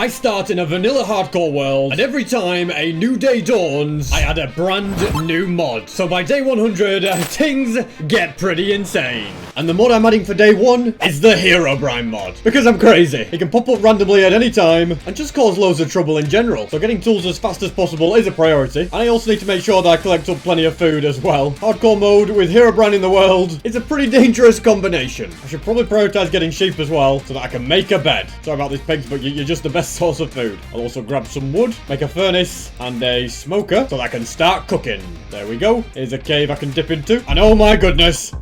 I start in a vanilla hardcore world, and every time a new day dawns, I add a brand new mod. So by day 100, things get pretty insane. And the mod I'm adding for day 1 is the Herobrine mod. Because I'm crazy. It can pop up randomly at any time, and just cause loads of trouble in general. So getting tools as fast as possible is a priority. And I also need to make sure that I collect up plenty of food as well. Hardcore mode with Herobrine in the world is a pretty dangerous combination. I should probably prioritize getting sheep as well, so that I can make a bed. Sorry about these pigs, but you're just the best source of food. I'll also grab some wood, make a furnace, and a smoker, so that I can start cooking. There we go. Here's a cave I can dip into. And oh my goodness,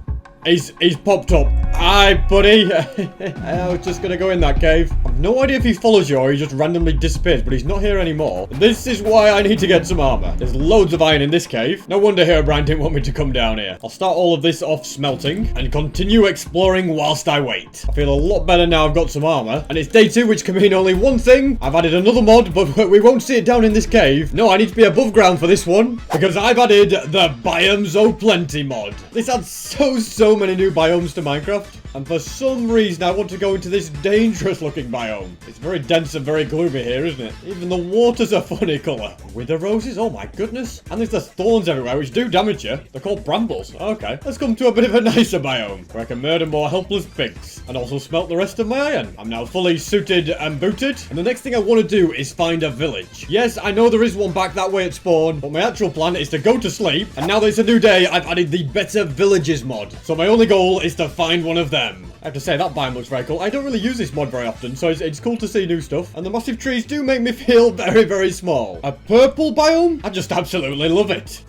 he's popped up. Hi, buddy. I was just gonna go in that cave. I've no idea if he follows you or he just randomly disappears, but he's not here anymore. This is why I need to get some armor. There's loads of iron in this cave. No wonder Herobrine didn't want me to come down here. I'll start all of this off smelting and continue exploring whilst I wait. I feel a lot better now I've got some armor. And it's day 2, which can mean only one thing. I've added another mod, but we won't see it down in this cave. No, I need to be above ground for this one, because I've added the Biomes O'Plenty mod. This adds so many new biomes to Minecraft. And for some reason, I want to go into this dangerous looking biome. It's very dense and very gloomy here, isn't it? Even the water's a funny colour. Wither roses? Oh my goodness. And there's thorns everywhere, which do damage you. They're called brambles. Okay, let's come to a bit of a nicer biome, where I can murder more helpless pigs. And also smelt the rest of my iron. I'm now fully suited and booted. And the next thing I want to do is find a village. Yes, I know there is one back that way at spawn, but my actual plan is to go to sleep. And now that it's a new day, I've added the Better Villages mod. So my only goal is to find one of them. I have to say, that biome looks very cool. I don't really use this mod very often, so it's cool to see new stuff. And the massive trees do make me feel very small. A purple biome? I just absolutely love it.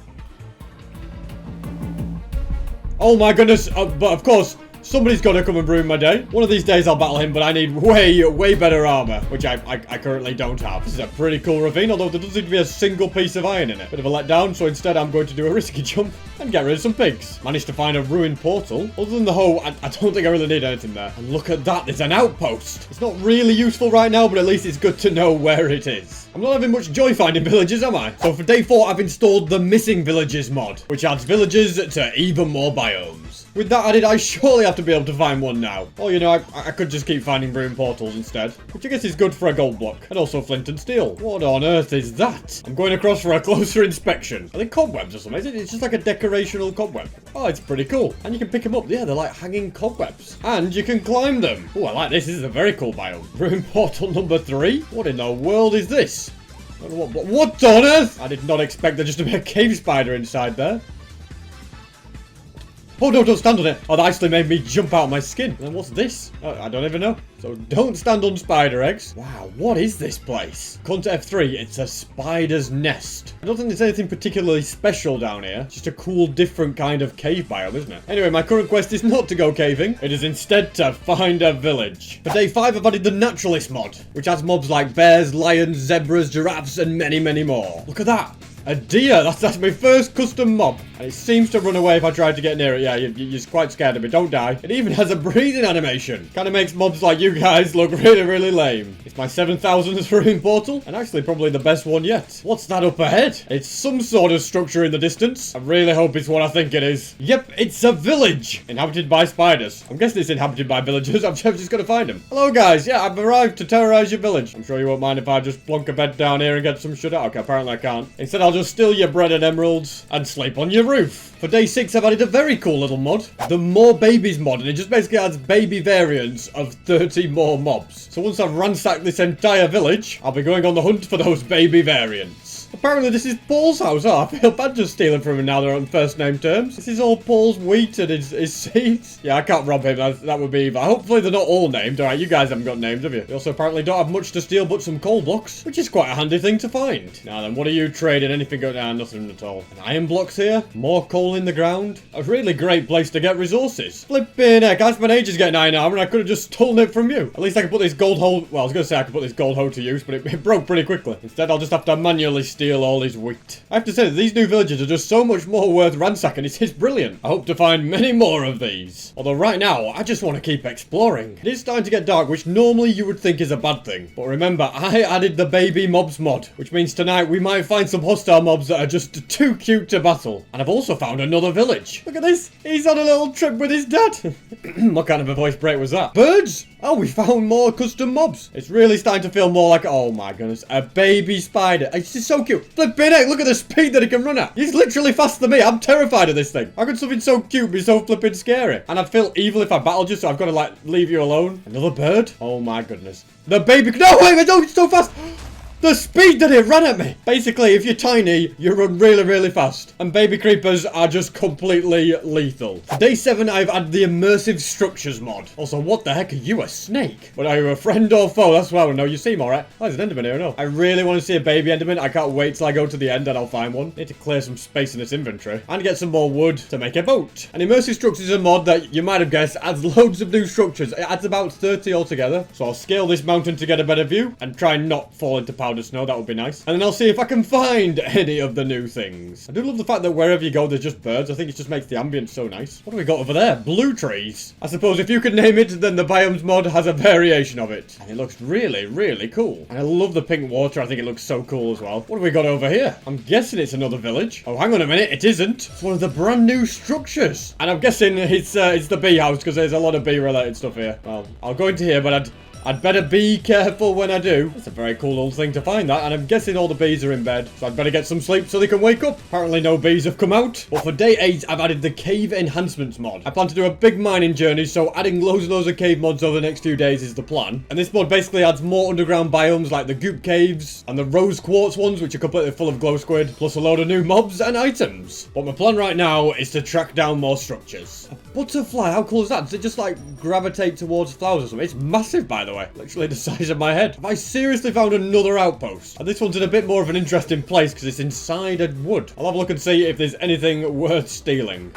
Oh my goodness, but of course, somebody's got to come and ruin my day. One of these days I'll battle him, but I need way better armor, which I currently don't have. This is a pretty cool ravine, although there doesn't seem to be a single piece of iron in it. Bit of a letdown, so instead I'm going to do a risky jump and get rid of some pigs. Managed to find a ruined portal. Other than the hoe, I don't think I really need anything there. And look at that, there's an outpost. It's not really useful right now, but at least it's good to know where it is. I'm not having much joy finding villages, am I? So for day 4, I've installed the Missing Villages mod, which adds villages to even more biomes. With that added, I surely have to be able to find one now. Or, you know, I could just keep finding ruined portals instead, which I guess is good for a gold block. And also flint and steel. What on earth is that? I'm going across for a closer inspection. Are they cobwebs or something? It's just like a decorational cobweb. Oh, it's pretty cool. And you can pick them up. Yeah, they're like hanging cobwebs. And you can climb them. Oh, I like this. This is a very cool biome. Ruined portal number 3? What in the world is this? What on earth? I did not expect there just to be a cave spider inside there. Oh no, don't stand on it. Oh, that actually made me jump out of my skin. And what's this? I don't even know. So don't stand on spider eggs. Wow, what is this place? According to F3, it's a spider's nest. I don't think there's anything particularly special down here. Just a cool, different kind of cave biome, isn't it? Anyway, my current quest is not to go caving. It is instead to find a village. For day 5, I've added the Naturalist mod, which has mobs like bears, lions, zebras, giraffes, and many more. Look at that. A deer! That's my first custom mob. And it seems to run away if I try to get near it. Yeah, you're quite scared of it. Don't die. It even has a breathing animation. Kind of makes mobs like you guys look really lame. It's my 7,000th ruined portal. And actually probably the best one yet. What's that up ahead? It's some sort of structure in the distance. I really hope it's what I think it is. Yep, it's a village. Inhabited by spiders. I'm guessing it's inhabited by villagers. I'm just gonna find them. Hello guys. Yeah, I've arrived to terrorize your village. I'm sure you won't mind if I just plonk a bed down here and get some shit out. Okay, apparently I can't. Instead, I'll just steal your bread and emeralds and sleep on your roof. For day 6, I've added a very cool little mod, the More Babies mod, and it just basically adds baby variants of 30 more mobs. So once I've ransacked this entire village, I'll be going on the hunt for those baby variants. Apparently this is Paul's house. Oh, I feel bad just stealing from him now they're on first name terms. This is all Paul's wheat and his seeds. Yeah, I can't rob him. That would be evil. Hopefully they're not all named. Alright, you guys haven't got names, have you? You also apparently don't have much to steal but some coal blocks, which is quite a handy thing to find. Now then, what are you trading? Anything going down? Nothing at all. An iron blocks here. More coal in the ground. A really great place to get resources. Flipping heck, I spent ages getting iron armor and I could have just stolen it from you. At least I can put this gold hole... Well, I was going to say I could put this gold hole to use, but it broke pretty quickly. Instead, I'll just have to manually steal steal all his wheat. I have to say that these new villages are just so much more worth ransacking. It's brilliant. I hope to find many more of these. Although right now, I just want to keep exploring. It is starting to get dark, which normally you would think is a bad thing. But remember, I added the baby mobs mod, which means tonight we might find some hostile mobs that are just too cute to battle. And I've also found another village. Look at this. He's on a little trip with his dad. What kind of a voice break was that? Birds? Oh, we found more custom mobs. It's really starting to feel more like, oh my goodness, a baby spider. It's just so cute. Flipping heck, look at the speed that he can run at. He's literally faster than me. I'm terrified of this thing. How could something so cute be so flipping scary? And I'd feel evil if I battled you, so I've got to like leave you alone. Another bird? Oh my goodness. The baby, no, wait, no, it's so fast. The speed that it ran at me! Basically, if you're tiny, you run really, really fast. And baby creepers are just completely lethal. For day 7, I've added the immersive structures mod. Also, what the heck are you, a snake? But are you a friend or foe? That's what I want to know. You seem alright. Oh, there's an enderman here, no. I really want to see a baby enderman. I can't wait till I go to the end and I'll find one. Need to clear some space in this inventory. And get some more wood to make a boat. And immersive structures is a mod that, you might have guessed, adds loads of new structures. It adds about 30 altogether. So I'll scale this mountain to get a better view. And try and not fall into powder snow. That would be nice. And then I'll see if I can find any of the new things. I do love the fact that wherever you go, there's just birds. I think it just makes the ambience so nice. What do we got over there? Blue trees. I suppose if you could name it, then the biomes mod has a variation of it. And it looks really, really cool. And I love the pink water. I think it looks so cool as well. What have we got over here? I'm guessing it's another village. Oh, hang on a minute. It isn't. It's one of the brand new structures. And I'm guessing it's the bee house because there's a lot of bee related stuff here. Well, I'll go into here, but I'd better be careful when I do. It's a very cool old thing to find that, and I'm guessing all the bees are in bed, so I'd better get some sleep so they can wake up. Apparently no bees have come out. But for day 8, I've added the cave enhancements mod. I plan to do a big mining journey, so adding loads and loads of cave mods over the next few days is the plan. And this mod basically adds more underground biomes like the goop caves and the rose quartz ones, which are completely full of glow squid, plus a load of new mobs and items. But my plan right now is to track down more structures. A butterfly, how cool is that? Does it just like gravitate towards flowers or something? It's massive, by the way. Literally the size of my head. Have I seriously found another outpost? And this one's in a bit more of an interesting place because it's inside a wood. I'll have a look and see if there's anything worth stealing.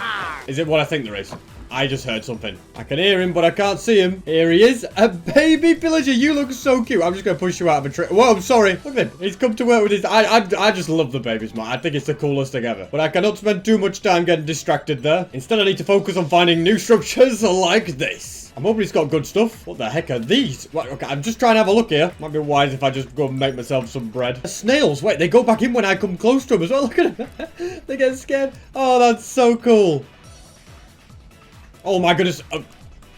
Is it what I think there is? I just heard something. I can hear him, but I can't see him. Here he is. A baby villager. You look so cute. I'm just going to push you out of a tree. Whoa, I'm sorry. Look at him. He's come to work with his... I just love the babies, man. I think it's the coolest thing ever. But I cannot spend too much time getting distracted there. Instead, I need to focus on finding new structures like this. I'm hoping it's got good stuff. What the heck are these? Right, okay, I'm just trying to have a look here. Might be wise if I just go and make myself some bread. Snails. Wait, they go back in when I come close to them as well. Look at them. They get scared. Oh, that's so cool. Oh my goodness.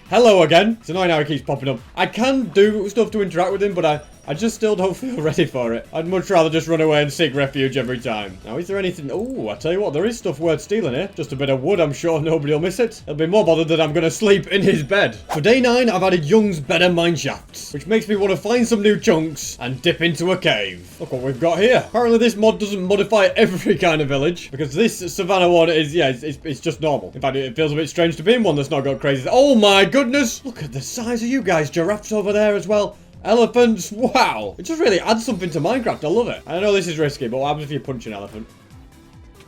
Hello again. It's annoying how he keeps popping up. I can do stuff to interact with him, but I just still don't feel ready for it. I'd much rather just run away and seek refuge every time. Now, is there anything... Oh, I tell you what, there is stuff worth stealing here. Just a bit of wood, I'm sure nobody will miss it. They'll be more bothered that I'm going to sleep in his bed. For day 9, I've added Young's Better Mine Shafts, which makes me want to find some new chunks and dip into a cave. Look what we've got here. Apparently, this mod doesn't modify every kind of village, because this Savannah one is, yeah, it's just normal. In fact, it feels a bit strange to be in one that's not got crazy... Oh my goodness! Look at the size of you guys. Giraffes over there as well. Elephants, wow. It just really adds something to Minecraft. I love it. I know this is risky, but what happens if you punch an elephant?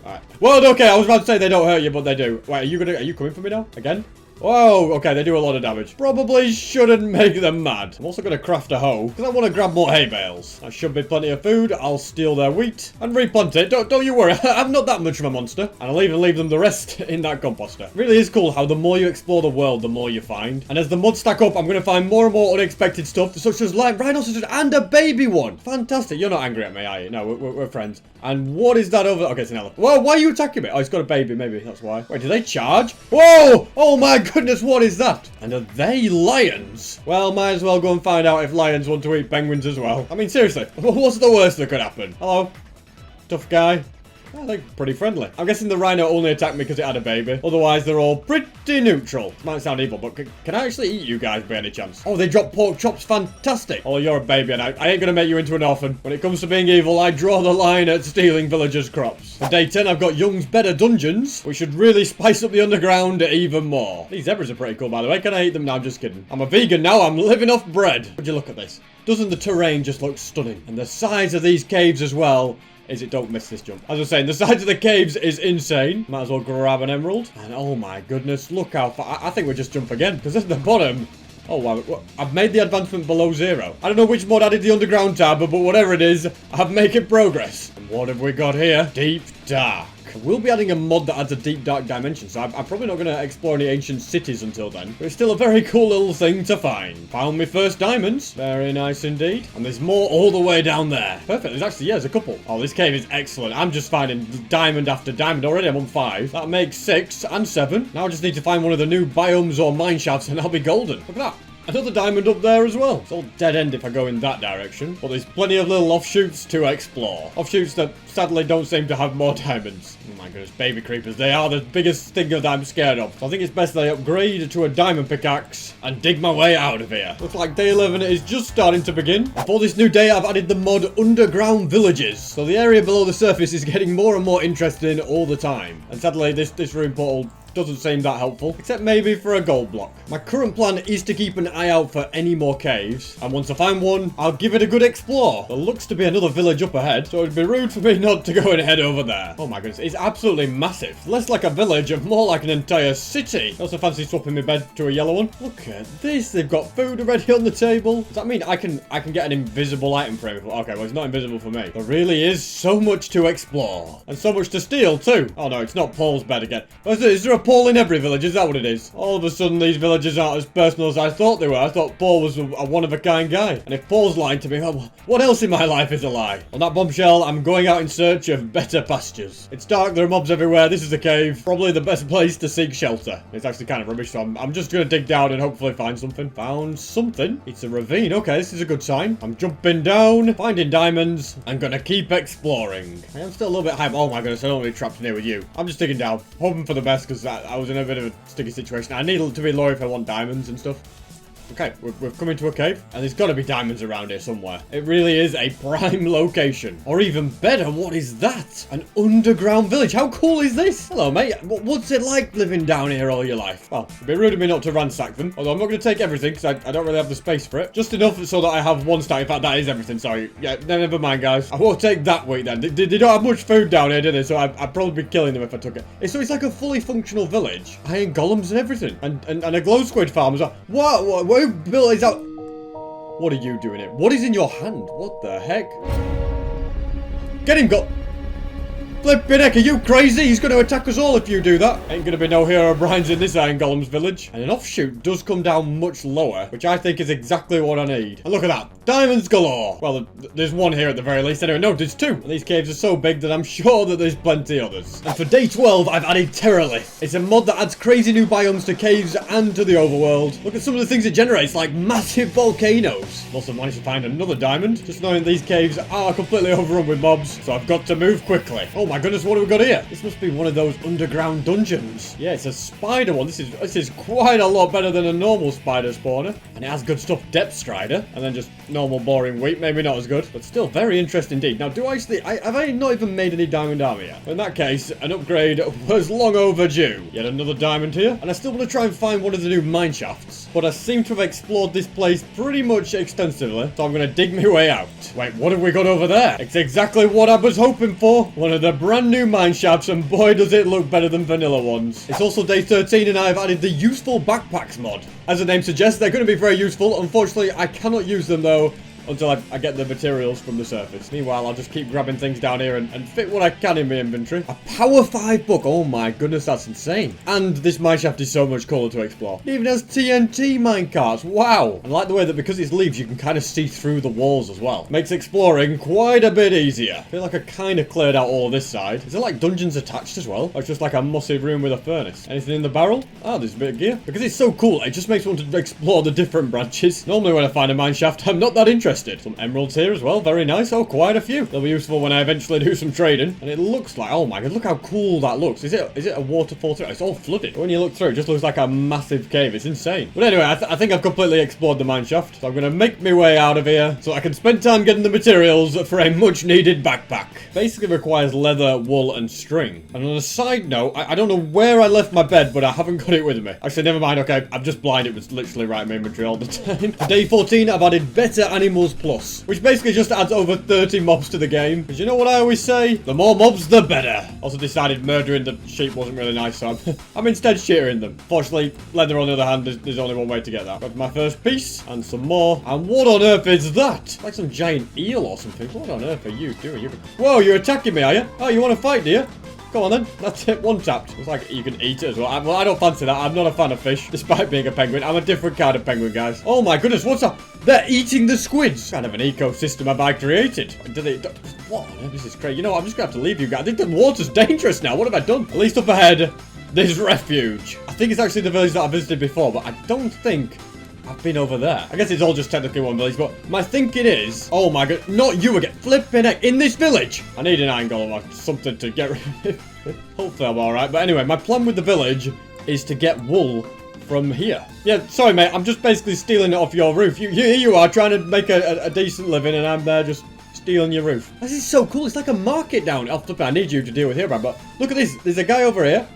Alright. Well, okay, I was about to say they don't hurt you, but they do. Wait, are you coming for me now? Again? Whoa, okay, they do a lot of damage. Probably shouldn't make them mad. I'm also going to craft a hoe, because I want to grab more hay bales. There should be plenty of food. I'll steal their wheat and replant it. Don't you worry, I'm not that much of a monster. And I'll even leave them the rest in that composter. It really is cool how the more you explore the world, the more you find. And as the mods stack up, I'm going to find more and more unexpected stuff, such as like rhinoceros and a baby one. Fantastic. You're not angry at me, are you? No, we're friends. And what is that over there? Okay, it's an elephant. Whoa, why are you attacking me? Oh, it's got a baby, maybe. That's why. Wait, do they charge? Whoa! Oh my goodness, what is that? And are they lions? Well, might as well go and find out if lions want to eat penguins as well. I mean, seriously, what's the worst that could happen? Hello? Tough guy. I think pretty friendly. I'm guessing the rhino only attacked me because it had a baby. Otherwise, they're all pretty neutral. Might sound evil, but can I actually eat you guys by any chance? Oh, they drop pork chops. Fantastic. Oh, you're a baby, and I ain't gonna make you into an orphan. When it comes to being evil, I draw the line at stealing villagers' crops. For day 10, I've got Young's Better Dungeons, which should really spice up the underground even more. These zebras are pretty cool, by the way. Can I eat them? No, I'm just kidding. I'm a vegan now. I'm living off bread. Would you look at this? Doesn't the terrain just look stunning? And the size of these caves as well. Is it? Don't miss this jump. As I was saying, the size of the caves is insane. Might as well grab an emerald. And oh my goodness, look how far. I think we'll just jump again, because at the bottom, Oh, wow. I've made the advancement below 0. I don't know which mod added the underground tab, but whatever it is, I'm making progress. And what have we got here? Deep Dark. We'll be adding a mod that adds a deep dark dimension, so I'm probably not going to explore any ancient cities until then. But it's still a very cool little thing to find. Found my first diamonds. Very nice indeed. And there's more all the way down there. Perfect. There's actually, yeah, there's a couple. Oh, this cave is excellent. I'm just finding diamond after diamond already. I'm on 5. That makes 6 and 7. Now I just need to find one of the new biomes or mine shafts and I'll be golden. Look at that. Another diamond up there as well. It's all dead end if I go in that direction. But there's plenty of little offshoots to explore. Offshoots that sadly don't seem to have more diamonds. Oh my goodness, baby creepers. They are the biggest thing that I'm scared of. So I think it's best that I upgrade to a diamond pickaxe and dig my way out of here. Looks like day 11 is just starting to begin. For this new day, I've added the mod Underground Villages. So the area below the surface is getting more and more interesting all the time. And sadly, this room portal doesn't seem that helpful, except maybe for a gold block. My current plan is to keep an eye out for any more caves, and once I find one, I'll give it a good explore. There looks to be another village up ahead, so it'd be rude for me not to go and head over there. Oh my goodness, it's absolutely massive. Less like a village and more like an entire city. I also fancy swapping my bed to a yellow one. Look at this, they've got food already on the table. Does that mean I can get an invisible item frame? Okay, well it's not invisible for me. There really is so much to explore, and so much to steal too. Oh no, it's not Paul's bed again. Is there a Paul in every village? Is that what it is? All of a sudden, these villages aren't as personal as I thought they were. I thought Paul was a one-of-a-kind guy. And if Paul's lying to me, well, what else in my life is a lie? On that bombshell, I'm going out in search of better pastures. It's dark, there are mobs everywhere. This is a cave. Probably the best place to seek shelter. It's actually kind of rubbish, so I'm just going to dig down and hopefully find something. Found something. It's a ravine. Okay, this is a good sign. I'm jumping down, finding diamonds. I'm going to keep exploring. I am still a little bit hyped. Oh my goodness, I don't want to be trapped in here with you. I'm just digging down, hoping for the best because I was in a bit of a sticky situation. I need to be low if I want diamonds and stuff. Okay, we've come into a cave, and there's got to be diamonds around here somewhere. It really is a prime location. Or even better, what is that? An underground village. How cool is this? Hello, mate. What's it like living down here all your life? Well, it'd be rude of me not to ransack them. Although I'm not going to take everything, because I don't really have the space for it. Just enough so that I have one stack. In fact, that is everything. Sorry. Yeah, never mind, guys. I won't take that weight then. They don't have much food down here, do they? So I'd probably be killing them if I took it. So it's like a fully functional village. Iron golems and everything. And a glow squid farm as well. What Bill is out. What are you doing here? What is in your hand? What the heck? Get him, go. Flippin' heck, are you crazy? He's going to attack us all if you do that. Ain't going to be no hero Brian's in this Iron Golem's village. And an offshoot does come down much lower, which I think is exactly what I need. And look at that. Diamonds galore. Well, there's one here at the very least. Anyway, no, there's 2. And these caves are so big that I'm sure that there's plenty others. And for day 12, I've added Terralith. It's a mod that adds crazy new biomes to caves and to the overworld. Look at some of the things it generates, like massive volcanoes. I've also managed to find another diamond. Just knowing these caves are completely overrun with mobs, so I've got to move quickly. Oh my goodness, what have we got here? This must be one of those underground dungeons. Yeah, it's a spider one. This is quite a lot better than a normal spider spawner. And it has good stuff. Depth Strider. And then just normal boring wheat. Maybe not as good, but still very interesting indeed. Now, have I not even made any diamond armor yet? In that case, an upgrade was long overdue. Yet another diamond here. And I still want to try and find one of the new mine shafts. But I seem to have explored this place pretty much extensively. So I'm going to dig my way out. Wait, what have we got over there? It's exactly what I was hoping for. One of the brand new mine shafts, and boy does it look better than vanilla ones. It's also day 13 and I've added the useful backpacks mod. As the name suggests, they're going to be very useful. Unfortunately, I cannot use them though until I get the materials from the surface. Meanwhile, I'll just keep grabbing things down here and fit what I can in my inventory. A Power 5 book. Oh my goodness, that's insane. And this mineshaft is so much cooler to explore. It even has TNT minecarts. Wow. I like the way that because it's leaves, you can kind of see through the walls as well. Makes exploring quite a bit easier. I feel like I kind of cleared out all this side. Is there like dungeons attached as well? Or it's just like a massive room with a furnace? Anything in the barrel? Oh, there's a bit of gear. Because it's so cool, it just makes me want to explore the different branches. Normally when I find a mineshaft, I'm not that interested. Some emeralds here as well. Very nice. Oh, quite a few. They'll be useful when I eventually do some trading. And it looks like, oh my god, look how cool that looks. Is it a waterfall through? It's all flooded. When you look through, it just looks like a massive cave. It's insane. But anyway, I think I've completely explored the mineshaft. So I'm going to make my way out of here so I can spend time getting the materials for a much needed backpack. Basically requires leather, wool, and string. And on a side note, I don't know where I left my bed, but I haven't got it with me. Actually, never mind. Okay, I'm just blind. It was literally right in my inventory all the time. For day 14, I've added better animal Materials Plus, which basically just adds over 30 mobs to the game. Because you know what I always say? The more mobs, the better. Also decided murdering the sheep wasn't really nice, so I'm instead shearing them. Fortunately, leather on the other hand, there's only one way to get that. Got my first piece, and some more. And what on earth is that? Like some giant eel or something. What on earth are you doing? Whoa, you're attacking me, are you? Oh, you want to fight, do you? Come on then, that's it, one tapped. It's like you can eat it as well. Well, I don't fancy that. I'm not a fan of fish, despite being a penguin. I'm a different kind of penguin, guys. Oh my goodness, what's that? They're eating the squids. What kind of an ecosystem have I created? What on earth is this crazy? You know what, I'm just gonna have to leave you guys. I think the water's dangerous now. What have I done? At least up ahead, there's refuge. I think it's actually the village that I visited before, but I don't think I've been over there. I guess it's all just technically one village, but my thinking is... Oh my god, not you again. Flipping heck, in this village. I need an iron golem or something to get rid of. Hopefully I'm alright. But anyway, my plan with the village is to get wool from here. Yeah, sorry mate, I'm just basically stealing it off your roof. Here you are trying to make a decent living and I'm there just stealing your roof. This is so cool. It's like a market down. I need you to deal with here, Brad, but look at this. There's a guy over here.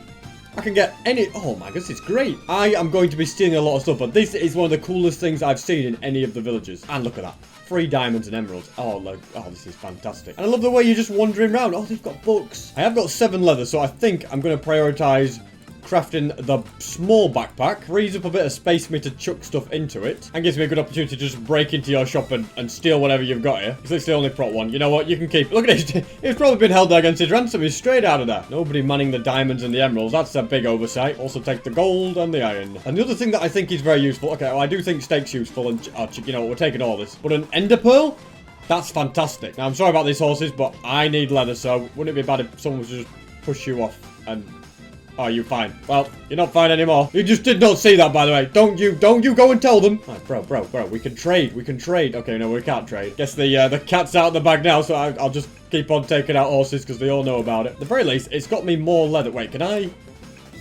I can get any... Oh my goodness, it's great. I am going to be stealing a lot of stuff, but this is one of the coolest things I've seen in any of the villages. And look at that. 3 diamonds and emeralds. Oh, look. Oh, this is fantastic. And I love the way you're just wandering around. Oh, they've got books. I have got 7 leather, so I think I'm going to prioritize crafting the small backpack. Frees up a bit of space for me to chuck stuff into it. And gives me a good opportunity to just break into your shop and steal whatever you've got here. It's literally only prot 1. You know what? You can keep it. Look at it. It's probably been held there against his ransom. He's straight out of there. Nobody manning the diamonds and the emeralds. That's a big oversight. Also take the gold and the iron. And the other thing that I think is very useful. Okay, well, I do think steak's useful. And, you know, we're taking all this. But an ender pearl? That's fantastic. Now, I'm sorry about these horses, but I need leather. So wouldn't it be bad if someone was to just push you off and... Oh, you're fine. Well, you're not fine anymore. You just did not see that, by the way. Don't you go and tell them. Right, bro, we can trade. Okay, no, we can't trade. Guess the cat's out of the bag now, so I'll just keep on taking out horses because they all know about it. At the very least, it's got me more leather. Wait, can I...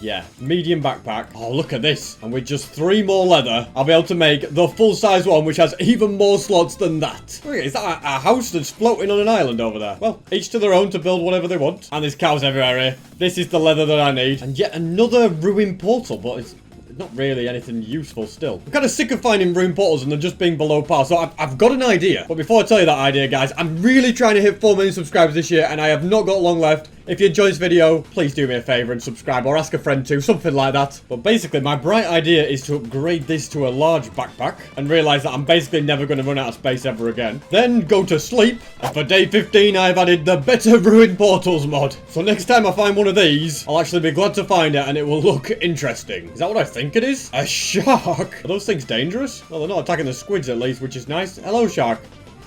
Yeah, medium backpack. Oh, look at this. And with just 3 more leather, I'll be able to make the full-size one, which has even more slots than that. Okay, is that a house that's floating on an island over there? Well, each to their own to build whatever they want. And there's cows everywhere here. This is the leather that I need. And yet another ruined portal, but it's not really anything useful still. I'm kind of sick of finding ruined portals and them just being below par, so I've got an idea. But before I tell you that idea, guys, I'm really trying to hit 4 million subscribers this year, and I have not got long left. If you enjoyed this video, please do me a favor and subscribe, or ask a friend to, something like that. But basically, my bright idea is to upgrade this to a large backpack and realize that I'm basically never going to run out of space ever again. Then go to sleep, and for day 15, I've added the Better Ruined Portals mod. So next time I find one of these, I'll actually be glad to find it, and it will look interesting. Is that what I think it is? A shark? Are those things dangerous? Well, they're not attacking the squids at least, which is nice. Hello, shark.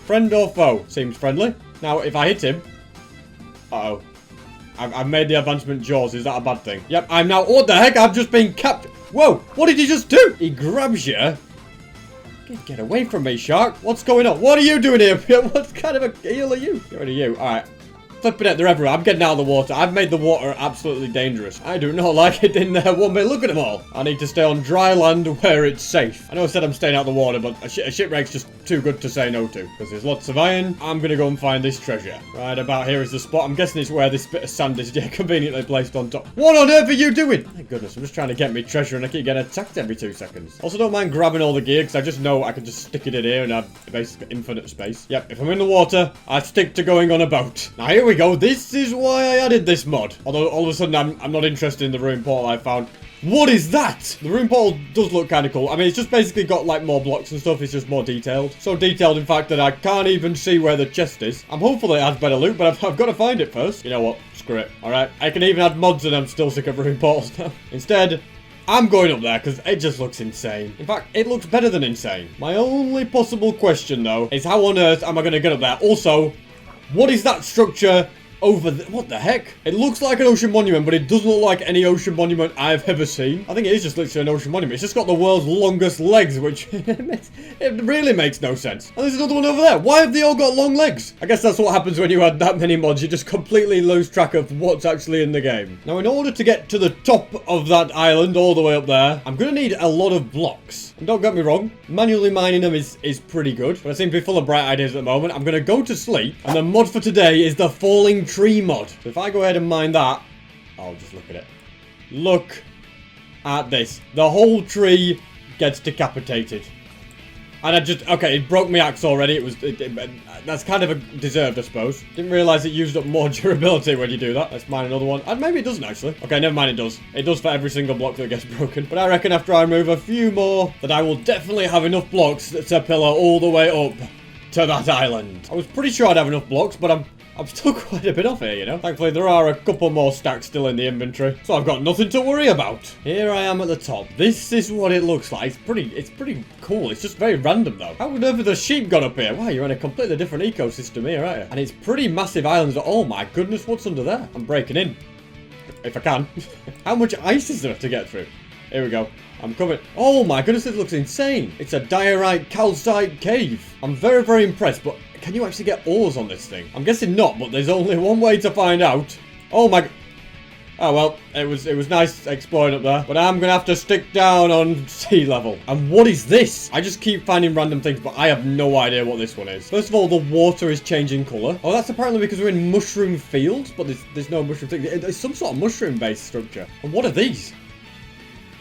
Friend or foe? Seems friendly. Now, if I hit him... Uh-oh. I've made the advancement Jaws. Is that a bad thing? Yep, I'm now... What the heck? I've just been capped. Whoa, what did he just do? He grabs you. Get away from me, shark. What's going on? What are you doing here? What kind of a eel are you? Get rid of you. All right. Flipping it, they're everywhere. I'm getting out of the water. I've made the water absolutely dangerous. I do not like it in there one bit. Look at them all. I need to stay on dry land where it's safe. I know I said I'm staying out of the water, but a shipwreck's just too good to say no to. Because there's lots of iron. I'm going to go and find this treasure. Right about here is the spot. I'm guessing it's where this bit of sand is. Yeah, conveniently placed on top. What on earth are you doing? My goodness, I'm just trying to get me treasure and I keep getting attacked every 2 seconds. Also, don't mind grabbing all the gear because I just know I can just stick it in here and have basically infinite space. Yep, if I'm in the water, I stick to going on a boat. Now, here we go. This is why I added this mod. Although, all of a sudden, I'm not interested in the ruined portal I found. What is that? The ruined portal does look kind of cool. I mean, it's just basically got, like, more blocks and stuff. It's just more detailed. So detailed, in fact, that I can't even see where the chest is. I'm hopeful it has better loot, but I've got to find it first. You know what? Screw it. All right. I can even add mods and I'm still sick of ruined portals now. Instead... I'm going up there because it just looks insane. In fact, it looks better than insane. My only possible question, though, is how on earth am I going to get up there? Also, what is that structure over there? What the heck? It looks like an ocean monument, but it doesn't look like any ocean monument I've ever seen. I think it is just literally an ocean monument. It's just got the world's longest legs, which it really makes no sense. And there's another one over there. Why have they all got long legs? I guess that's what happens when you add that many mods. You just completely lose track of what's actually in the game. Now, in order to get to the top of that island, all the way up there, I'm going to need a lot of blocks. And don't get me wrong, manually mining them is pretty good. But I seem to be full of bright ideas at the moment. I'm going to go to sleep. And the mod for today is the falling tree mod. So if I go ahead and mine that, I'll just look at it. Look at this. The whole tree gets decapitated. And I just, okay, it broke my axe already. That's kind of deserved, I suppose. Didn't realise it used up more durability when you do that. Let's mine another one. And maybe it doesn't, actually. Okay, never mind, it does. It does for every single block that gets broken. But I reckon after I remove a few more, that I will definitely have enough blocks to pillar all the way up to that island. I was pretty sure I'd have enough blocks, but I'm still quite a bit off here, you know. Thankfully, there are a couple more stacks still in the inventory, so I've got nothing to worry about. Here I am at the top. This is what it looks like. It's pretty cool. It's just very random, though. How on earth have the sheep got up here? Wow, you're in a completely different ecosystem here, aren't you? And it's pretty massive islands. Oh my goodness, what's under there? I'm breaking in. If I can. How much ice is there to get through? Here we go. I'm coming. Oh my goodness, it looks insane. It's a diorite calcite cave. I'm very, very impressed, but can you actually get ores on this thing? I'm guessing not, but there's only one way to find out. Oh my... Oh well, it was nice exploring up there, but I'm gonna have to stick down on sea level. And what is this? I just keep finding random things, but I have no idea what this one is. First of all, the water is changing colour. Oh, that's apparently because we're in mushroom fields, but there's no mushroom thing. It's some sort of mushroom-based structure. And what are these?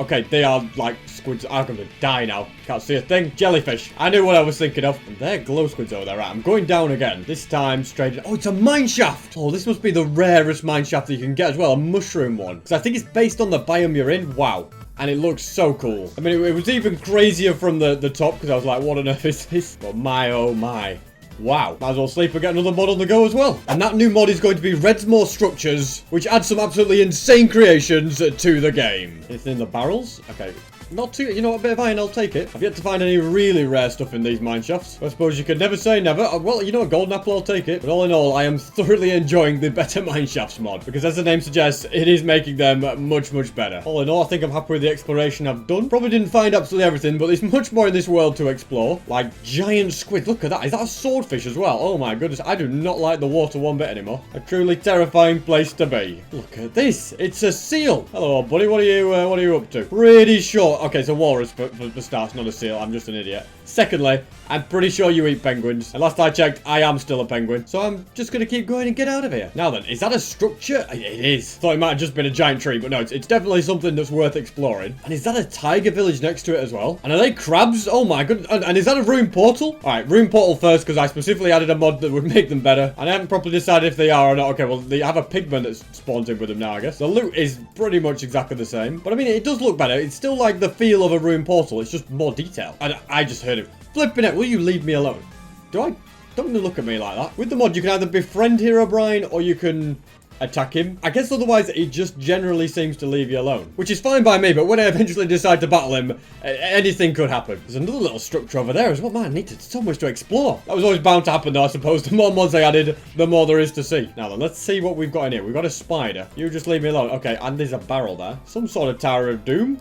Okay, they are like squids. I'm gonna die now. Can't see a thing. Jellyfish. I knew what I was thinking of. And they're glow squids over there. Right, I'm going down again. This time straight. Oh, it's a mine shaft. Oh, this must be the rarest mine shaft that you can get as well. A mushroom one. Because I think it's based on the biome you're in. Wow. And it looks so cool. I mean, it was even crazier from the top because I was like, what on earth is this? But my, oh my. Wow. Might as well sleep and get another mod on the go as well. And that new mod is going to be Redsmore Structures, which adds some absolutely insane creations to the game. Anything in the barrels? Okay. Not too, you know, a bit of iron, I'll take it. I've yet to find any really rare stuff in these mine shafts. I suppose you could never say never. Well, you know, a golden apple, I'll take it. But all in all, I am thoroughly enjoying the better mine shafts mod. Because as the name suggests, it is making them much, much better. All in all, I think I'm happy with the exploration I've done. Probably didn't find absolutely everything, but there's much more in this world to explore. Like giant squid. Look at that. Is that a swordfish as well? Oh my goodness. I do not like the water one bit anymore. A truly terrifying place to be. Look at this. It's a seal. Hello, buddy. What are you up to? Pretty short. Okay, so walrus for starts, not a seal. I'm just an idiot. Secondly, I'm pretty sure you eat penguins. And last I checked, I am still a penguin. So I'm just going to keep going and get out of here. Now then, is that a structure? It is. Thought it might have just been a giant tree, but no, it's definitely something that's worth exploring. And is that a tiger village next to it as well? And are they crabs? Oh my goodness. And is that a rune portal? All right, rune portal first, because I specifically added a mod that would make them better. And I haven't properly decided if they are or not. Okay, well, they have a pigman that's spawned in with them now, I guess. The loot is pretty much exactly the same. But I mean, it does look better. It's still like the feel of a rune portal. It's just more detail. And I just heard it. Flipping it, will you leave me alone? Don't look at me like that. With the mod, you can either befriend Herobrine or you can attack him. I guess otherwise it just generally seems to leave you alone, which is fine by me, but when I eventually decide to battle him, anything could happen. There's another little structure over there as well. Man, I needed so much to explore. That was always bound to happen though, I suppose. The more mods I added, the more there is to see. Now then, let's see what we've got in here. We've got a spider. You just leave me alone. Okay, and there's a barrel there. Some sort of Tower of Doom.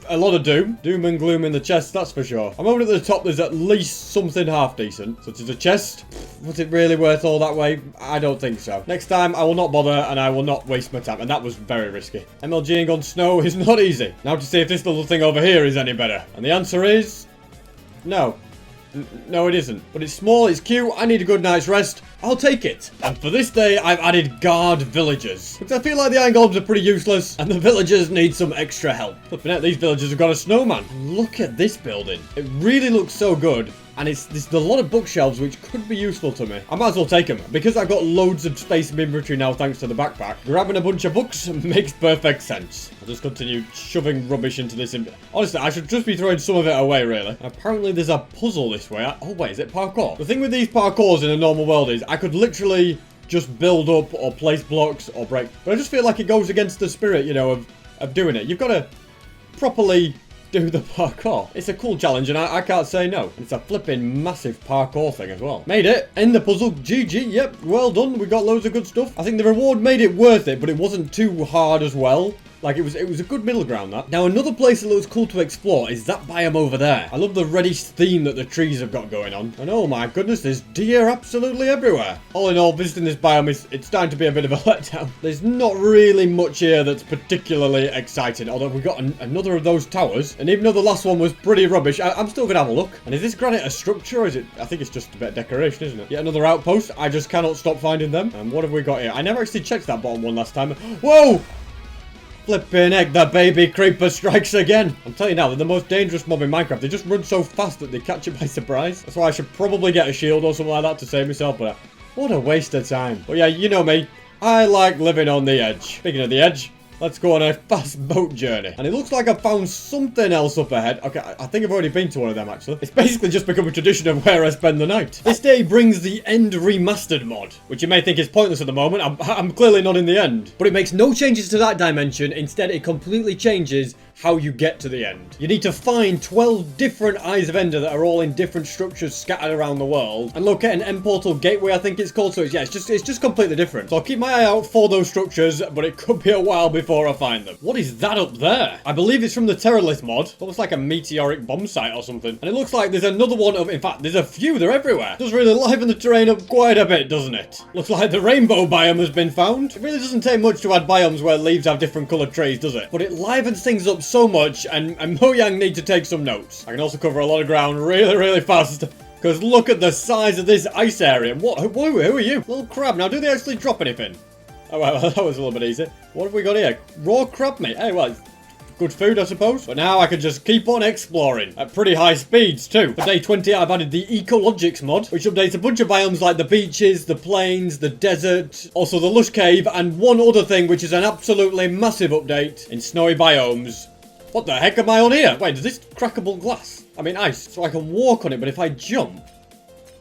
A lot of doom. Doom and gloom in the chest, that's for sure. I'm over at the top, there's at least something half decent. Such as a chest. Was it really worth all that way? I don't think so. Next time, I will not bother and I will not waste my time. And that was very risky. MLGing on snow is not easy. Now to see if this little thing over here is any better. And the answer is... no. No, it isn't. But it's small, it's cute, I need a good night's rest. I'll take it. And for this day, I've added guard villagers. Because I feel like the iron golems are pretty useless, and the villagers need some extra help. Flipping out, these villagers have got a snowman. Look at this building. It really looks so good. And there's a lot of bookshelves which could be useful to me. I might as well take them. Because I've got loads of space in my inventory now thanks to the backpack, grabbing a bunch of books makes perfect sense. I'll just continue shoving rubbish into this. Honestly, I should just be throwing some of it away, really. Apparently, there's a puzzle this way. Oh, wait, is it parkour? The thing with these parkours in a normal world is I could literally just build up or place blocks or break. But I just feel like it goes against the spirit, you know, of doing it. You've got to properly do the parkour. It's a cool challenge and I can't say no. It's a flipping massive parkour thing as well. Made it. End the puzzle. GG. Yep. Well done. We got loads of good stuff. I think the reward made it worth it, but it wasn't too hard as well. Like, it was a good middle ground, that. Now, another place that looks cool to explore is that biome over there. I love the reddish theme that the trees have got going on. And oh my goodness, there's deer absolutely everywhere. All in all, visiting this biome, it's starting to be a bit of a letdown. There's not really much here that's particularly exciting, although we got another of those towers. And even though the last one was pretty rubbish, I'm still gonna have a look. And is this granite a structure, or is it... I think it's just a bit of decoration, isn't it? Yet another outpost. I just cannot stop finding them. And what have we got here? I never actually checked that bottom one last time. Whoa! Flipping heck, the baby creeper strikes again. I'm telling you now, they're the most dangerous mob in Minecraft. They just run so fast that they catch you by surprise. That's why I should probably get a shield or something like that to save myself, but what a waste of time. But yeah, you know me. I like living on the edge. Speaking of the edge, let's go on a fast boat journey. And it looks like I've found something else up ahead. Okay, I think I've already been to one of them, actually. It's basically just become a tradition of where I spend the night. This day brings the End Remastered mod, which you may think is pointless at the moment. I'm clearly not in the end. But it makes no changes to that dimension. Instead, it completely changes how you get to the end. You need to find 12 different Eyes of Ender that are all in different structures scattered around the world and locate an end portal gateway, I think it's called. So it's just completely different. So I'll keep my eye out for those structures, but it could be a while before I find them. What is that up there? I believe it's from the Terralith mod. Almost like a meteoric bomb site or something. And it looks like there's another one of, in fact, there's a few, they're everywhere. It does really liven the terrain up quite a bit, doesn't it? Looks like the rainbow biome has been found. It really doesn't take much to add biomes where leaves have different coloured trees, does it? But it livens things up so much, and Mojang need to take some notes. I can also cover a lot of ground really fast, because look at the size of this ice area. Who are you? Little crab. Now, do they actually drop anything? Oh, well, that was a little bit easy. What have we got here? Raw crab meat. Hey, well, good food, I suppose. But now I can just keep on exploring at pretty high speeds, too. For day 20, I've added the Ecologics mod, which updates a bunch of biomes like the beaches, the plains, the desert, also the lush cave, and one other thing, which is an absolutely massive update in snowy biomes. What the heck am I on here? Wait, is this crackable glass? I mean ice, so I can walk on it, but if I jump,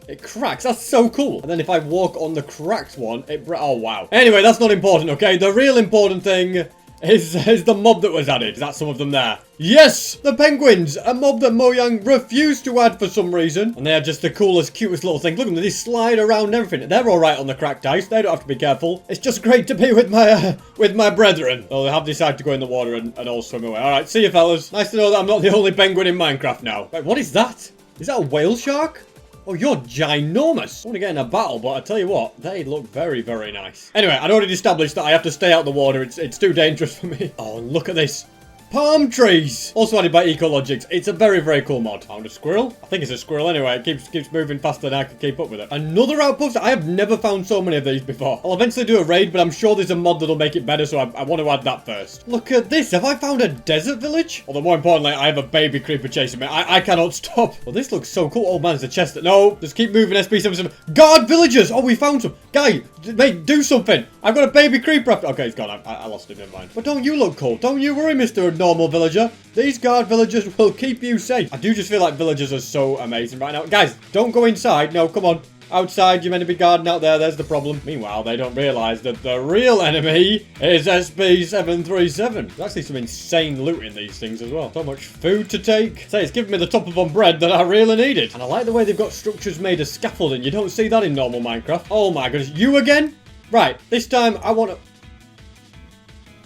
it cracks. That's so cool. And then if I walk on the cracked one, oh wow. Anyway, that's not important, okay? The real important thing is the mob that was added. Is that some of them there? Yes! The penguins! A mob that Mojang refused to add for some reason. And they are just the coolest, cutest little thing. Look at them, they slide around and everything. They're alright on the cracked ice. They don't have to be careful. It's just great to be with my brethren. Oh, they have decided to go in the water and all swim away. Alright, see you fellas. Nice to know that I'm not the only penguin in Minecraft now. Wait, what is that? Is that a whale shark? Oh, you're ginormous. I want to get in a battle, but I tell you what, they look very nice. Anyway, I'd already established that I have to stay out of the water. It's too dangerous for me. Oh, and look at this. Palm trees! Also added by Ecologics. It's a very cool mod. Found a squirrel? I think it's a squirrel anyway. It keeps moving faster than I can keep up with it. Another outpost? I have never found so many of these before. I'll eventually do a raid, but I'm sure there's a mod that'll make it better, so I want to add that first. Look at this. Have I found a desert village? Although more importantly, I have a baby creeper chasing me. I cannot stop. Well, this looks so cool. Oh man, there's a chest. No, just keep moving, SP77. Guard villagers! Oh, we found some. Guy, mate, do something. I've got a baby creeper after. Okay, he's gone. I lost him, never mind. But don't you look cool? Don't you worry, Mr. Normal Villager. These guard villagers will keep you safe. I do just feel like villagers are so amazing right now. Guys, don't go inside. No, come on. Outside, you're meant to be guarding out there. There's the problem. Meanwhile, they don't realise that the real enemy is SP737. There's actually some insane loot in these things as well. So much food to take. Say, it's giving me the top of on bread that I really needed. And I like the way they've got structures made of scaffolding. You don't see that in normal Minecraft. Oh my goodness. You again? Right. This time, I want to...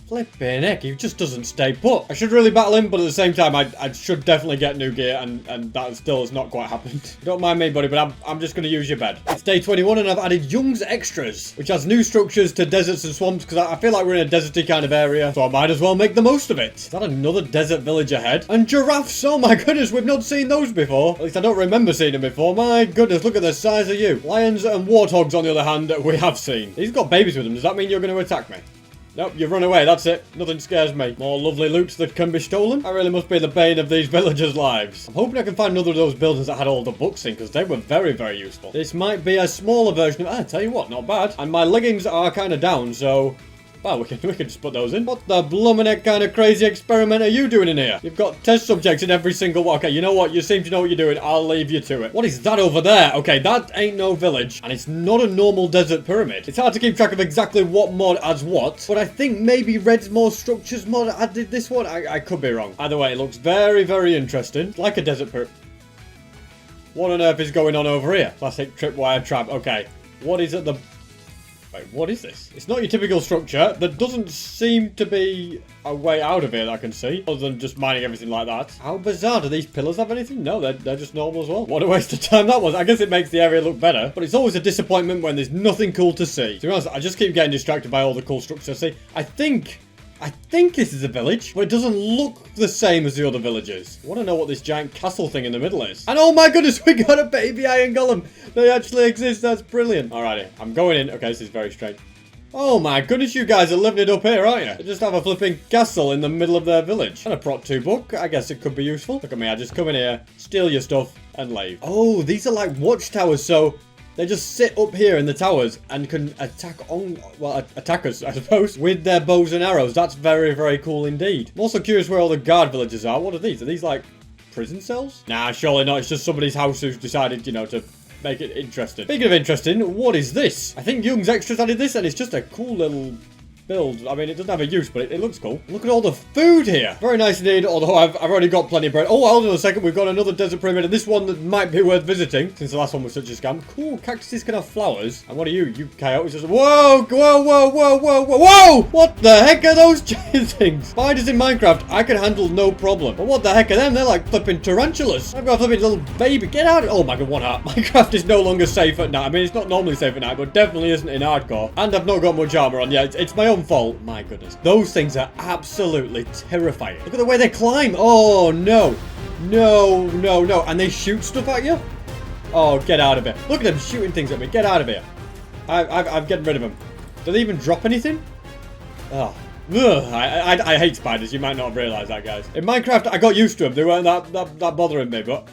Flippin' heck, he just doesn't stay put. I should really battle him, but at the same time, I should definitely get new gear, and that still has not quite happened. Don't mind me, buddy, but I'm just going to use your bed. It's day 21, and I've added Young's Extras, which has new structures to deserts and swamps, because I feel like we're in a deserty kind of area, so I might as well make the most of it. Is that another desert village ahead? And giraffes! Oh my goodness, we've not seen those before. At least I don't remember seeing them before. My goodness, look at the size of you. Lions and warthogs, on the other hand, we have seen. He's got babies with them. Does that mean you're going to attack me? Nope, you've run away, that's it. Nothing scares me. More lovely loot that can be stolen. I really must be the bane of these villagers' lives. I'm hoping I can find another of those buildings that had all the books in, because they were very useful. This might be a smaller version of... I tell you what, not bad. And my leggings are kind of down, so... Well, we can just put those in. What the bloomin' kind of crazy experiment are you doing in here? You've got test subjects in every single one. Okay, you know what? You seem to know what you're doing. I'll leave you to it. What is that over there? Okay, that ain't no village. And it's not a normal desert pyramid. It's hard to keep track of exactly what mod adds what. But I think maybe Red's More Structures mod added this one. I could be wrong. Either way, it looks very interesting. Like a desert pyramid. What on earth is going on over here? Classic tripwire trap. Okay. What is at the... Wait, what is this? It's not your typical structure. There doesn't seem to be a way out of it I can see, other than just mining everything like that. How bizarre. Do these pillars have anything? No, they're just normal as well. What a waste of time that was. I guess it makes the area look better, but it's always a disappointment when there's nothing cool to see. To be honest, I just keep getting distracted by all the cool structures I see. I think this is a village, but it doesn't look the same as the other villages. I want to know what this giant castle thing in the middle is. And oh my goodness, we got a baby iron golem. They actually exist. That's brilliant. Alrighty, I'm going in. Okay, this is very strange. Oh my goodness, you guys are living it up here, aren't you? They just have a flipping castle in the middle of their village. And a Prot 2 book. I guess it could be useful. Look at me, I just come in here, steal your stuff, and leave. Oh, these are like watchtowers, so they just sit up here in the towers and can attack us, I suppose, with their bows and arrows. That's very, very cool indeed. I'm also curious where all the guard villagers are. What are these? Are these like prison cells? Nah, surely not. It's just somebody's house who's decided, you know, to make it interesting. Speaking of interesting, what is this? I think Young's Extras added this, and it's just a cool little build. I mean, it doesn't have a use, but it looks cool. Look at all the food here. Very nice indeed, although I've already got plenty of bread. Oh, hold on a second. We've got another desert pyramid, and this one that might be worth visiting, since the last one was such a scam. Cool, cactuses can have flowers. And what are you? You coyotes just... Whoa, whoa, whoa, whoa, whoa, whoa, whoa! What the heck are those giant things? Spiders in Minecraft, I can handle no problem. But what the heck are them? They're like flipping tarantulas. I've got a flipping little baby. Get out of... Oh my god, one heart. Minecraft is no longer safe at night. I mean, it's not normally safe at night, but definitely isn't in hardcore. And I've not got much armor on. Yeah, it's my own fault. My goodness. Those things are absolutely terrifying. Look at the way they climb. Oh, no. No, no, no. And they shoot stuff at you? Oh, get out of here. Look at them shooting things at me. Get out of here. I'm getting rid of them. Do they even drop anything? Oh. Ugh, I hate spiders. You might not have realised that, guys. In Minecraft, I got used to them. They weren't that bothering me, but...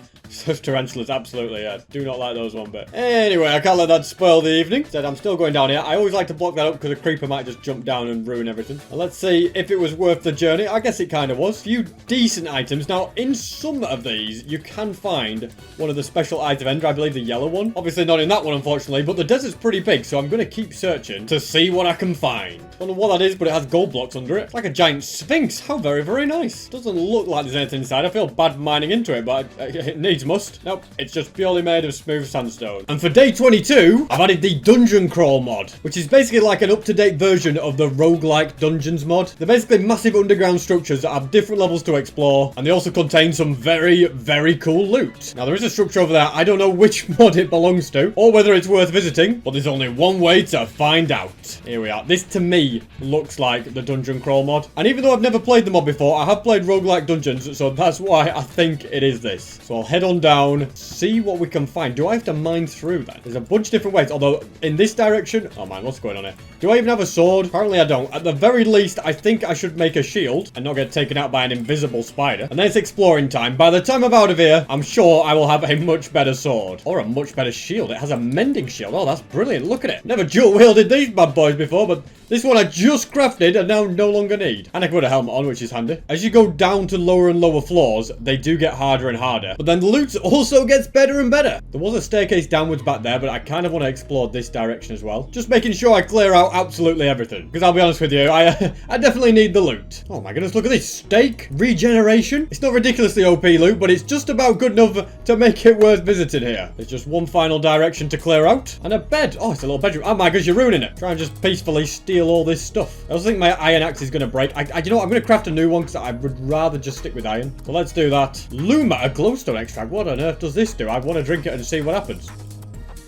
Those tarantulas, absolutely, yeah. Do not like those one bit. Anyway, I can't let that spoil the evening. Said I'm still going down here. I always like to block that up because a creeper might just jump down and ruin everything. And let's see if it was worth the journey. I guess it kind of was. Few decent items. Now, in some of these, you can find one of the special item ender. I believe the yellow one. Obviously not in that one, unfortunately, but the desert's pretty big, so I'm going to keep searching to see what I can find. Don't know what that is, but it has gold blocks under it. It's like a giant sphinx. How very, very nice. Doesn't look like there's anything inside. I feel bad mining into it, but it needs must. Nope, it's just purely made of smooth sandstone. And for day 22, I've added the dungeon crawl mod, which is basically like an up-to-date version of the roguelike dungeons mod. They're basically massive underground structures that have different levels to explore, and they also contain some very, very cool loot. Now, there is a structure over there. I don't know which mod it belongs to, or whether it's worth visiting, but there's only one way to find out. Here we are. This, to me, looks like the dungeon crawl mod. And even though I've never played the mod before, I have played roguelike dungeons, so that's why I think it is this. So I'll head on down, see what we can find. Do I have to mine through that? There's a bunch of different ways, although in this direction... Oh man, what's going on here? Do I even have a sword? Apparently I don't. At the very least, I think I should make a shield and not get taken out by an invisible spider. And then it's exploring time. By the time I'm out of here, I'm sure I will have a much better sword. Or a much better shield. It has a mending shield. Oh, that's brilliant. Look at it. Never dual wielded these bad boys before, but this one I just crafted and now no longer need. And I can put a helmet on, which is handy. As you go down to lower and lower floors, they do get harder and harder. But then the loot also gets better and better. There was a staircase downwards back there, but I kind of want to explore this direction as well. Just making sure I clear out absolutely everything. Because I'll be honest with you, I definitely need the loot. Oh my goodness, look at this. Steak regeneration. It's not ridiculously OP loot, but it's just about good enough to make it worth visiting here. There's just one final direction to clear out. And a bed. Oh, it's a little bedroom. Oh my gosh, you're ruining it. Try and just peacefully steal all this stuff. I also think my iron axe is going to break. You know what? I'm going to craft a new one because I would rather just stick with iron. So let's do that. Luma, a glowstone extract. What on earth does this do? I want to drink it and see what happens.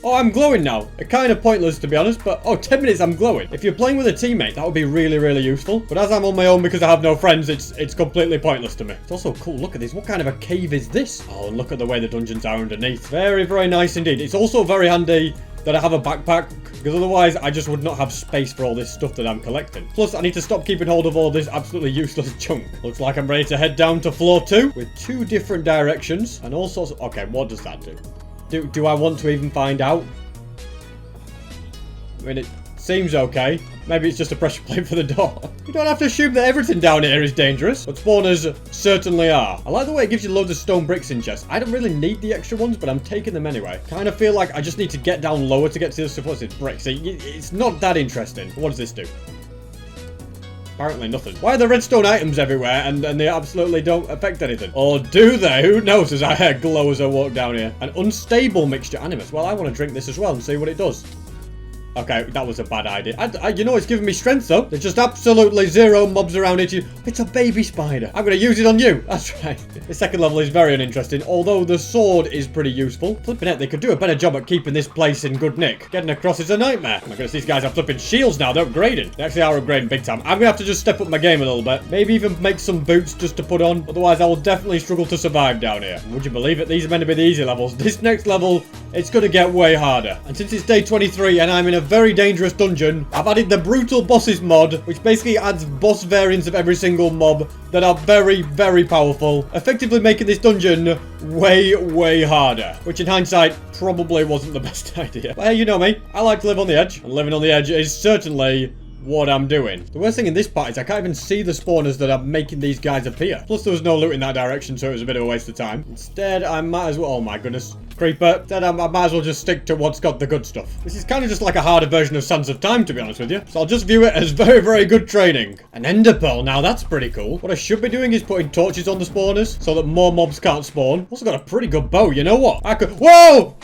Oh, I'm glowing now. Kind of pointless, to be honest, but... Oh, 10 minutes, I'm glowing. If you're playing with a teammate, that would be really, really useful. But as I'm on my own because I have no friends, it's completely pointless to me. It's also cool. Look at this. What kind of a cave is this? Oh, and look at the way the dungeons are underneath. Very, very nice indeed. It's also very handy that I have a backpack, because otherwise I just would not have space for all this stuff that I'm collecting. Plus, I need to stop keeping hold of all this absolutely useless junk. Looks like I'm ready to head down to floor 2 with 2 different directions and all sorts of... Okay, what does that do? Do I want to even find out? I mean, it seems okay. Maybe it's just a pressure plate for the door. You don't have to assume that everything down here is dangerous, but spawners certainly are. I like the way it gives you loads of stone bricks in chests. I don't really need the extra ones, but I'm taking them anyway. Kind of feel like I just need to get down lower to get to the stuff. What's it? Bricks. It's not that interesting. What does this do? Apparently nothing. Why are there redstone items everywhere and they absolutely don't affect anything? Or do they? Who knows as I glow as I walk down here. An unstable mixture animus. Well, I want to drink this as well and see what it does. Okay, that was a bad idea. You know, it's giving me strength, though. There's just absolutely 0 mobs around it. It's a baby spider. I'm going to use it on you. That's right. The second level is very uninteresting, although the sword is pretty useful. Flipping it, they could do a better job at keeping this place in good nick. Getting across is a nightmare. Oh my goodness, these guys are flipping shields now. They're upgrading. They actually are upgrading big time. I'm going to have to just step up my game a little bit. Maybe even make some boots just to put on. Otherwise, I will definitely struggle to survive down here. Would you believe it? These are meant to be the easy levels. This next level, it's going to get way harder. And since it's day 23 and I'm in a very dangerous dungeon. I've added the brutal bosses mod, which basically adds boss variants of every single mob that are very, very powerful, effectively making this dungeon way, way harder, which in hindsight probably wasn't the best idea. But hey, you know me, I like to live on the edge, and living on the edge is certainly what I'm doing. The worst thing in this part is I can't even see the spawners that are making these guys appear. Plus there was no loot in that direction, so it was a bit of a waste of time. Instead, I might as well, oh my goodness, creeper. Instead, I might as well just stick to what's got the good stuff. This is kind of just like a harder version of Sands of Time, to be honest with you. So I'll just view it as very, very good training. An ender pearl, now that's pretty cool. What I should be doing is putting torches on the spawners so that more mobs can't spawn. Also got a pretty good bow, you know what? I could, whoa!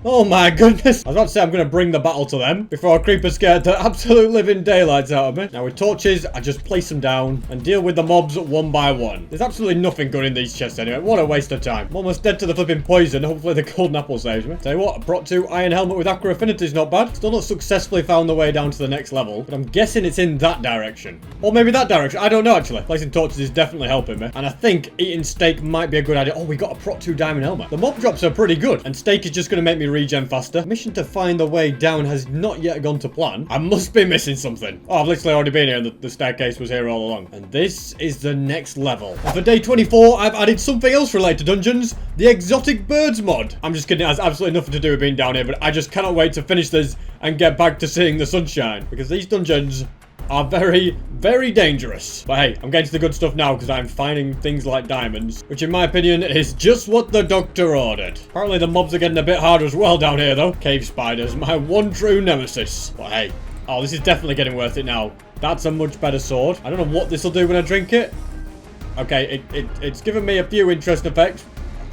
Oh my goodness. I was about to say I'm going to bring the battle to them before a creeper scared the absolute living daylights out of me. Now with torches, I just place them down and deal with the mobs one by one. There's absolutely nothing good in these chests anyway. What a waste of time. I'm almost dead to the flipping poison. Hopefully the golden apple saves me. Tell you what, I brought 2 iron helmet with aqua affinity is not bad. Still not successfully found the way down to the next level, but I'm guessing it's in that direction. Or maybe that direction. I don't know actually. Placing torches is definitely helping me. And I think eating steak might be a good idea. Oh, we got a Prot 2 diamond helmet. The mob drops are pretty good, and steak is just going to make me regen faster. Mission to find the way down has not yet gone to plan. I must be missing something. Oh, I've literally already been here and the staircase was here all along. And this is the next level. And for day 24, I've added something else related to dungeons. The exotic birds mod. I'm just kidding. It has absolutely nothing to do with being down here, but I just cannot wait to finish this and get back to seeing the sunshine. Because these dungeons are very, very dangerous. But hey, I'm getting to the good stuff now because I'm finding things like diamonds, which in my opinion is just what the doctor ordered. Apparently the mobs are getting a bit harder as well down here though. Cave spiders, my one true nemesis. But hey, oh, this is definitely getting worth it now. That's a much better sword. I don't know what this will do when I drink it. Okay, it's given me a few interesting effects.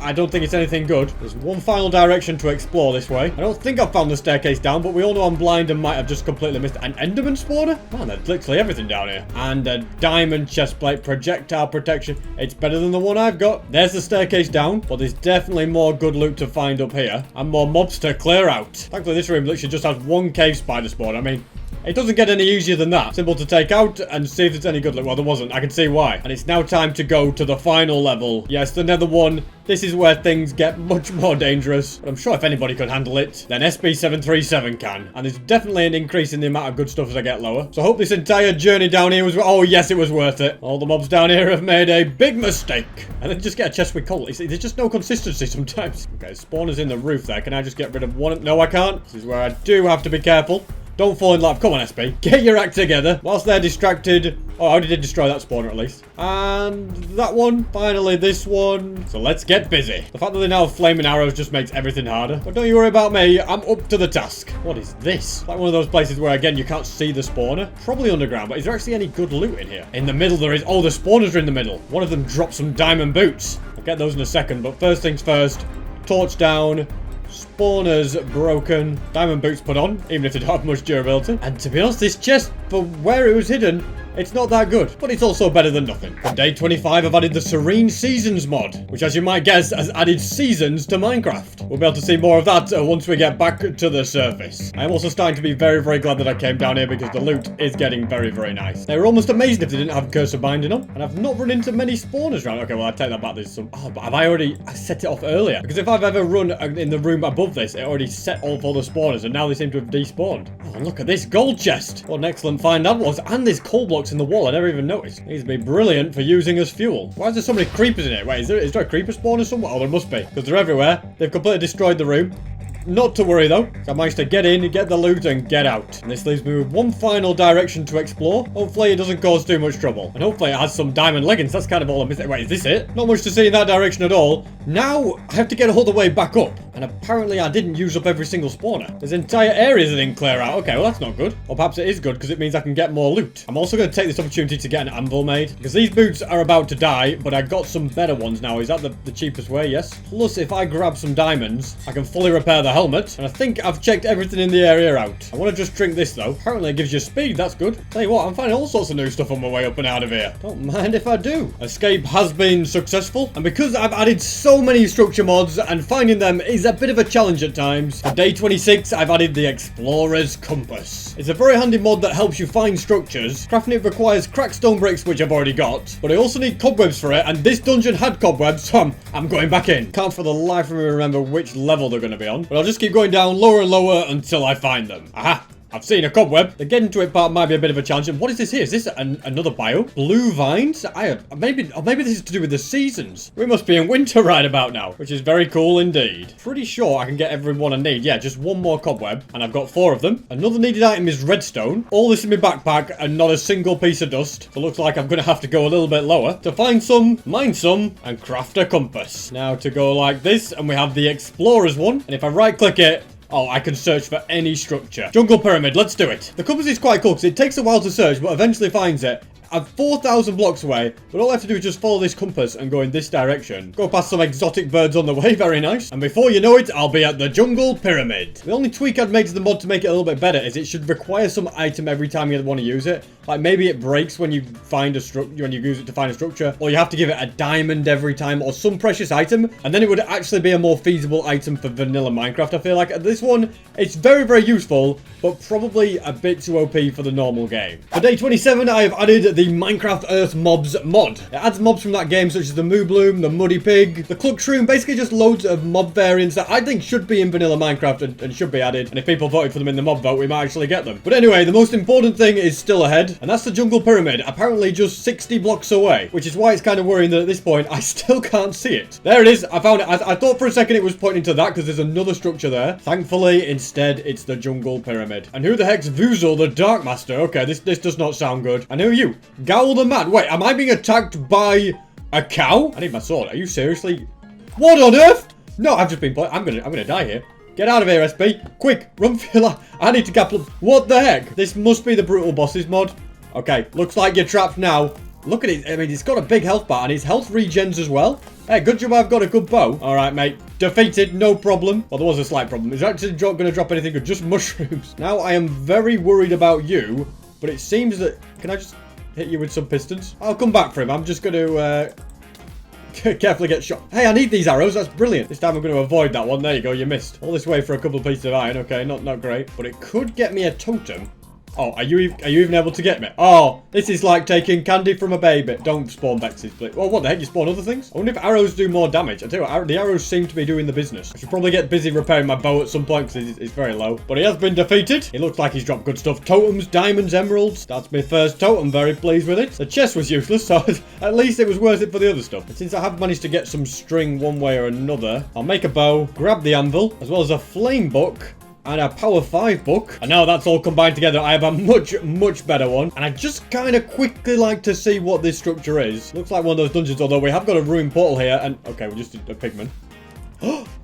I don't think it's anything good. There's one final direction to explore this way. I don't think I've found the staircase down, but we all know I'm blind and might have just completely missed it. An enderman spawner? Man, there's literally everything down here. And a diamond chestplate, projectile protection. It's better than the one I've got. There's the staircase down, but there's definitely more good loot to find up here. And more mobs to clear out. Thankfully, this room literally just has one cave spider spawn. I mean, it doesn't get any easier than that. Simple to take out and see if there's any good loot. Well, there wasn't. I can see why. And it's now time to go to the final level. Yes, the nether one. This is where things get much more dangerous. But I'm sure if anybody could handle it, then SB737 can. And there's definitely an increase in the amount of good stuff as I get lower. So I hope this entire journey down here was... Oh, yes, it was worth it. All the mobs down here have made a big mistake. And then just get a chest with coal. There's just no consistency sometimes. Okay, spawners in the roof there. Can I just get rid of one? No, I can't. This is where I do have to be careful. Don't fall in love. Come on, SP. Get your act together. Whilst they're distracted. Oh, I already did destroy that spawner at least. And that one. Finally, this one. So let's get busy. The fact that they now have flaming arrows just makes everything harder. But don't you worry about me. I'm up to the task. What is this? Like one of those places where, again, you can't see the spawner. Probably underground. But is there actually any good loot in here? In the middle, there is. Oh, the spawners are in the middle. One of them dropped some diamond boots. I'll get those in a second. But first things first. Torch down. Spawners broken. Diamond boots put on, even if they don't have much durability. And to be honest, this chest, for where it was hidden, it's not that good, but it's also better than nothing. For day 25, I've added the Serene Seasons mod, which as you might guess, has added seasons to Minecraft. We'll be able to see more of that once we get back to the surface. I am also starting to be very, very glad that I came down here because the loot is getting very, very nice. They were almost amazing if they didn't have Curse of Binding on, and I've not run into many spawners around. Okay, well, I take that back. There's some... Oh, but have I already set it off earlier? Because if I've ever run in the room above this, it already set off all the spawners, and now they seem to have despawned. Oh, and look at this gold chest. What an excellent find that was. And there's coal blocks in the wall. I never even noticed. These would be brilliant for using as fuel. Why is there so many creepers in here? Wait, is there a creeper spawner somewhere? Oh, there must be. Because they're everywhere. They've completely destroyed the room. Not to worry though, I managed to get in, get the loot, and get out. And this leaves me with one final direction to explore. Hopefully it doesn't cause too much trouble. And hopefully it has some diamond leggings. That's kind of all I'm missing. Wait, is this it? Not much to see in that direction at all. Now I have to get all the way back up. And apparently I didn't use up every single spawner. There's entire areas I didn't clear out. Okay, well that's not good. Or perhaps it is good because it means I can get more loot. I'm also going to take this opportunity to get an anvil made. Because these boots are about to die, but I got some better ones now. Is that the cheapest way? Yes. Plus, if I grab some diamonds, I can fully repair the helmet. And I think I've checked everything in the area out. I want to just drink this though. Apparently it gives you speed. That's good. Tell you what, I'm finding all sorts of new stuff on my way up and out of here. Don't mind if I do. Escape has been successful. And because I've added so many structure mods and finding them is a bit of a challenge at times. For day 26, I've added the Explorer's Compass. It's a very handy mod that helps you find structures. Crafting it requires cracked stone bricks, which I've already got. But I also need cobwebs for it. And this dungeon had cobwebs, so I'm going back in. Can't for the life of me remember which level they're going to be on. But I'll just keep going down lower and lower until I find them. Aha! I've seen a cobweb. The getting to it part might be a bit of a challenge. And what is this here? Is this another biome? Blue vines? Maybe this is to do with the seasons. We must be in winter right about now, which is very cool indeed. Pretty sure I can get everyone I need. Yeah, just one more cobweb, and I've got 4 of them. Another needed item is redstone. All this in my backpack, and not a single piece of dust. So it looks like I'm going to have to go a little bit lower to find some, mine some, and craft a compass. Now to go like this, and we have the explorer's one. And if I right click it, oh, I can search for any structure. Jungle pyramid, let's do it. The compass is quite cool because it takes a while to search, but eventually finds it. I'm 4,000 blocks away, but all I have to do is just follow this compass and go in this direction. Go past some exotic birds on the way, very nice. And before you know it, I'll be at the jungle pyramid. The only tweak I'd made to the mod to make it a little bit better is it should require some item every time you want to use it. Like maybe it breaks when you find a structure, when you use it to find a structure, or you have to give it a diamond every time, or some precious item, and then it would actually be a more feasible item for vanilla Minecraft. I feel like this one, it's very, very useful, but probably a bit too OP for the normal game. For day 27, I have added the Minecraft Earth Mobs mod. It adds mobs from that game such as the Moo Bloom, the Muddy Pig, the Cluck Shroom, basically just loads of mob variants that I think should be in vanilla Minecraft and should be added. And if people voted for them in the mob vote, we might actually get them. But anyway, the most important thing is still ahead, and that's the jungle pyramid, apparently just 60 blocks away, which is why it's kind of worrying that at this point I still can't see it. There it is. I found it. I thought for a second it was pointing to that because there's another structure there. Thankfully, instead, it's the jungle pyramid. And who the heck's Vuzel, the Dark Master? Okay, this does not sound good. And who are you? Gowl the Mad. Wait, am I being attacked by a cow? I need my sword. Are you seriously? What on earth? No, I've just been I'm gonna die here. Get out of here, SB. Quick, run for your life. I need to capital. What the heck? This must be the Brutal Bosses mod. Okay, looks like you're trapped now. Look at it. I mean, it's got a big health bar and his health regens as well. Hey, good job I've got a good bow. All right, mate. Defeated, no problem. Well, there was a slight problem. Is actually going to drop anything good? Just mushrooms. Now, I am very worried about you, but it seems that... Can I just hit you with some pistons? I'll come back for him. I'm just going to... carefully get shot. Hey, I need these arrows. That's brilliant. This time I'm going to avoid that one. There you go. You missed. All this way for a couple of pieces of iron. Okay, not great. But it could get me a totem. Oh, are you even able to get me? Oh, this is like taking candy from a baby. Don't spawn Vexes, please. Well, what the heck? You spawn other things? I wonder if arrows do more damage. I tell you what, the arrows seem to be doing the business. I should probably get busy repairing my bow at some point because it's very low. But he has been defeated. He looks like he's dropped good stuff. Totems, diamonds, emeralds. That's my first totem. Very pleased with it. The chest was useless, so at least it was worth it for the other stuff. And since I have managed to get some string one way or another, I'll make a bow, grab the anvil, as well as a flame book, and a power 5 book. And now that's all combined together, I have a much better one. And I just kind of quickly like to see what this structure is. Looks like one of those dungeons, although we have got a ruined portal here. And okay, we just did a pigman.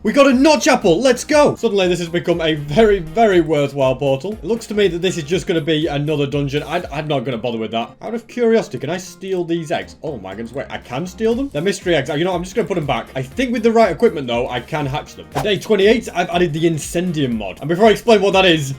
We got a notch apple. Let's go. Suddenly this has become a very worthwhile portal. It looks to me that this is just going to be another dungeon. I'm not going to bother with that. Out of curiosity, can I steal these eggs? Oh my goodness, wait, I can steal them? They're mystery eggs. You know, I'm just going to put them back. I think with the right equipment though, I can hatch them. For day 28, I've added the Incendium mod. And before I explain what that is,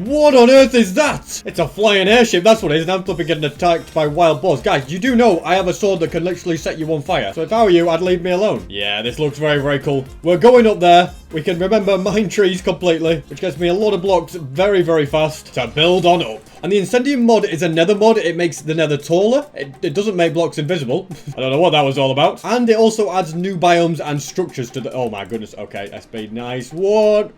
what on earth is that? It's a flying airship, that's what it is, and I'm flipping getting attacked by wild boars. Guys, you do know I have a sword that can literally set you on fire. So if I were you, I'd leave me alone. Yeah, this looks very cool. We're going up there. We can remember mine trees completely, which gets me a lot of blocks very fast to build on up. And the Incendium mod is a nether mod. It makes the nether taller. It doesn't make blocks invisible. I don't know what that was all about. And it also adds new biomes and structures to the... Oh my goodness. Okay, SB, nice one.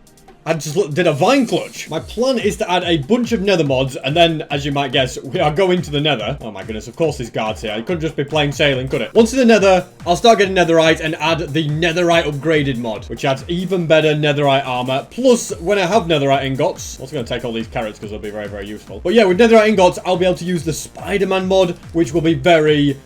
I just did a vine clutch. My plan is to add a bunch of nether mods, and then, as you might guess, we are going to the nether. Oh my goodness, of course there's guards here. It couldn't just be plain sailing, could it? Once in the nether, I'll start getting netherite and add the netherite upgraded mod, which adds even better netherite armor. Plus, when I have netherite ingots, I'm also going to take all these carrots because they'll be very useful. But yeah, with netherite ingots, I'll be able to use the Spider-Man mod, which will be very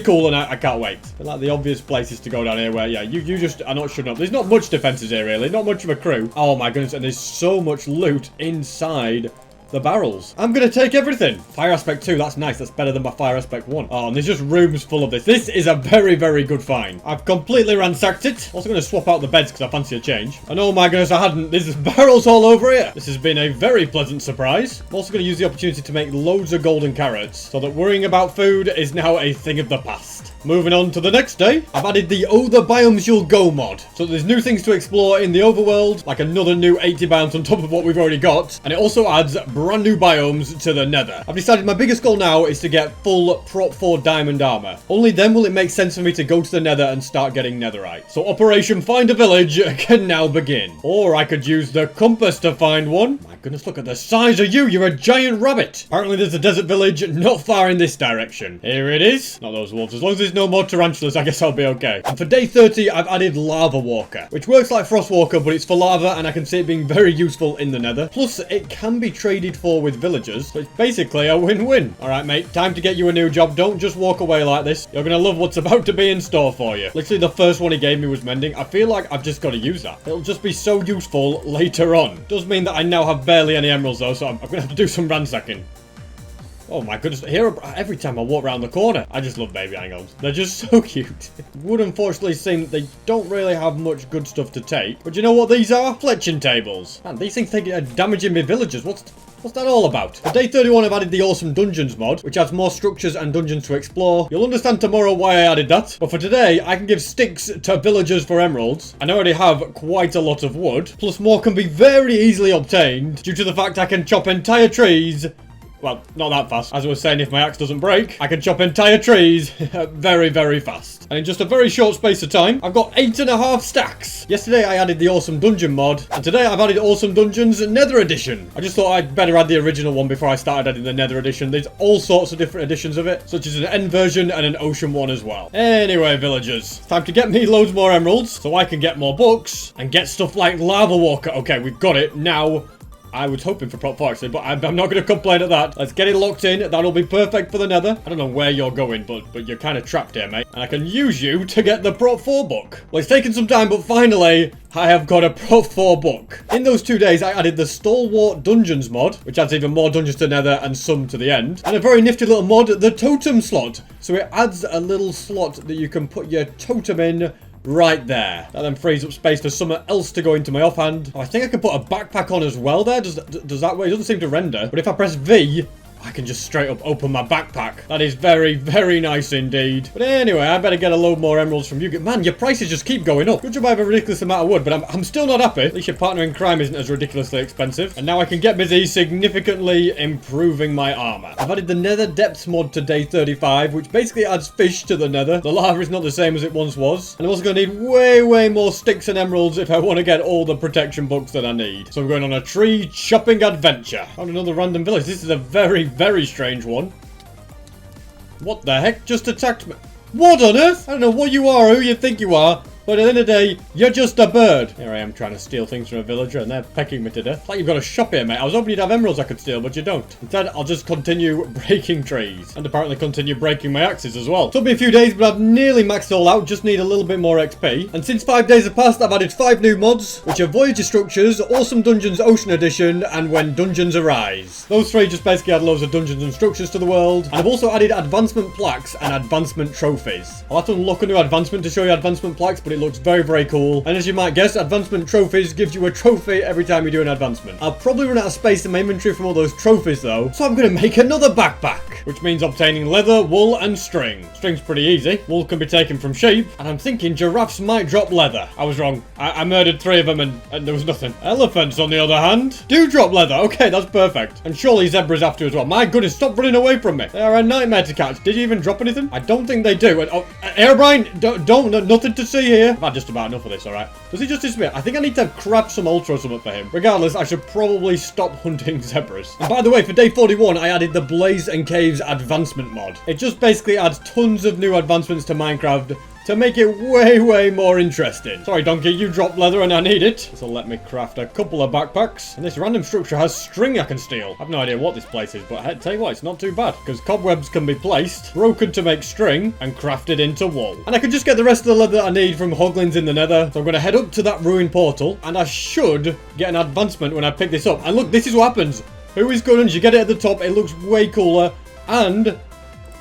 cool, and I can't wait. But like the obvious places to go down here where, yeah, you just are not shutting up. There's not much defenses here, really. Not much of a crew. Oh my goodness, and there's so much loot inside the barrels. I'm gonna take everything. Fire aspect 2, that's nice. That's better than my fire aspect 1. Oh, and there's just rooms full of this. This is a very good find. I've completely ransacked it. Also gonna swap out the beds because I fancy a change. And oh my goodness, I hadn't. There's barrels all over here. This has been a very pleasant surprise. I'm also gonna use the opportunity to make loads of golden carrots so that worrying about food is now a thing of the past. Moving on to the next day, I've added the other biomes you'll go mod. So there's new things to explore in the overworld, like another new 80 biomes on top of what we've already got. And it also adds brand new biomes to the nether. I've decided my biggest goal now is to get full prop 4 diamond armor. Only then will it make sense for me to go to the nether and start getting netherite. So Operation Find a Village can now begin. Or I could use the compass to find one. My goodness, look at the size of you. You're a giant rabbit. Apparently there's a desert village not far in this direction. Here it is. Not those wolves. As long as there's no more tarantulas, I guess I'll be okay. And for day 30, I've added Lava Walker, which works like Frost Walker, but it's for lava, and I can see it being very useful in the nether. Plus, it can be traded for with villagers, so it's basically a win-win. Alright, mate, time to get you a new job. Don't just walk away like this. You're gonna love what's about to be in store for you. Literally, the first one he gave me was mending. I feel like I've just got to use that. It'll just be so useful later on. Does mean that I now have barely any emeralds, though, so I'm gonna have to do some ransacking. Oh my goodness, here every time I walk around the corner, I just love baby angles. They're just so cute. It would unfortunately seem that they don't really have much good stuff to take. But you know what these are? Fletching tables. Man, these things are damaging my villagers. What's that all about? For day 31, I've added the Awesome Dungeons mod, which adds more structures and dungeons to explore. You'll understand tomorrow why I added that. But for today, I can give sticks to villagers for emeralds. And I already have quite a lot of wood. Plus, more can be very easily obtained due to the fact I can chop entire trees. Well, not that fast. As I was saying, if my axe doesn't break, I can chop entire trees very, very fast. And in just a very short space of time, I've got 8.5 stacks. Yesterday, I added the Awesome Dungeon mod. And today, I've added Awesome Dungeons Nether Edition. I just thought I'd better add the original one before I started adding the Nether Edition. There's all sorts of different editions of it, such as an End version and an Ocean one as well. Anyway, villagers, it's time to get me loads more emeralds so I can get more books and get stuff like Lava Walker. Okay, we've got it. Now, I was hoping for prop 4 actually, but I'm not going to complain at that. Let's get it locked in. That'll be perfect for the nether. I don't know where you're going, but you're kind of trapped here, mate. And I can use you to get the prop 4 book. Well, it's taken some time, but finally, I have got a prop 4 book. In those 2 days, I added the Stalwart Dungeons mod, which adds even more dungeons to nether and some to the end. And a very nifty little mod, the Totem slot. So it adds a little slot that you can put your totem in right there. That then frees up space for something else to go into my offhand. Oh, I think I can put a backpack on as well there. Does that way? It doesn't seem to render. But if I press V, I can just straight up open my backpack. That is very, very nice indeed. But anyway, I better get a load more emeralds from you. Man, your prices just keep going up. Good job I have a ridiculous amount of wood, but I'm still not happy. At least your partner in crime isn't as ridiculously expensive. And now I can get busy significantly improving my armor. I've added the Nether Depths mod to day 35, which basically adds fish to the nether. The lava is not the same as it once was. And I'm also going to need way, way more sticks and emeralds if I want to get all the protection books that I need. So I'm going on a tree chopping adventure. On another random village. This is a very, very strange one. What the heck just attacked me? What on earth? I don't know what you are or who you think you are, but at the end of the day, you're just a bird. Here I am trying to steal things from a villager and they're pecking me to death. It's like you've got a shop here, mate. I was hoping you'd have emeralds I could steal, but you don't. Instead, I'll just continue breaking trees. And apparently continue breaking my axes as well. Took me a few days, but I've nearly maxed all out. Just need a little bit more XP. And since 5 days have passed, I've added 5 new mods, which are Voyager Structures, Awesome Dungeons Ocean Edition, and When Dungeons Arise. Those 3 just basically add loads of dungeons and structures to the world. And I've also added advancement plaques and advancement trophies. I'll have to unlock a new advancement to show you advancement plaques, but it looks very, very cool. And as you might guess, advancement trophies gives you a trophy every time you do an advancement. I'll probably run out of space in my inventory from all those trophies though, so I'm going to make another backpack, which means obtaining leather, wool and string. String's pretty easy. Wool can be taken from sheep, and I'm thinking giraffes might drop leather. I was wrong. I murdered 3 of them and there was nothing. Elephants, on the other hand, do drop leather. Okay, that's perfect. And surely zebras have to as well. My goodness, stop running away from me. They are a nightmare to catch. Did you even drop anything? I don't think they do. And, Airbrine, don't, nothing to see here. I've had just about enough of this, alright? Does he just disappear? I think I need to craft some ultra or something for him. Regardless, I should probably stop hunting zebras. And by the way, for day 41, I added the Blaze and Caves advancement mod. It just basically adds tons of new advancements to Minecraft to make it way, way more interesting. Sorry, donkey, you dropped leather and I need it. So let me craft a couple of backpacks. And this random structure has string I can steal. I've no idea what this place is, but I tell you what, it's not too bad. Because cobwebs can be placed, broken to make string, and crafted into wool. And I can just get the rest of the leather that I need from hoglins in the nether. So I'm going to head up to that ruined portal. And I should get an advancement when I pick this up. And look, this is what happens. Who is good? And you get it at the top. It looks way cooler. And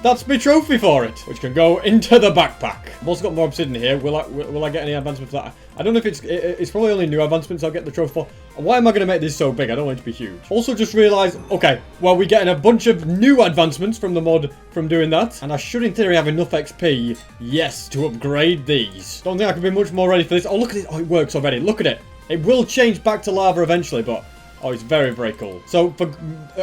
that's my trophy for it, which can go into the backpack. I've also got more obsidian here. Will I get any advancements for that? I don't know if it's probably only new advancements I'll get the trophy for. Why am I going to make this so big? I don't want it to be huge. Also just realised, okay, well, we're getting a bunch of new advancements from the mod from doing that. And I should, in theory, have enough XP, yes, to upgrade these. Don't think I could be much more ready for this. Oh, look at it. Oh, it works already. Look at it. It will change back to lava eventually, but... oh, it's very, very cool. So,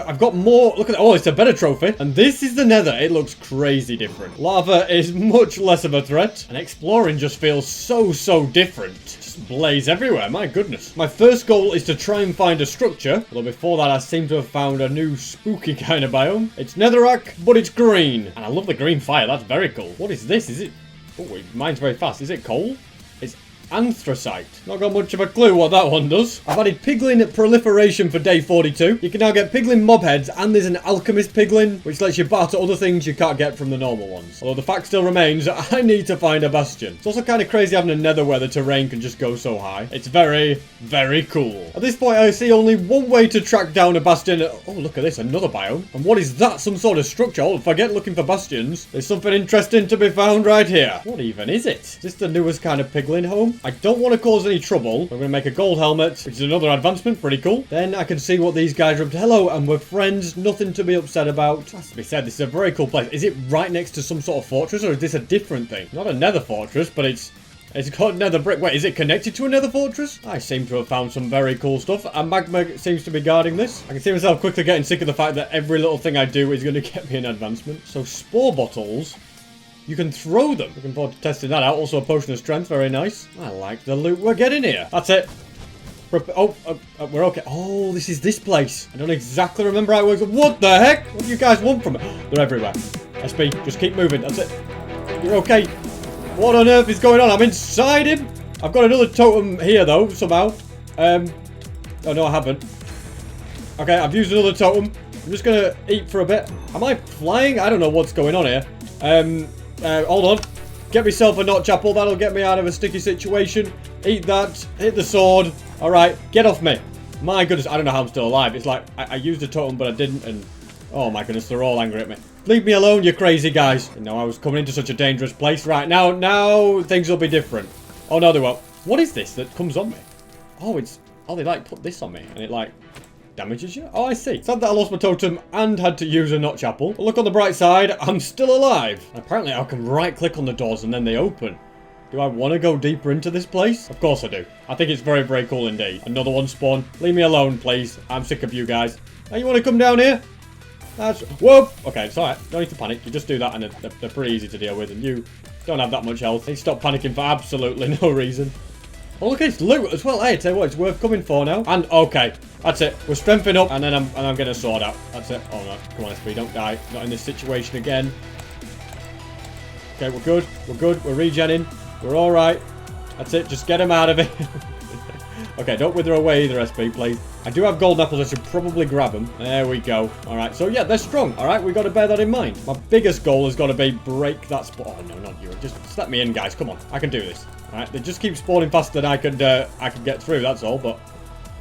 I've got more... look at that. Oh, it's a better trophy. And this is the nether. It looks crazy different. Lava is much less of a threat. And exploring just feels so different. Just blaze everywhere. My goodness. My first goal is to try and find a structure. Although before that, I seem to have found a new spooky kind of biome. It's netherrack, but it's green. And I love the green fire. That's very cool. What is this? Is it... oh, it mines very fast. Is it coal? It's... anthracite. Not got much of a clue what that one does. I've added piglin proliferation for day 42. You can now get piglin mob heads, and there's an alchemist piglin, which lets you barter other things you can't get from the normal ones. Although the fact still remains, I need to find a bastion. It's also kind of crazy having a nether where the terrain can just go so high. It's very, very cool. At this point, I see only one way to track down a bastion. Oh, look at this, another biome. And what is that? Some sort of structure? Oh, forget looking for bastions. There's something interesting to be found right here. What even is it? Is this the newest kind of piglin home? I don't want to cause any trouble. I'm going to make a gold helmet, which is another advancement. Pretty cool. Then I can see what these guys are up to. Hello, and we're friends. Nothing to be upset about. Has to be said, this is a very cool place. Is it right next to some sort of fortress, or is this a different thing? Not a nether fortress, but it's got nether brick. Wait, is it connected to a nether fortress? I seem to have found some very cool stuff. And magma seems to be guarding this. I can see myself quickly getting sick of the fact that every little thing I do is going to get me an advancement. So spore bottles... you can throw them. Looking forward to testing that out. Also a potion of strength. Very nice. I like the loot we're getting here. That's it. Oh, we're okay. Oh, this is this place. I don't exactly remember how it works. What the heck? What do you guys want from it? They're everywhere. SP, just keep moving. That's it. You're okay. What on earth is going on? I'm inside him. I've got another totem here, though, somehow. Oh, no, I haven't. Okay, I've used another totem. I'm just going to eat for a bit. Am I flying? I don't know what's going on here. Hold on. Get myself a notch apple. That'll get me out of a sticky situation. Eat that. Hit the sword. Alright, get off me. My goodness, I don't know how I'm still alive. It's like, I used a totem, but I didn't, and... oh my goodness, they're all angry at me. Leave me alone, you crazy guys. You know, I was coming into such a dangerous place. Right, now things will be different. Oh, no, they won't. What is this that comes on me? Oh, it's... oh, they, like, put this on me, and it, like... damages you? Oh, I see. Sad that I lost my totem and had to use a notch apple. But look on the bright side, I'm still alive. Apparently, I can right-click on the doors and then they open. Do I want to go deeper into this place? Of course I do. I think it's very, very cool indeed. Another one spawned. Leave me alone, please. I'm sick of you guys. Now, you want to come down here? That's... whoa! Okay, it's alright. Don't need to panic. You just do that and they're pretty easy to deal with. And you don't have that much health. Hey, stop panicking for absolutely no reason. Oh, look, it's loot as well. Hey, I tell you what, it's worth coming for now. And, okay, that's it. We're strengthening up, and then I'm getting a sword out. That's it. Oh, no. Come on, SP, don't die. Not in this situation again. Okay, we're good. We're good. We're regenning. We're all right. That's it. Just get him out of it. Okay, don't wither away either, SP, please. I do have golden apples. I should probably grab them. There we go. All right, so, yeah, they're strong. All right, we've got to bear that in mind. My biggest goal has got to be break that spawn. Oh, no, not you. Just let me in, guys. Come on. I can do this. Alright, they just keep spawning faster than I could get through, that's all, but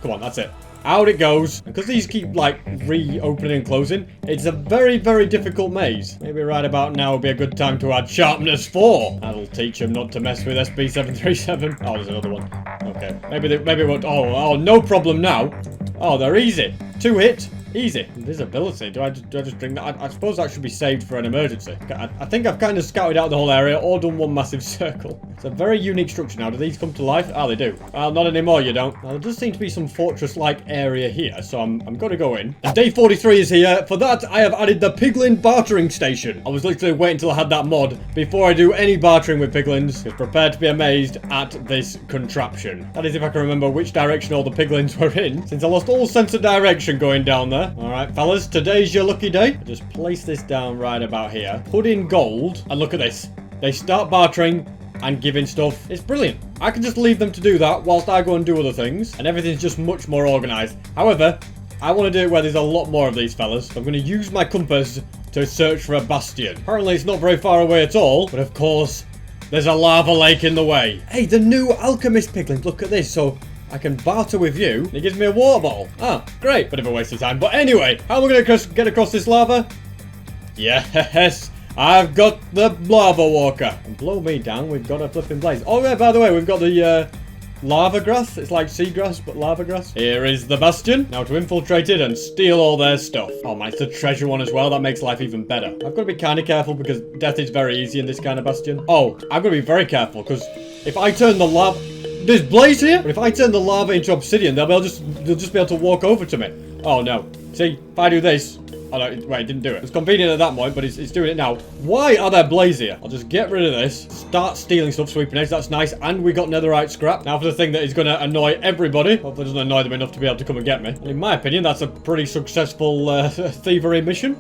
come on, that's it. Out it goes. And because these keep, like, reopening and closing, it's a very, very difficult maze. Maybe right about now would be a good time to add sharpness 4. That'll teach them not to mess with SB737. Oh, there's another one. Okay, maybe it won't. Oh, no problem now. Oh, they're easy. 2 hit. Easy. Invisibility. Do I just drink that? I suppose that should be saved for an emergency. I think I've kind of scouted out the whole area or done one massive circle. It's a very unique structure now. Do these come to life? Oh, they do. Well, not anymore, you don't. Now, there does seem to be some fortress-like area here, so I'm going to go in. And day 43 is here. For that, I have added the piglin bartering station. I was literally waiting until I had that mod before I do any bartering with piglins. Just prepared to be amazed at this contraption. That is if I can remember which direction all the piglins were in, since I lost all sense of direction going down there. Alright, fellas, today's your lucky day. I just place this down right about here. Put in gold, and look at this. They start bartering and giving stuff. It's brilliant. I can just leave them to do that whilst I go and do other things, and everything's just much more organised. However, I want to do it where there's a lot more of these fellas. So I'm going to use my compass to search for a bastion. Apparently, it's not very far away at all, but of course, there's a lava lake in the way. Hey, the new alchemist piglins. Look at this. So I can barter with you. It gives me a water bottle. Ah, great. Bit of a waste of time. But anyway, how am I going to get across this lava? Yes, I've got the lava walker. And blow me down, we've got a flipping blaze. Oh yeah, by the way, we've got the lava grass. It's like seagrass, but lava grass. Here is the bastion. Now to infiltrate it and steal all their stuff. Oh man, it's the treasure one as well. That makes life even better. I've got to be kind of careful because death is very easy in this kind of bastion. Oh, I've got to be very careful because if I turn the lava... There's blaze here? But if I turn the lava into obsidian, they'll just be able to walk over to me. Oh no. See, if I do this... Oh no, wait, it didn't do it. It's convenient at that point, but it's doing it now. Why are there blaze here? I'll just get rid of this. Start stealing stuff, sweeping eggs. That's nice. And we got netherite scrap. Now for the thing that is going to annoy everybody. Hopefully it doesn't annoy them enough to be able to come and get me. And in my opinion, that's a pretty successful thievery mission.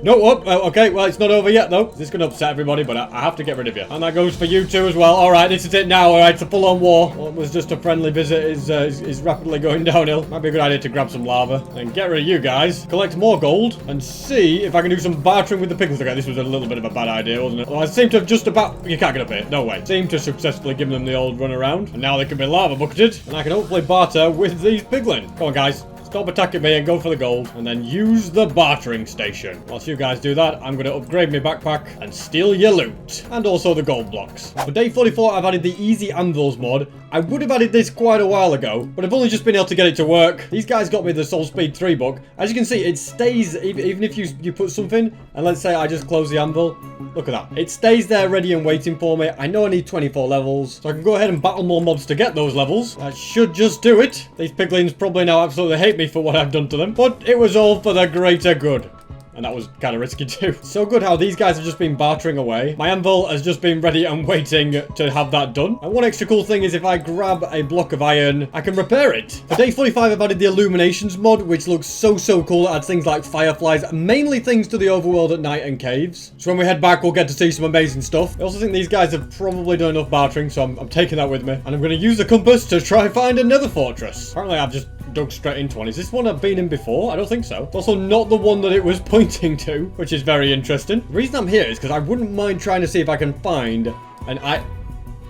No, okay, well, it's not over yet, though. This is going to upset everybody, but I have to get rid of you. And that goes for you, too, as well. All right, this is it now. All right, it's a full-on war. What was just a friendly visit is rapidly going downhill. Might be a good idea to grab some lava and get rid of you guys. Collect more gold and see if I can do some bartering with the piglins. Okay, this was a little bit of a bad idea, wasn't it? Well, I seem to have just about... You can't get up here. No way. Seem to successfully give them the old run around. And now they can be lava bucketed. And I can hopefully barter with these piglins. Come on, guys. Stop attacking me and go for the gold. And then use the bartering station. Whilst you guys do that, I'm going to upgrade my backpack and steal your loot. And also the gold blocks. For day 44, I've added the easy anvils mod. I would have added this quite a while ago, but I've only just been able to get it to work. These guys got me the Soul Speed 3 book. As you can see, it stays, even if you put something, and let's say I just close the anvil. Look at that. It stays there ready and waiting for me. I know I need 24 levels, so I can go ahead and battle more mobs to get those levels. That should just do it. These piglins probably now absolutely hate me for what I've done to them, but it was all for the greater good. And that was kind of risky too. So good how these guys have just been bartering away. My anvil has just been ready and waiting to have that done. And one extra cool thing is if I grab a block of iron, I can repair it. For day 45, I've added the illuminations mod, which looks so cool. It adds things like fireflies, mainly things to the overworld at night and caves. So when we head back, we'll get to see some amazing stuff. I also think these guys have probably done enough bartering, so I'm taking that with me. And I'm going to use the compass to try and find another fortress. Apparently, I've just dug straight into one. Is this one I've been in before? I don't think so. It's also not the one that it was pointing to, which is very interesting. The reason I'm here is because I wouldn't mind trying to see if I can find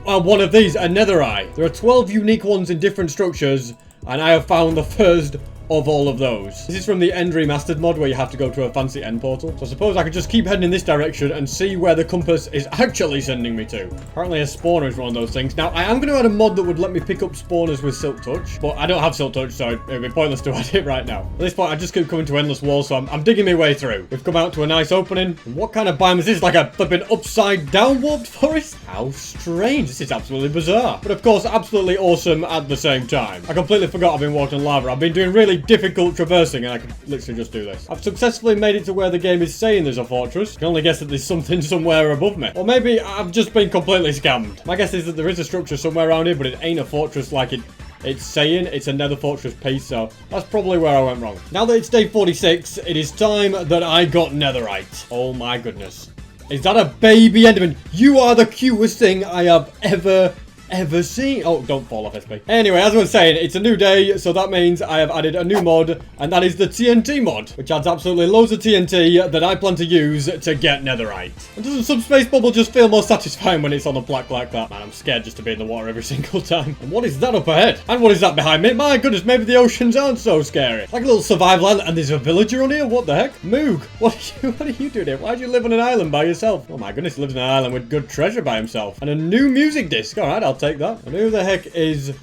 one of these, a nether eye. There are 12 unique ones in different structures, and I have found the first of all of those. This is from the End Remastered mod where you have to go to a fancy end portal. So I suppose I could just keep heading in this direction and see where the compass is actually sending me to. Apparently a spawner is one of those things. Now I am going to add a mod that would let me pick up spawners with Silk Touch, but I don't have Silk Touch, so it would be pointless to add it right now. At this point I just keep coming to endless walls, so I'm digging my way through. We've come out to a nice opening. And what kind of biome is this? Like a flipping upside down warped forest? How strange. This is absolutely bizarre. But of course absolutely awesome at the same time. I completely forgot I've been walking on lava. I've been doing really difficult traversing and I could literally just do this. I've successfully made it to where the game is saying there's a fortress. I can only guess that there's something somewhere above me. Or maybe I've just been completely scammed. My guess is that there is a structure somewhere around here, but it ain't a fortress like it's saying. It's a nether fortress piece, so that's probably where I went wrong. Now that it's day 46, it is time that I got netherite. Oh my goodness. Is that a baby enderman? You are the cutest thing I have ever seen. Oh, don't fall off, SP. Anyway, as I was saying, it's a new day, so that means I have added a new mod, and that is the TNT mod, which adds absolutely loads of TNT that I plan to use to get netherite. And doesn't Subspace Bubble just feel more satisfying when it's on a black like that? Man, I'm scared just to be in the water every single time. And what is that up ahead? And what is that behind me? My goodness, maybe the oceans aren't so scary. It's like a little survival island, and there's a villager on here? What the heck? Moog, what are you doing here? Why do you live on an island by yourself? Oh my goodness, he lives on an island with good treasure by himself. And a new music disc. Alright, I'll take that. And who the heck is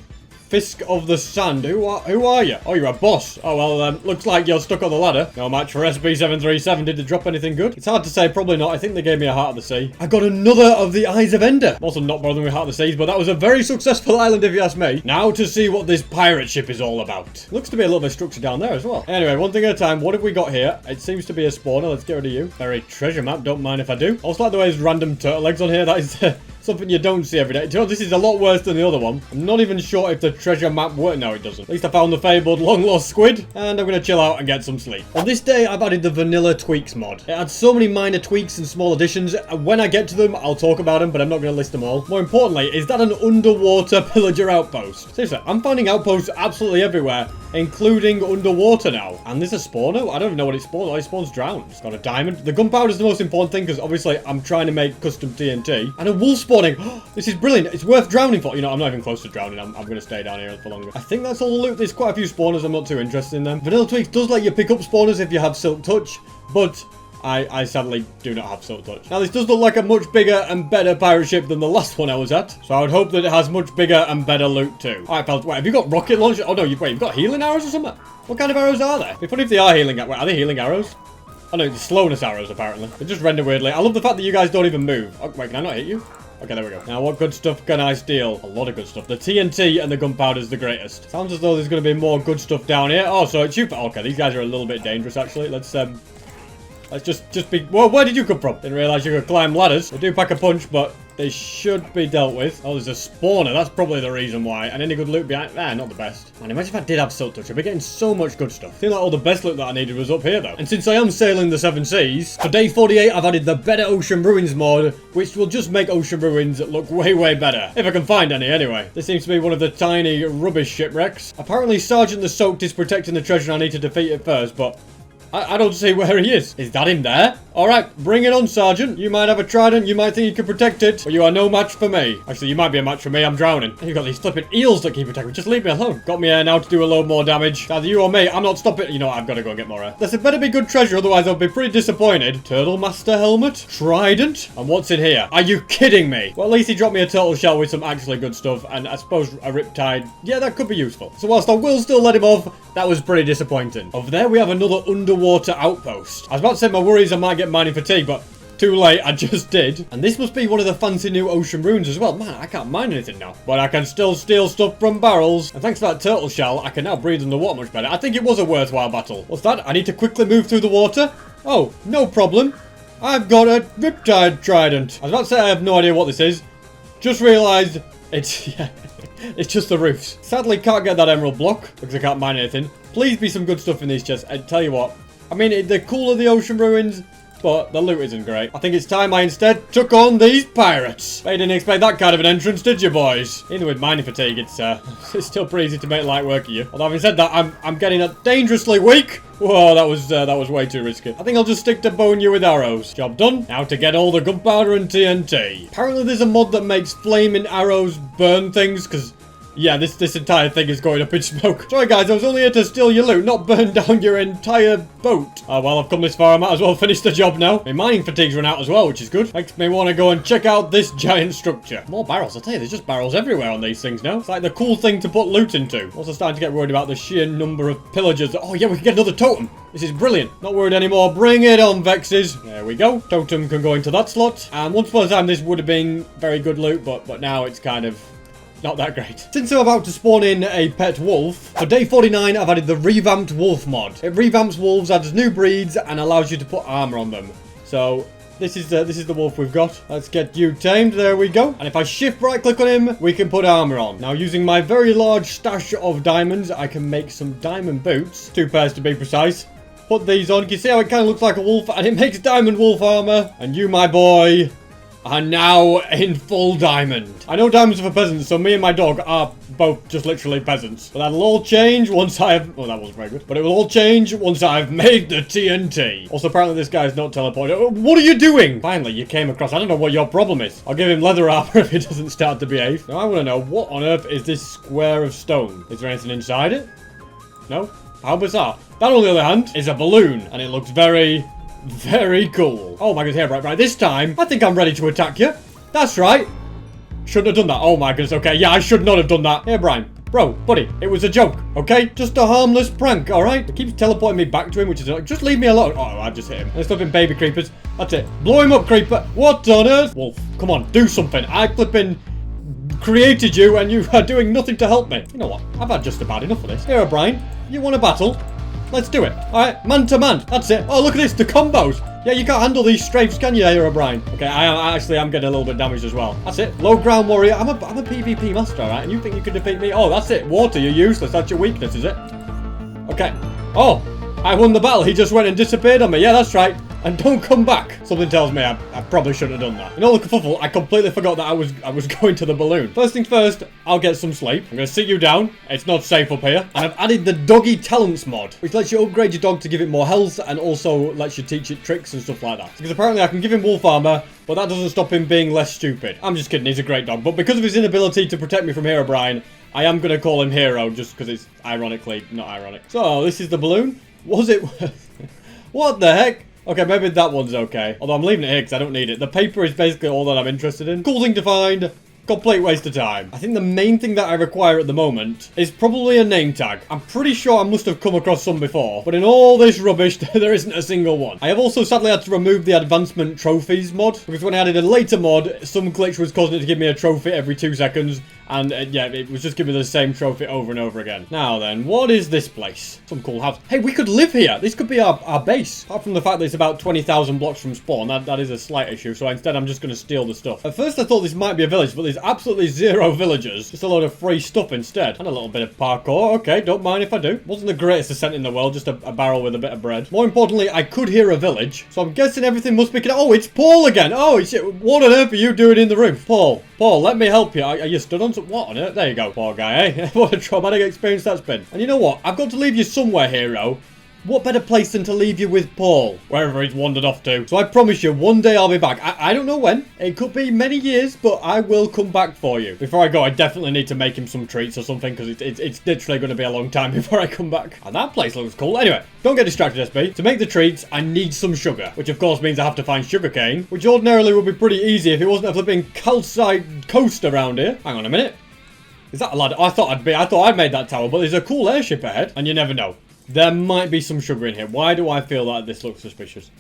Fisk of the Sand? Who are you? Oh, you're a boss. Oh, well, looks like you're stuck on the ladder. No match for SB737. Did they drop anything good? It's hard to say. Probably not. I think they gave me a Heart of the Sea. I got another of the Eyes of Ender. I'm also not bothering with Heart of the Seas, but that was a very successful island if you ask me. Now to see what this pirate ship is all about. Looks to be a little bit of structure down there as well. Anyway, one thing at a time. What have we got here? It seems to be a spawner. Let's get rid of you. Buried treasure map. Don't mind if I do. I also like the way there's random turtle eggs on here. That is something you don't see every day. Do you know, this is a lot worse than the other one. I'm not even sure if the treasure map worked. No, it doesn't. At least I found the fabled long-lost squid, and I'm going to chill out and get some sleep. On this day, I've added the Vanilla Tweaks mod. It adds so many minor tweaks and small additions. When I get to them, I'll talk about them, but I'm not going to list them all. More importantly, is that an underwater pillager outpost? Seriously, I'm finding outposts absolutely everywhere, including underwater now. And there's a spawner? I don't even know what it spawns. Oh, it spawns drowned. It's got a diamond. The gunpowder is the most important thing, because obviously I'm trying to make custom TNT. And a wolf spawning. This is brilliant. It's worth drowning for. You know, I'm not even close to drowning. I'm going to stay down here for longer. I think that's all the loot. There's quite a few spawners. I'm not too interested in them. Vanilla Tweaks does let you pick up spawners if you have Silk Touch, but I sadly do not have Silk Touch. Now, this does look like a much bigger and better pirate ship than the last one I was at. So I would hope that it has much bigger and better loot too. Alright, fellas, wait, have you got rocket launcher? Oh no, you've got healing arrows or something? What kind of arrows are there? It'd be funny if they are healing. Wait, are they healing arrows? Oh no, the slowness arrows apparently. They just render weirdly. I love the fact that you guys don't even move. Oh, wait, can I not hit you? Okay, there we go. Now, what good stuff can I steal? A lot of good stuff. The TNT and the gunpowder is the greatest. Sounds as though there's going to be more good stuff down here. Oh, so it's you. Okay, these guys are a little bit dangerous, actually. Let's just be... Well, where did you come from? Didn't realize you could climb ladders. They do pack a punch, but they should be dealt with. Oh, there's a spawner. That's probably the reason why. And any good loot behind... not the best. Man, imagine if I did have Silk Touch. I'd be getting so much good stuff. I feel like all the best loot that I needed was up here, though. And since I am sailing the 7 seas, for day 48, I've added the Better Ocean Ruins mod, which will just make Ocean Ruins look way, way better. If I can find any, anyway. This seems to be one of the tiny rubbish shipwrecks. Apparently, Sergeant the Soaked is protecting the treasure and I need to defeat it first, but... I don't see where he is. Is that him there? Alright, bring it on, Sergeant. You might have a trident, you might think you can protect it, but you are no match for me. Actually, you might be a match for me, I'm drowning. You've got these flipping eels that keep attacking. Just leave me alone. Got me air now to do a load more damage. It's either you or me, I'm not stopping. You know what, I've got to go and get more air. This had better be good treasure, otherwise I'll be pretty disappointed. Turtle Master helmet, trident, and what's in here? Are you kidding me? Well, at least he dropped me a turtle shell with some actually good stuff, and I suppose a riptide. Yeah, that could be useful. So whilst I will still let him off, that was pretty disappointing. Over there, we have another underwater outpost. I was about to say my worries I might get mining fatigue, but too late, I just did. And this must be one of the fancy new ocean ruins as well. Man, I can't mine anything now, but I can still steal stuff from barrels. And thanks to that turtle shell, I can now breathe in the water much better. I think it was a worthwhile battle. What's that? I need to quickly move through the water? Oh, no problem. I've got a riptide trident. I was about to say I have no idea what this is. Just realised it's, yeah, it's just the roofs. Sadly, can't get that emerald block because I can't mine anything. Please be some good stuff in these chests. I tell you what. I mean, they're cool of the ocean ruins, but the loot isn't great. I think it's time I instead took on these pirates. But you didn't expect that kind of an entrance, did you, boys? Even with mining fatigue, it's still pretty easy to make light work of you. Although having said that, I'm getting dangerously weak. Whoa, that was way too risky. I think I'll just stick to bowing you with arrows. Job done. Now to get all the gunpowder and TNT. Apparently there's a mod that makes flaming arrows burn things, because... yeah, this entire thing is going up in smoke. Sorry guys, I was only here to steal your loot, not burn down your entire boat. Oh well, I've come this far, I might as well finish the job now. My mining fatigue's run out as well, which is good. Makes me want to go and check out this giant structure. More barrels, I'll tell you, there's just barrels everywhere on these things now. It's like the cool thing to put loot into. Also starting to get worried about the sheer number of pillagers. Oh yeah, we can get another totem. This is brilliant. Not worried anymore. Bring it on, Vexes. There we go. Totem can go into that slot. And once upon a time, this would have been very good loot, but now it's kind of... not that great. Since I'm about to spawn in a pet wolf, for day 49 I've added the revamped wolf mod. It revamps wolves, adds new breeds, and allows you to put armor on them. So this is the wolf we've got. Let's get you tamed. There we go. And if I shift right click on him, we can put armor on. Now using my very large stash of diamonds, I can make some diamond boots. 2 pairs to be precise. Put these on. Can you see how it kind of looks like a wolf? And it makes diamond wolf armor. And you, my boy, are now in full diamond. I know diamonds are for peasants, so me and my dog are both just literally peasants. But that'll all change once I have... well, that wasn't very good. But it will all change once I've made the TNT. Also, apparently this guy's not teleported. What are you doing? Finally, you came across. I don't know what your problem is. I'll give him leather armor if he doesn't start to behave. Now, I want to know, what on earth is this square of stone? Is there anything inside it? No? How bizarre. That, on the other hand, is a balloon. And it looks very... very cool. Oh my goodness, right. This time, I think I'm ready to attack you. That's right. Shouldn't have done that. Oh my goodness, okay. Yeah, I should not have done that. Here, Brian. Bro, buddy, it was a joke, okay? Just a harmless prank, alright? It keeps teleporting me back to him, which is like, just leave me alone. Oh, I just hit him. There's flipping baby creepers. That's it. Blow him up, creeper. What on earth? Wolf, come on, do something. I flipping created you and you are doing nothing to help me. You know what? I've had just about enough of this. Here, Brian. You want a battle? Let's do it. Alright, man to man. That's it. Oh, look at this. The combos. Yeah, you can't handle these strafes, can you, Hero Brian? Okay, I actually am getting a little bit damaged as well. That's it. Low ground warrior. I'm a PvP master, alright? And you think you can defeat me? Oh, that's it. Water, you're useless. That's your weakness, is it? Okay. Oh, I won the battle. He just went and disappeared on me. Yeah, that's right. And don't come back. Something tells me I probably shouldn't have done that. In all the kerfuffle, I completely forgot that I was going to the balloon. First things first, I'll get some sleep. I'm going to sit you down. It's not safe up here. And I've added the doggy talents mod, which lets you upgrade your dog to give it more health and also lets you teach it tricks and stuff like that. Because apparently I can give him wolf armor, but that doesn't stop him being less stupid. I'm just kidding. He's a great dog. But because of his inability to protect me from Hero Brian, I am going to call him Hero just because it's ironically not ironic. So, this is the balloon. Was it... what the heck? Okay, maybe that one's okay. Although I'm leaving it here because I don't need it. The paper is basically all that I'm interested in. Cool thing to find. Complete waste of time. I think the main thing that I require at the moment is probably a name tag. I'm pretty sure I must have come across some before, but in all this rubbish, there isn't a single one. I have also sadly had to remove the advancement trophies mod, because when I added a later mod, some glitch was causing it to give me a trophy every 2 seconds. And yeah, it was just giving me the same trophy over and over again. Now then, what is this place? Some cool house. Hey, we could live here. This could be our base. Apart from the fact that it's about 20,000 blocks from spawn. That is a slight issue. So instead, I'm just going to steal the stuff. At first, I thought this might be a village, but there's absolutely 0 villagers. Just a load of free stuff instead. And a little bit of parkour. Okay, don't mind if I do. Wasn't the greatest ascent in the world, just a barrel with a bit of bread. More importantly, I could hear a village. So I'm guessing everything must be... Oh, it's Paul again. Oh, shit. What on earth are you doing in the roof? Paul, let me help you. Are you stood on some... What on earth? There you go, poor guy, eh? What a traumatic experience that's been. And you know what? I've got to leave you somewhere, hero. What better place than to leave you with Paul, wherever he's wandered off to. So I promise you, one day I'll be back. I don't know when. It could be many years, but I will come back for you. Before I go, I definitely need to make him some treats or something, because it's literally going to be a long time before I come back. And that place looks cool. Anyway, don't get distracted, SB. To make the treats, I need some sugar, which of course means I have to find sugarcane, which ordinarily would be pretty easy if it wasn't a flipping calcite coast around here. Hang on a minute. Is that a ladder? I thought I'd made that tower, but there's a cool airship ahead, and you never know. There might be some sugar in here. Why do I feel like this looks suspicious?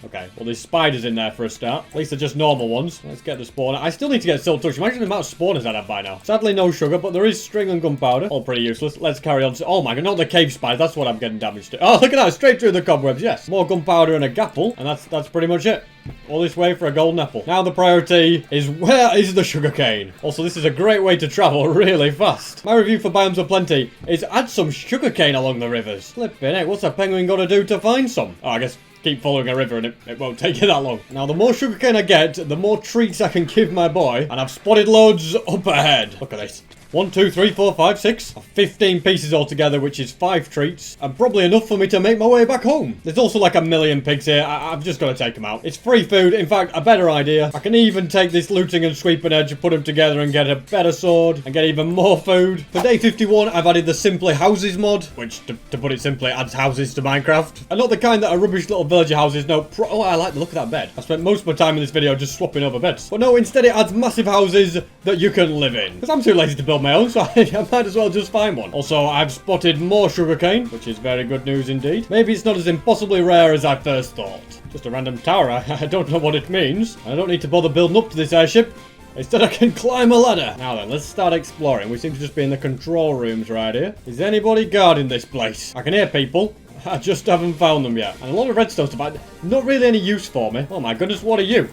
Okay, well, there's spiders in there for a start. At least they're just normal ones. Let's get the spawner. I still need to get silk touch. Imagine the amount of spawners I'd have by now. Sadly, no sugar, but there is string and gunpowder. All pretty useless. Let's carry on. Oh my god, not the cave spiders. That's what I'm getting damaged to. Oh, look at that. Straight through the cobwebs. Yes. More gunpowder and a gapple. And that's pretty much it. All this way for a golden apple. Now the priority is, where is the sugarcane? Also, this is a great way to travel really fast. My review for Biomes of Plenty is add some sugarcane along the rivers. Flippin' heck, what's a penguin got to do to find some? Oh, I guess keep following a river and it won't take you that long. Now, the more sugarcane I get, the more treats I can give my boy. And I've spotted loads up ahead. Look at this. 1, 2, 3, 4, 5, 6. 15 pieces altogether, which is 5 treats. And probably enough for me to make my way back home. There's also like a million pigs here. I've just got to take them out. It's free food. In fact, a better idea. I can even take this looting and sweeping edge and put them together and get a better sword. And get even more food. For day 51, I've added the Simply Houses mod. Which, to put it simply, adds houses to Minecraft. And not the kind that are rubbish little villager houses. No, oh, I like the look of that bed. I spent most of my time in this video just swapping over beds. But no, instead it adds massive houses that you can live in. Because I'm too lazy to build my own, so I might as well just find one. Also, I've spotted more sugarcane, which is very good news indeed. Maybe it's not as impossibly rare as I first thought. Just a random tower. I don't know what it means. I don't need to bother building up to this airship. Instead, I can climb a ladder. Now then, let's start exploring. We seem to just be in the control rooms right here. Is anybody guarding this place? I can hear people. I just haven't found them yet. And a lot of redstone stuff, not really any use for me. Oh my goodness, what are you?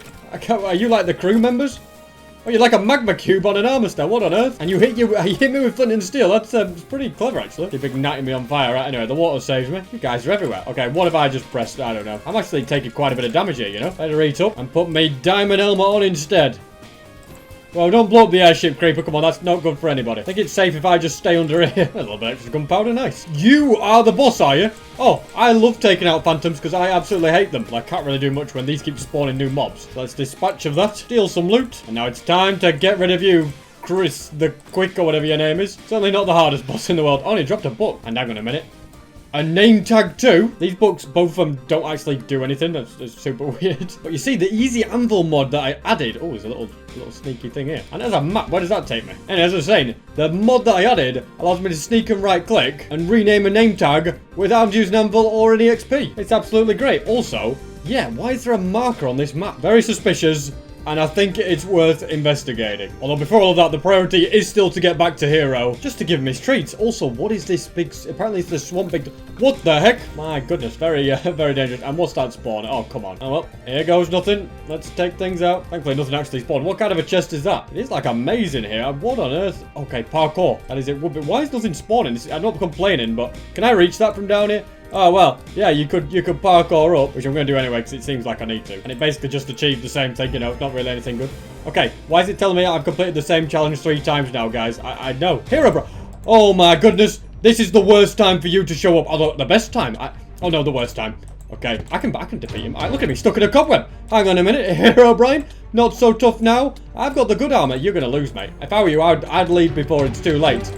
Are you like the crew members? Oh, you're like a magma cube on an armor stand. What on earth? And you hit me with flint and steel. That's pretty clever, actually. Keep igniting me on fire. Right, anyway, the water saves me. You guys are everywhere. Okay, what have I just pressed? I don't know. I'm actually taking quite a bit of damage here, you know. Better eat up and put me diamond helmet on instead. Well, don't blow up the airship, creeper. Come on, that's not good for anybody. I think it's safe if I just stay under here. A little bit extra gunpowder, nice. You are the boss, are you? Oh, I love taking out phantoms because I absolutely hate them. But I can't really do much when these keep spawning new mobs. So let's dispatch of that, steal some loot. And now it's time to get rid of you, Chris the Quick or whatever your name is. Certainly not the hardest boss in the world. Oh, and he dropped a book. And hang on a minute. A name tag too. These books, both of them, don't actually do anything. That's super weird. But you see, the easy anvil mod that I added. Oh, there's a little sneaky thing here. And there's a map. Where does that take me? And as I was saying, the mod that I added allows me to sneak and right click and rename a name tag without using anvil or any XP. It's absolutely great. Also, yeah, why is there a marker on this map? Very suspicious. And I think it's worth investigating. Although before all of that, the priority is still to get back to Hero, just to give him his treats. Also, what is this big... Apparently it's the swamp big... What the heck? My goodness, very, very dangerous. And what's that spawn? Oh, come on. Oh, well, here goes nothing. Let's take things out. Thankfully, nothing actually spawned. What kind of a chest is that? It is like amazing here. What on earth? Okay, parkour. That is it. Why is nothing spawning? I'm not complaining, but can I reach that from down here? Oh, well, yeah, you could parkour up, which I'm going to do anyway, because it seems like I need to. And it basically just achieved the same thing, you know, it's not really anything good. Okay, why is it telling me I've completed the same challenge 3 times now, guys? I know. Hero, bro. Oh, my goodness. This is the worst time for you to show up. Although, the best time. Oh, no, the worst time. Okay, I can defeat him. Look at me, stuck in a cobweb. Hang on a minute, Hero Brian. Not so tough now. I've got the good armor. You're going to lose, mate. If I were you, I'd leave before it's too late.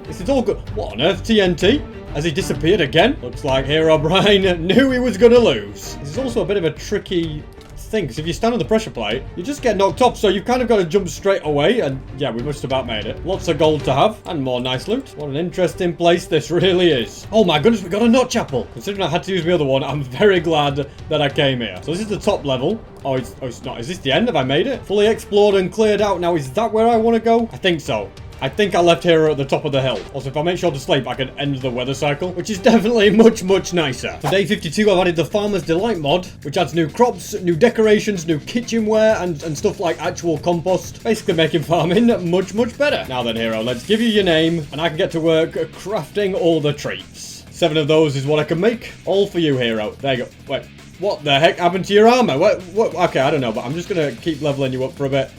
This is all good. What on earth, TNT? Has he disappeared again? Looks like Herobrine knew he was gonna lose. This is also a bit of a tricky thing, because if you stand on the pressure plate, you just get knocked off, so you've kind of got to jump straight away, and yeah, we must about made it. Lots of gold to have, and more nice loot. What an interesting place this really is. Oh my goodness, we got a nut chapel. Considering I had to use my other one, I'm very glad that I came here. So this is the top level. Oh, it's not. Is this the end? Have I made it? Fully explored and cleared out. Now, is that where I want to go? I think so. I think I left Hero at the top of the hill. Also, if I make sure to sleep, I can end the weather cycle, which is definitely much, much nicer. For day 52, I've added the Farmer's Delight mod, which adds new crops, new decorations, new kitchenware, and stuff like actual compost. Basically making farming much, much better. Now then, Hero, let's give you your name, and I can get to work crafting all the treats. 7 of those is what I can make. All for you, Hero. There you go. Wait, what the heck happened to your armor? What? Okay, I don't know, but I'm just gonna keep leveling you up for a bit.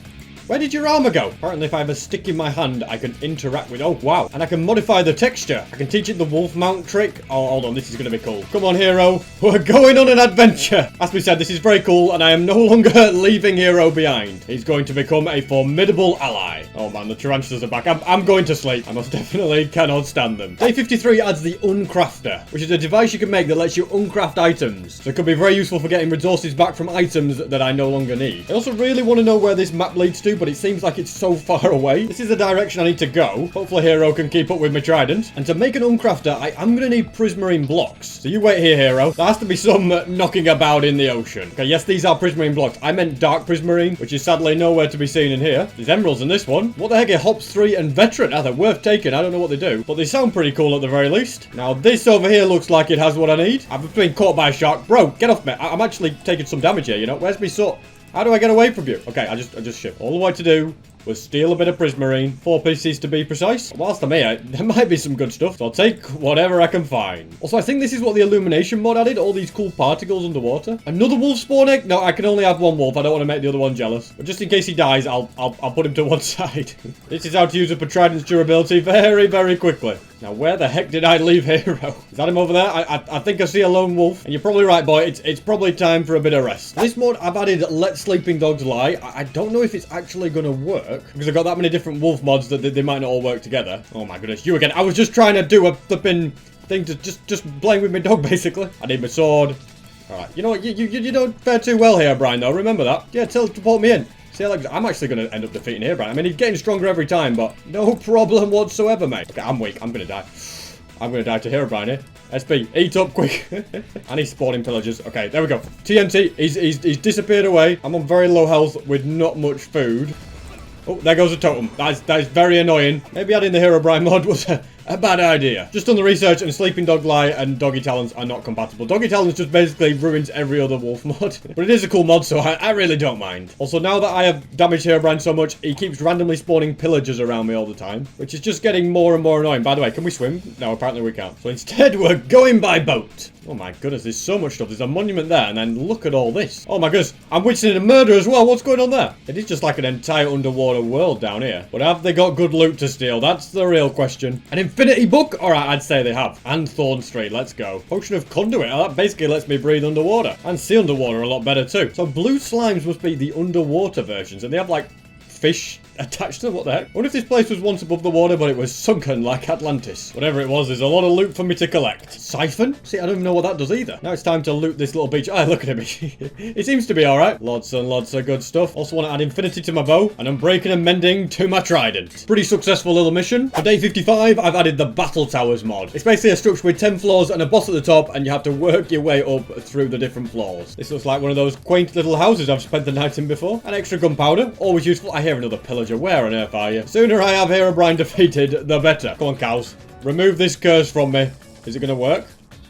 Where did your armor go? Apparently, if I have a stick in my hand, I can interact with... Oh, wow. And I can modify the texture. I can teach it the wolf mount trick. Oh, hold on. This is going to be cool. Come on, Hero. We're going on an adventure. As we said, this is very cool, and I am no longer leaving Hero behind. He's going to become a formidable ally. Oh, man. The tarantulas are back. I'm going to sleep. I most definitely cannot stand them. Day 53 adds the Uncrafter, which is a device you can make that lets you uncraft items. So it could be very useful for getting resources back from items that I no longer need. I also really want to know where this map leads to, but it seems like it's so far away. This is the direction I need to go. Hopefully Hero can keep up with my trident. And to make an Uncrafter, I'm going to need prismarine blocks. So you wait here, Hero. There has to be some knocking about in the ocean. Okay, yes, these are prismarine blocks. I meant dark prismarine, which is sadly nowhere to be seen in here. There's emeralds in this one. What the heck are Hops 3 and Veteran? They're worth taking. I don't know what they do, but they sound pretty cool at the very least. Now, this over here looks like it has what I need. I've been caught by a shark. Bro, get off me. I'm actually taking some damage here, you know. Where's my sword? How do I get away from you? Okay, I just shift. All the way to do was steal a bit of prismarine. 4 pieces to be precise. Whilst I'm here, there might be some good stuff, so I'll take whatever I can find. Also, I think this is what the illumination mod added. All these cool particles underwater. Another wolf spawn egg? No, I can only have one wolf. I don't want to make the other one jealous. But just in case he dies, I'll put him to one side. This is how to use up a trident's durability very, very quickly. Now, where the heck did I leave Hero? Is that him over there? I think I see a lone wolf. And you're probably right, boy. It's probably time for a bit of rest. This mod, I've added Let Sleeping Dogs Lie. I don't know if it's actually going to work, because I've got that many different wolf mods that they might not all work together. Oh my goodness, you again. I was just trying to do a flipping thing to just playing with my dog, basically. I need my sword. Alright, you know what? You don't fare too well here, Brian, though. Remember that. Yeah, teleport me in. See, I'm actually going to end up defeating here, Brian. I mean, he's getting stronger every time, but no problem whatsoever, mate. Okay, I'm weak. I'm going to die. I'm going to die to Herobrine here. SP, eat up quick. And he's spawning pillagers. Okay, there we go. TNT, he's disappeared away. I'm on very low health with not much food. Oh, there goes a totem. That is very annoying. Maybe adding the Herobrine mod was a bad idea. Just done the research, and Sleeping Dog Lie and Doggy Talons are not compatible. Doggy Talons just basically ruins every other wolf mod. But it is a cool mod, so I really don't mind. Also, now that I have damaged Herobrine so much, he keeps randomly spawning pillagers around me all the time, which is just getting more and more annoying. By the way, can we swim? No, apparently we can't. So instead, we're going by boat. Oh my goodness, there's so much stuff. There's a monument there, and then look at all this. Oh my goodness, I'm witnessing a murder as well. What's going on there? It is just like an entire underwater world down here. But have they got good loot to steal? That's the real question. An infinity book? Alright, I'd say they have. And Thorn Street, let's go. Potion of Conduit. Oh, that basically lets me breathe underwater. And see underwater a lot better too. So blue slimes must be the underwater versions, and they have like fish attached to them. What the heck? I wonder if this place was once above the water, but it was sunken like Atlantis. Whatever it was, there's a lot of loot for me to collect. Siphon? See, I don't even know what that does either. Now it's time to loot this little beach. Ah, look at him. It seems to be alright. Lots and lots of good stuff. Also want to add infinity to my bow, and I'm breaking and mending to my trident. Pretty successful little mission. For day 55, I've added the Battle Towers mod. It's basically a structure with 10 floors and a boss at the top, and you have to work your way up through the different floors. This looks like one of those quaint little houses I've spent the night in before. An extra gunpowder, always useful. I hear another pillager. Where on earth are you? Sooner I have Herobrine defeated, the better. Come on, cows. Remove this curse from me. Is it going to work?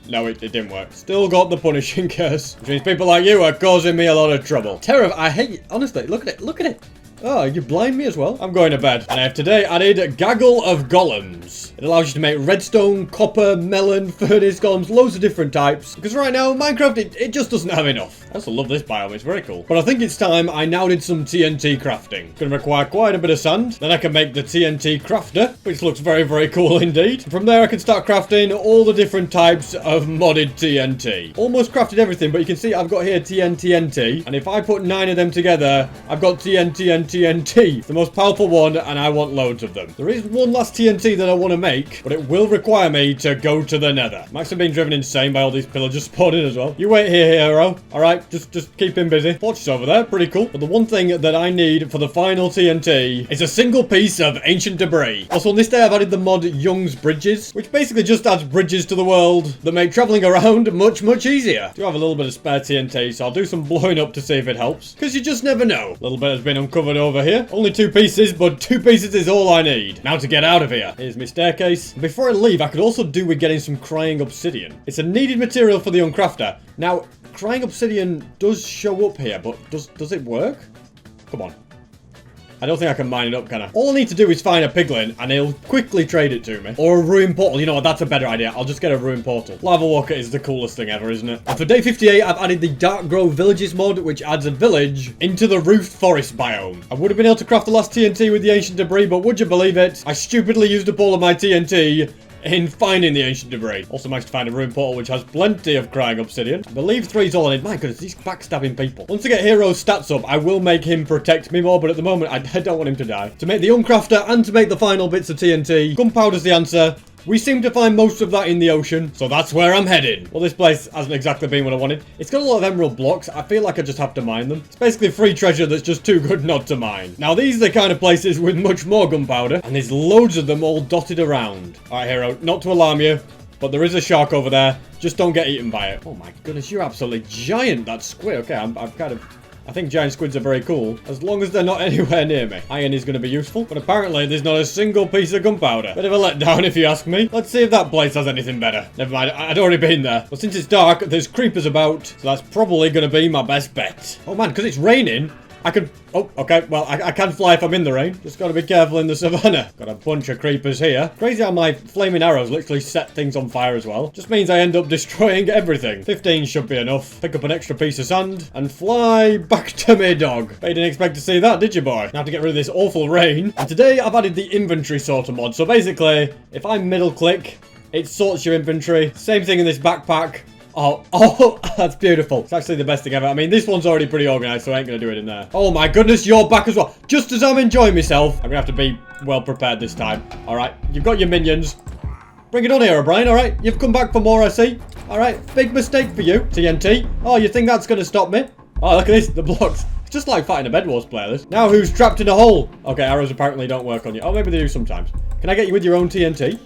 No, it didn't work. Still got the punishing curse. Which means people like you are causing me a lot of trouble. I hate you. Honestly, look at it. Look at it. Oh, you blind me as well? I'm going to bed. And I have today added Gaggle of Golems. It allows you to make redstone, copper, melon, furnace golems, loads of different types. Because right now, Minecraft, it just doesn't have enough. I also love this biome, it's very cool. But I think it's time I now did some TNT crafting. It's going to require quite a bit of sand. Then I can make the TNT crafter, which looks very, very cool indeed. From there, I can start crafting all the different types of modded TNT. Almost crafted everything, but you can see I've got here TNT. And if I put 9 of them together, I've got TNT TNT. It's the most powerful one, and I want loads of them. There is one last TNT that I want to make, but it will require me to go to the nether. I'm actually being driven insane by all these pillagers spawning as well. You wait here, hero. Alright, just keep him busy. Fortress over there, pretty cool. But the one thing that I need for the final TNT is a single piece of ancient debris. Also, on this day, I've added the mod Young's Bridges, which basically just adds bridges to the world that make traveling around much easier. I do have a little bit of spare TNT, so I'll do some blowing up to see if it helps, because you just never know. A little bit has been uncovered over here. Only 2 pieces, but 2 pieces is all I need. Now to get out of here. Here's my staircase. Before I leave, I could also do with getting some crying obsidian. It's a needed material for the uncrafter. Now, crying obsidian does show up here, but does it work? Come on. I don't think I can mine it up, can I? All I need to do is find a piglin, and he'll quickly trade it to me. Or a ruined portal. You know what? That's a better idea. I'll just get a ruined portal. Lava walker is the coolest thing ever, isn't it? And for day 58, I've added the Dark Grove Villages mod, which adds a village into the roofed forest biome. I would have been able to craft the last TNT with the ancient debris, but would you believe it? I stupidly used up all of my TNT in finding the ancient debris. Also managed to find a ruined portal which has plenty of crying obsidian. I believe 3's all I need. My goodness, these backstabbing people. Once I get Hero's stats up, I will make him protect me more, but at the moment, I don't want him to die. To make the uncrafter and to make the final bits of TNT, gunpowder's the answer. We seem to find most of that in the ocean, so that's where I'm heading. Well, this place hasn't exactly been what I wanted. It's got a lot of emerald blocks. I feel like I just have to mine them. It's basically free treasure that's just too good not to mine. Now, these are the kind of places with much more gunpowder, and there's loads of them all dotted around. All right, hero, not to alarm you, but there is a shark over there. Just don't get eaten by it. Oh my goodness, you're absolutely giant, that squid. Okay, I think giant squids are very cool, as long as they're not anywhere near me. Iron is going to be useful, but apparently there's not a single piece of gunpowder. Bit of a letdown if you ask me. Let's see if that place has anything better. Never mind, I'd already been there. But since it's dark, there's creepers about, so that's probably going to be my best bet. Oh man, because it's raining, I could... Oh, okay, well, I can fly if I'm in the rain. Just got to be careful in the savannah. Got a bunch of creepers here. Crazy how my flaming arrows literally set things on fire as well. Just means I end up destroying everything. 15 should be enough. Pick up an extra piece of sand and fly back to me dog. Bet you didn't expect to see that, did you, boy? Now have to get rid of this awful rain. And today I've added the inventory sorter mod. So basically, if I middle click, it sorts your inventory. Same thing in this backpack. Oh, that's beautiful. It's actually the best thing ever. I mean, this one's already pretty organized, so I ain't gonna do it in there. Oh my goodness, you're back as well. Just as I'm enjoying myself. I'm gonna have to be well prepared this time. All right, you've got your minions. Bring it on here, O'Brien, all right? You've come back for more, I see. All right, big mistake for you, TNT. Oh, you think that's gonna stop me? Oh, look at this, the blocks. It's just like fighting a Bed Wars player, this. Now who's trapped in a hole? Okay, arrows apparently don't work on you. Oh, maybe they do sometimes. Can I get you with your own TNT?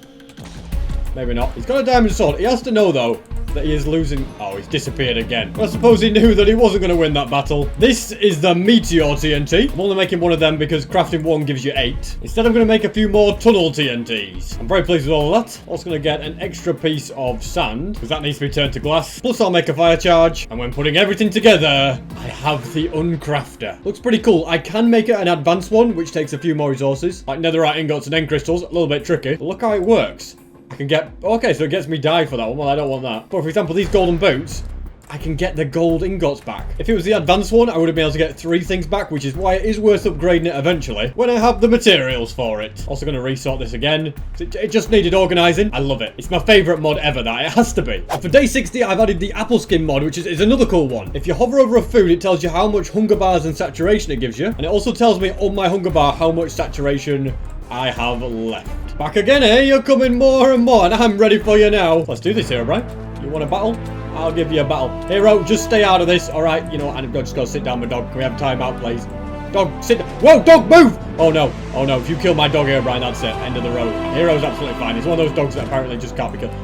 Maybe not. He's got a diamond sword. He has to know, though, that he is losing. Oh, he's disappeared again. Well, I suppose he knew that he wasn't going to win that battle. This is the Meteor TNT. I'm only making one of them because crafting one gives you 8. Instead, I'm going to make a few more tunnel TNTs. I'm very pleased with all of that. Also going to get an extra piece of sand because that needs to be turned to glass. Plus, I'll make a fire charge. And when putting everything together, I have the uncrafter. Looks pretty cool. I can make it an advanced one, which takes a few more resources, like netherite ingots and end crystals. A little bit tricky. But look how it works. I can get... Okay, so it gets me dye for that one. Well, I don't want that. But for example, these golden boots, I can get the gold ingots back. If it was the advanced one, I would have been able to get 3 things back, which is why it is worth upgrading it eventually, when I have the materials for it. Also going to resort this again. It just needed organizing. I love it. It's my favorite mod ever, that. It has to be. And for day 60, I've added the apple skin mod, which is another cool one. If you hover over a food, it tells you how much hunger bars and saturation it gives you. And it also tells me on my hunger bar how much saturation I have left. Back again, eh? You're coming more and more, and I'm ready for you now. Let's do this, Hero, right? You want a battle? I'll give you a battle. Hero, just stay out of this, all right? You know what? I'm just going to sit down, my dog. Can we have a timeout, please? Dog, sit down. Whoa, dog, move! Oh, no. Oh, no. If you kill my dog, Hero, Brian, that's it. End of the road. Hero's absolutely fine. He's one of those dogs that apparently just can't be killed.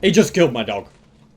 He just killed my dog.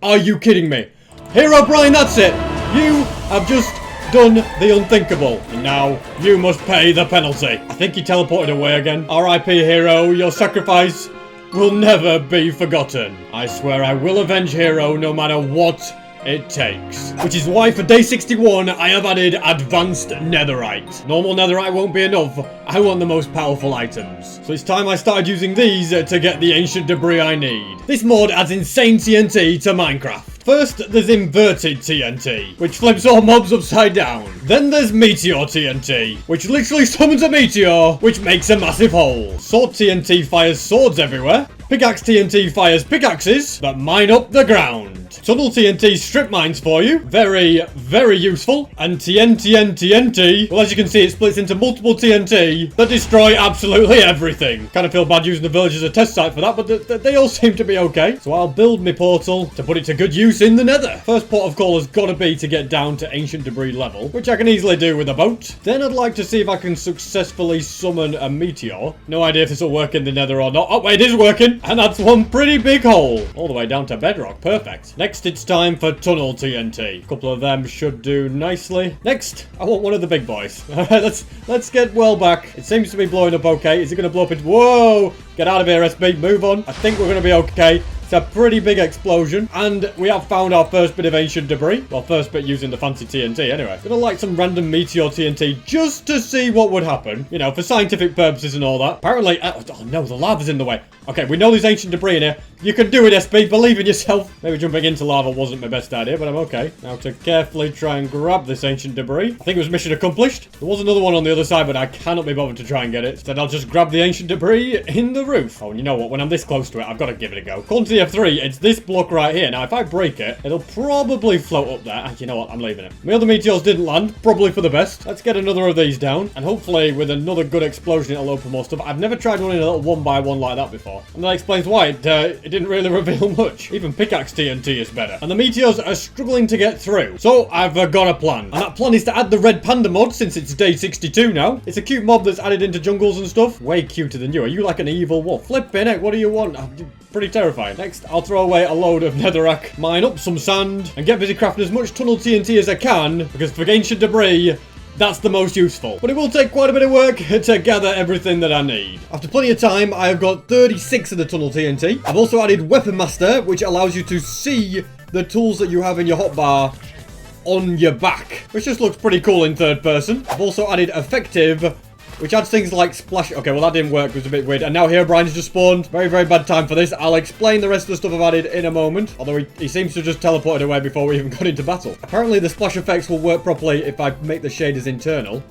Are you kidding me? Hero, Brian, that's it. You have just done the unthinkable, and now you must pay the penalty. I think he teleported away again. R.I.P. Hero, your sacrifice will never be forgotten. I swear I will avenge Hero no matter what it takes. Which is why for day 61, I have added advanced netherite. Normal netherite won't be enough. I want the most powerful items. So it's time I started using these to get the ancient debris I need. This mod adds insane TNT to Minecraft. First, there's inverted TNT, which flips all mobs upside down. Then there's Meteor TNT, which literally summons a meteor, which makes a massive hole. Sword TNT fires swords everywhere. Pickaxe TNT fires pickaxes that mine up the ground. Tunnel TNT strip mines for you. Very, very useful. And TNT, well, as you can see, it splits into multiple TNT that destroy absolutely everything. Kind of feel bad using the village as a test site for that, but they all seem to be okay. So I'll build my portal to put it to good use in the nether. First port of call has got to be to get down to ancient debris level, which I can easily do with a boat. Then I'd like to see if I can successfully summon a meteor. No idea if this will work in the nether or not. Oh, wait, it is working. And that's one pretty big hole. All the way down to bedrock. Perfect. Next, it's time for tunnel TNT. A couple of them should do nicely. Next, I want one of the big boys. All right, let's get well back. It seems to be blowing up okay. Is it going to blow up into... Whoa! Get out of here, SB. Move on. I think we're going to be okay. It's a pretty big explosion. And we have found our first bit of ancient debris. Well, first bit using the fancy TNT anyway. Gonna light some random meteor TNT just to see what would happen. You know, for scientific purposes and all that. Apparently... oh no, the lava's in the way. Okay, we know there's ancient debris in here. You can do it, SB. Believe in yourself. Maybe jumping into lava wasn't my best idea, but I'm okay. Now to carefully try and grab this ancient debris. I think it was mission accomplished. There was another one on the other side, but I cannot be bothered to try and get it. Instead, I'll just grab the ancient debris in the roof. Oh, and you know what? When I'm this close to it, I've got to give it a go. According to the F3, it's this block right here. Now, if I break it, it'll probably float up there. You know what? I'm leaving it. My other meteors didn't land. Probably for the best. Let's get another of these down. And hopefully, with another good explosion, it'll open more stuff. I've never tried one in a little 1x1 like that before. And that explains why it didn't really reveal much. Even pickaxe TNT is better. And the meteors are struggling to get through. So, I've got a plan. And that plan is to add the red panda mod since it's day 62 now. It's a cute mob that's added into jungles and stuff. Way cuter than you. Are you like an evil wolf? Flipping it. What do you want? Pretty terrifying. Next, I'll throw away a load of netherrack, mine up some sand, and get busy crafting as much tunnel TNT as I can, because for ancient debris, that's the most useful. But it will take quite a bit of work to gather everything that I need. After plenty of time, I have got 36 of the tunnel TNT. I've also added Weapon Master, which allows you to see the tools that you have in your hotbar on your back, which just looks pretty cool in third person. I've also added Effective, which adds things like splash. Okay, well that didn't work. It was a bit weird. And now Herobrine's just spawned. Very, very bad time for this. I'll explain the rest of the stuff I've added in a moment. Although he seems to have just teleported away before we even got into battle. Apparently the splash effects will work properly if I make the shaders internal.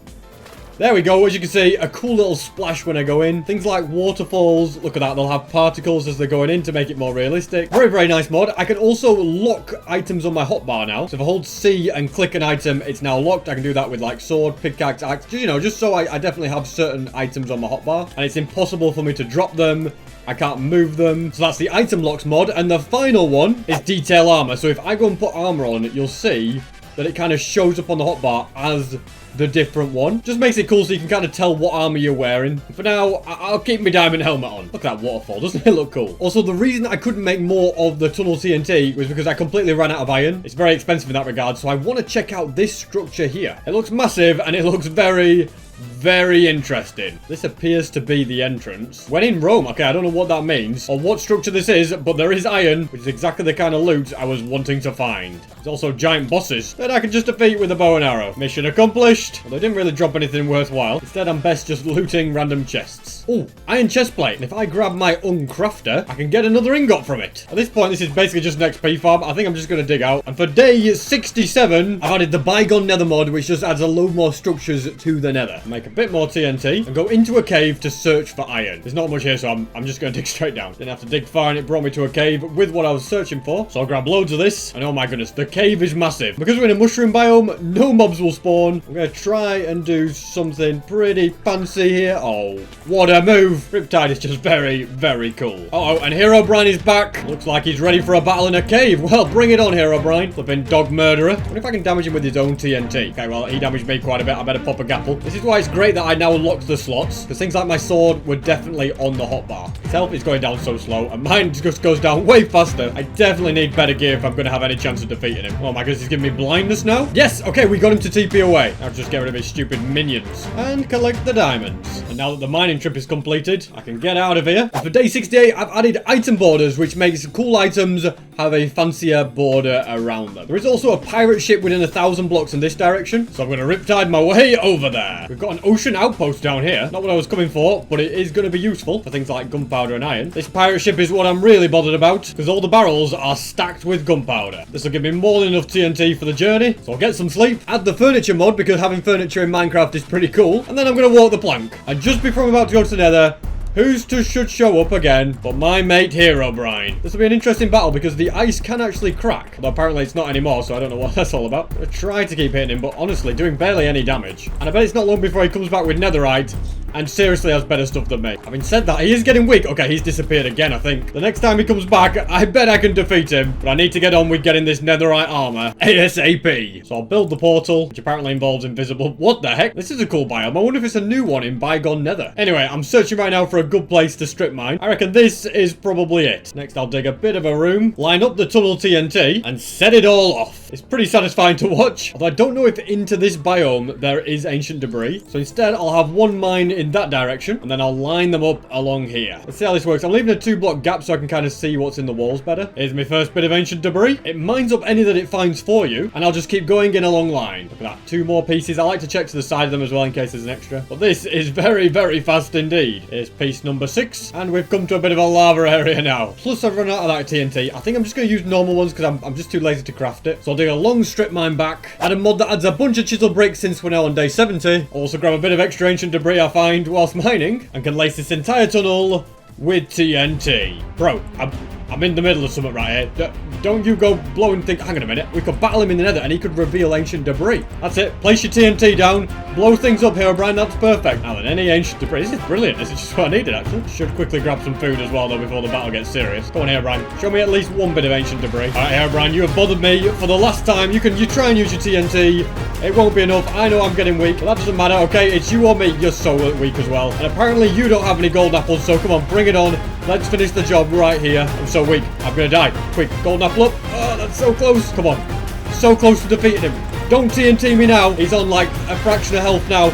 There we go. As you can see, a cool little splash when I go in. Things like waterfalls. Look at that. They'll have particles as they're going in to make it more realistic. Very, very nice mod. I can also lock items on my hotbar now. So if I hold C and click an item, it's now locked. I can do that with like sword, pickaxe, axe. You know, just so I definitely have certain items on my hotbar. And it's impossible for me to drop them. I can't move them. So that's the item locks mod. And the final one is detail armor. So if I go and put armor on it, you'll see that it kind of shows up on the hotbar as the different one. Just makes it cool so you can kind of tell what armor you're wearing. For now, I'll keep my diamond helmet on. Look at that waterfall. Doesn't it look cool? Also, the reason I couldn't make more of the tunnel TNT was because I completely ran out of iron. It's very expensive in that regard, so I want to check out this structure here. It looks massive and it looks very, very interesting. This appears to be the entrance. When in Rome. Okay, I don't know what that means or what structure this is, but there is iron, which is exactly the kind of loot I was wanting to find. There's also giant bosses that I can just defeat with a bow and arrow. Mission accomplished. Well, they didn't really drop anything worthwhile. Instead, I'm best just looting random chests. Oh, iron chest plate. And if I grab my uncrafter, I can get another ingot from it. At this point, this is basically just an XP farm. I think I'm just going to dig out. And for day 67, I've added the Bygone Nether mod, which just adds a load more structures to the nether. Make a bit more TNT and go into a cave to search for iron. There's not much here, so I'm just going to dig straight down. Didn't have to dig far, and it brought me to a cave with what I was searching for. So I'll grab loads of this. And oh my goodness, the cave is massive. Because we're in a mushroom biome, no mobs will spawn. I'm going to try and do something pretty fancy here. Oh, what a move. Riptide is just very, very cool. Uh-oh, and Herobrine is back. Looks like he's ready for a battle in a cave. Well, bring it on, Herobrine. Flipping dog murderer. What if I can damage him with his own TNT? Okay, well, he damaged me quite a bit. I better pop a gapple. This is why it's great that I now unlocked the slots, because things like my sword were definitely on the hotbar. His health is going down so slow, and mine just goes down way faster. I definitely need better gear if I'm going to have any chance of defeating him. Oh my goodness, he's giving me blindness now. Yes, okay, we got him to TP away. Now just get rid of his stupid minions and collect the diamonds. And now that the mining trip is completed, I can get out of here. And for day 68, I've added item borders, which makes cool items have a fancier border around them. There is also a pirate ship within 1,000 blocks in this direction, so I'm going to riptide my way over there. We've got an ocean outpost down here. Not what I was coming for, but it is going to be useful for things like gunpowder and iron. This pirate ship is what I'm really bothered about, because all the barrels are stacked with gunpowder. This will give me more than enough TNT for the journey, so I'll get some sleep, add the furniture mod, because having furniture in Minecraft is pretty cool, and then I'm going to walk the plank. And just before I'm about to go to the nether, should show up again but my mate Herobrine. This will be an interesting battle because the ice can actually crack. Although apparently it's not anymore, so I don't know what that's all about. I'm gonna try to keep hitting him, but honestly, doing barely any damage. And I bet it's not long before he comes back with netherite and seriously has better stuff than me. Having said that, he is getting weak. Okay, he's disappeared again, I think. The next time he comes back, I bet I can defeat him. But I need to get on with getting this netherite armor ASAP. So I'll build the portal, which apparently involves invisible... What the heck? This is a cool biome. I wonder if it's a new one in Bygone Nether. Anyway, I'm searching right now for a good place to strip mine. I reckon this is probably it. Next, I'll dig a bit of a room, line up the tunnel TNT, and set it all off. It's pretty satisfying to watch. Although I don't know if into this biome there is ancient debris. So instead, I'll have one mine in that direction, and then I'll line them up along here. Let's see how this works. I'm leaving a 2-block gap so I can kind of see what's in the walls better. Here's my first bit of ancient debris. It mines up any that it finds for you, and I'll just keep going in a long line. Look at that. 2 more pieces. I like to check to the side of them as well in case there's an extra. But this is very, very fast indeed. Here's piece number 6, and we've come to a bit of a lava area now. Plus, I've run out of that TNT. I think I'm just going to use normal ones because I'm just too lazy to craft it. So I'll dig a long strip mine back. Add a mod that adds a bunch of chisel bricks since we're now on day 70. Also grab a bit of extra ancient debris I find whilst mining, and can lace this entire tunnel with TNT. Bro, I'm in the middle of something right here. Don't you go blowing things. Hang on a minute. We could battle him in the nether and he could reveal ancient debris. That's it. Place your TNT down. Blow things up, Herobrine. That's perfect. Now then, any ancient debris. This is brilliant. This is just what I needed, actually. Should quickly grab some food as well, though, before the battle gets serious. Go on, Herobrine. Show me at least one bit of ancient debris. Alright, Herobrine, you have bothered me for the last time. You try and use your TNT. It won't be enough. I know I'm getting weak, but that doesn't matter, okay? It's you or me. You're so weak as well. And apparently you don't have any golden apples, so come on, bring it on. Let's finish the job right here. I'm so weak. I'm gonna die. Quick, golden apple up. Oh, that's so close. Come on. So close to defeating him. Don't TNT me now. He's on like a fraction of health now.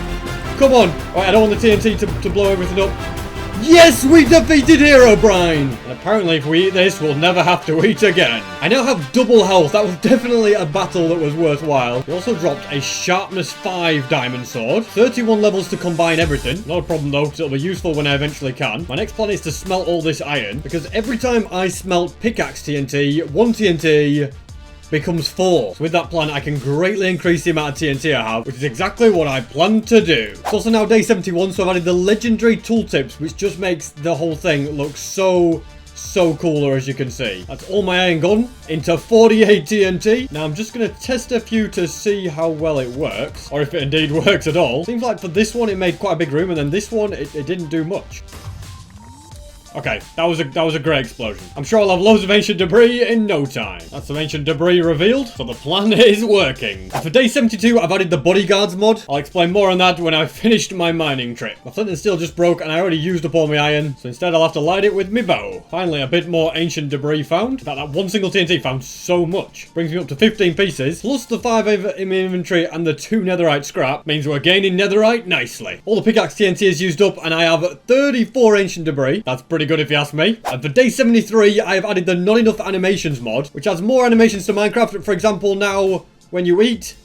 Come on. Alright, I don't want the TNT to blow everything up. Yes, we defeated Herobrine! And apparently if we eat this, we'll never have to eat again. I now have double health. That was definitely a battle that was worthwhile. We also dropped a sharpness 5 diamond sword. 31 levels to combine everything. Not a problem though, because it'll be useful when I eventually can. My next plan is to smelt all this iron, because every time I smelt pickaxe TNT, 1 TNT becomes 4. So with that plan, I can greatly increase the amount of TNT I have, which is exactly what I plan to do. It's also now day 71, so I've added the legendary tooltips, which just makes the whole thing look so cooler, as you can see. That's all my iron gone into 48 TNT. Now I'm just going to test a few to see how well it works, or if it indeed works at all. Seems like for this one it made quite a big room, and then this one it didn't do much. Okay, that was a great explosion. I'm sure I'll have loads of ancient debris in no time. That's some ancient debris revealed, so the plan is working. And for day 72, I've added the bodyguards mod. I'll explain more on that when I've finished my mining trip. My flint and steel just broke, and I already used up all my iron, so instead I'll have to light it with my bow. Finally, a bit more ancient debris found. In fact, that one single TNT found so much. Brings me up to 15 pieces, plus the 5 in my inventory and the 2 netherite scrap, means we're gaining netherite nicely. All the pickaxe TNT is used up, and I have 34 ancient debris. That's pretty good if you ask me. And for day 73, I have added the not enough animations mod, which adds more animations to Minecraft. For example, now when you eat,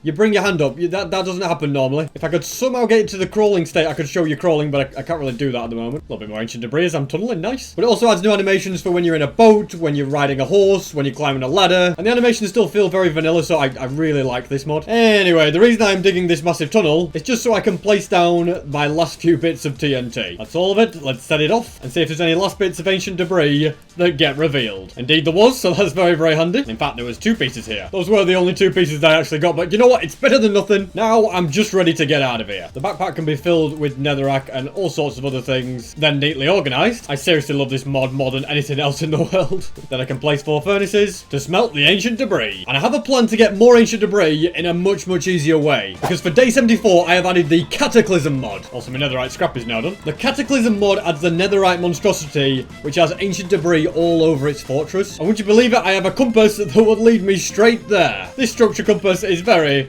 you bring your hand up. That doesn't happen normally. If I could somehow get into the crawling state, I could show you crawling, but I can't really do that at the moment. A little bit more ancient debris as I'm tunneling. Nice. But it also adds new animations for when you're in a boat, when you're riding a horse, when you're climbing a ladder. And the animations still feel very vanilla, so I really like this mod. Anyway, the reason I'm digging this massive tunnel is just so I can place down my last few bits of TNT. That's all of it. Let's set it off and see if there's any last bits of ancient debris that get revealed. Indeed there was, so that's very, very handy. In fact, there was 2 pieces here. Those were the only 2 pieces that I actually got, but you know what? It's better than nothing. Now I'm just ready to get out of here. The backpack can be filled with netherrack and all sorts of other things, then neatly organized. I seriously love this mod more than anything else in the world. Then I can place 4 furnaces to smelt the ancient debris. And I have a plan to get more ancient debris in a much easier way. Because for day 74, I have added the Cataclysm mod. Also, my netherite scrap is now done. The Cataclysm mod adds the netherite monstrosity, which has ancient debris all over its fortress. And would you believe it, I have a compass that would lead me straight there. This structure compass is very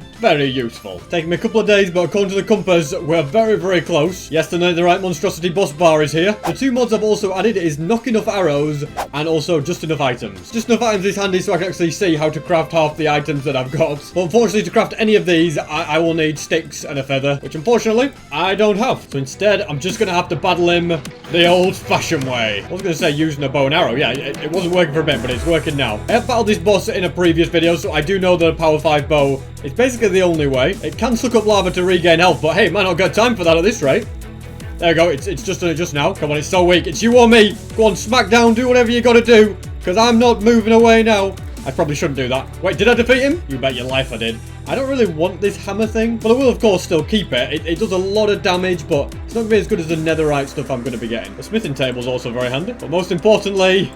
useful. It's taken me a couple of days, but according to the compass, we're very close. Yes, the netherite monstrosity boss bar is here. The 2 mods I've also added is knock enough arrows and also just enough items. Just enough items is handy so I can actually see how to craft half the items that I've got. But unfortunately, to craft any of these, I will need sticks and a feather, which unfortunately, I don't have. So instead, I'm just going to have to battle him the old-fashioned way. I was going to say using a bow and arrow. Yeah, it wasn't working for a bit, but it's working now. I have battled this boss in a previous video, so I do know that a power 5 bow is basically the only way. It can suck up lava to regain health, but hey, might not get time for that at this rate. There we go. It's just done it just now. Come on, it's so weak. It's you or me. Go on, smack down. Do whatever you gotta do. Because I'm not moving away now. I probably shouldn't do that. Wait, did I defeat him? You bet your life I did. I don't really want this hammer thing, but I will, of course, still keep it. It does a lot of damage, but it's not going to be as good as the netherite stuff I'm going to be getting. The smithing table is also very handy, but most importantly,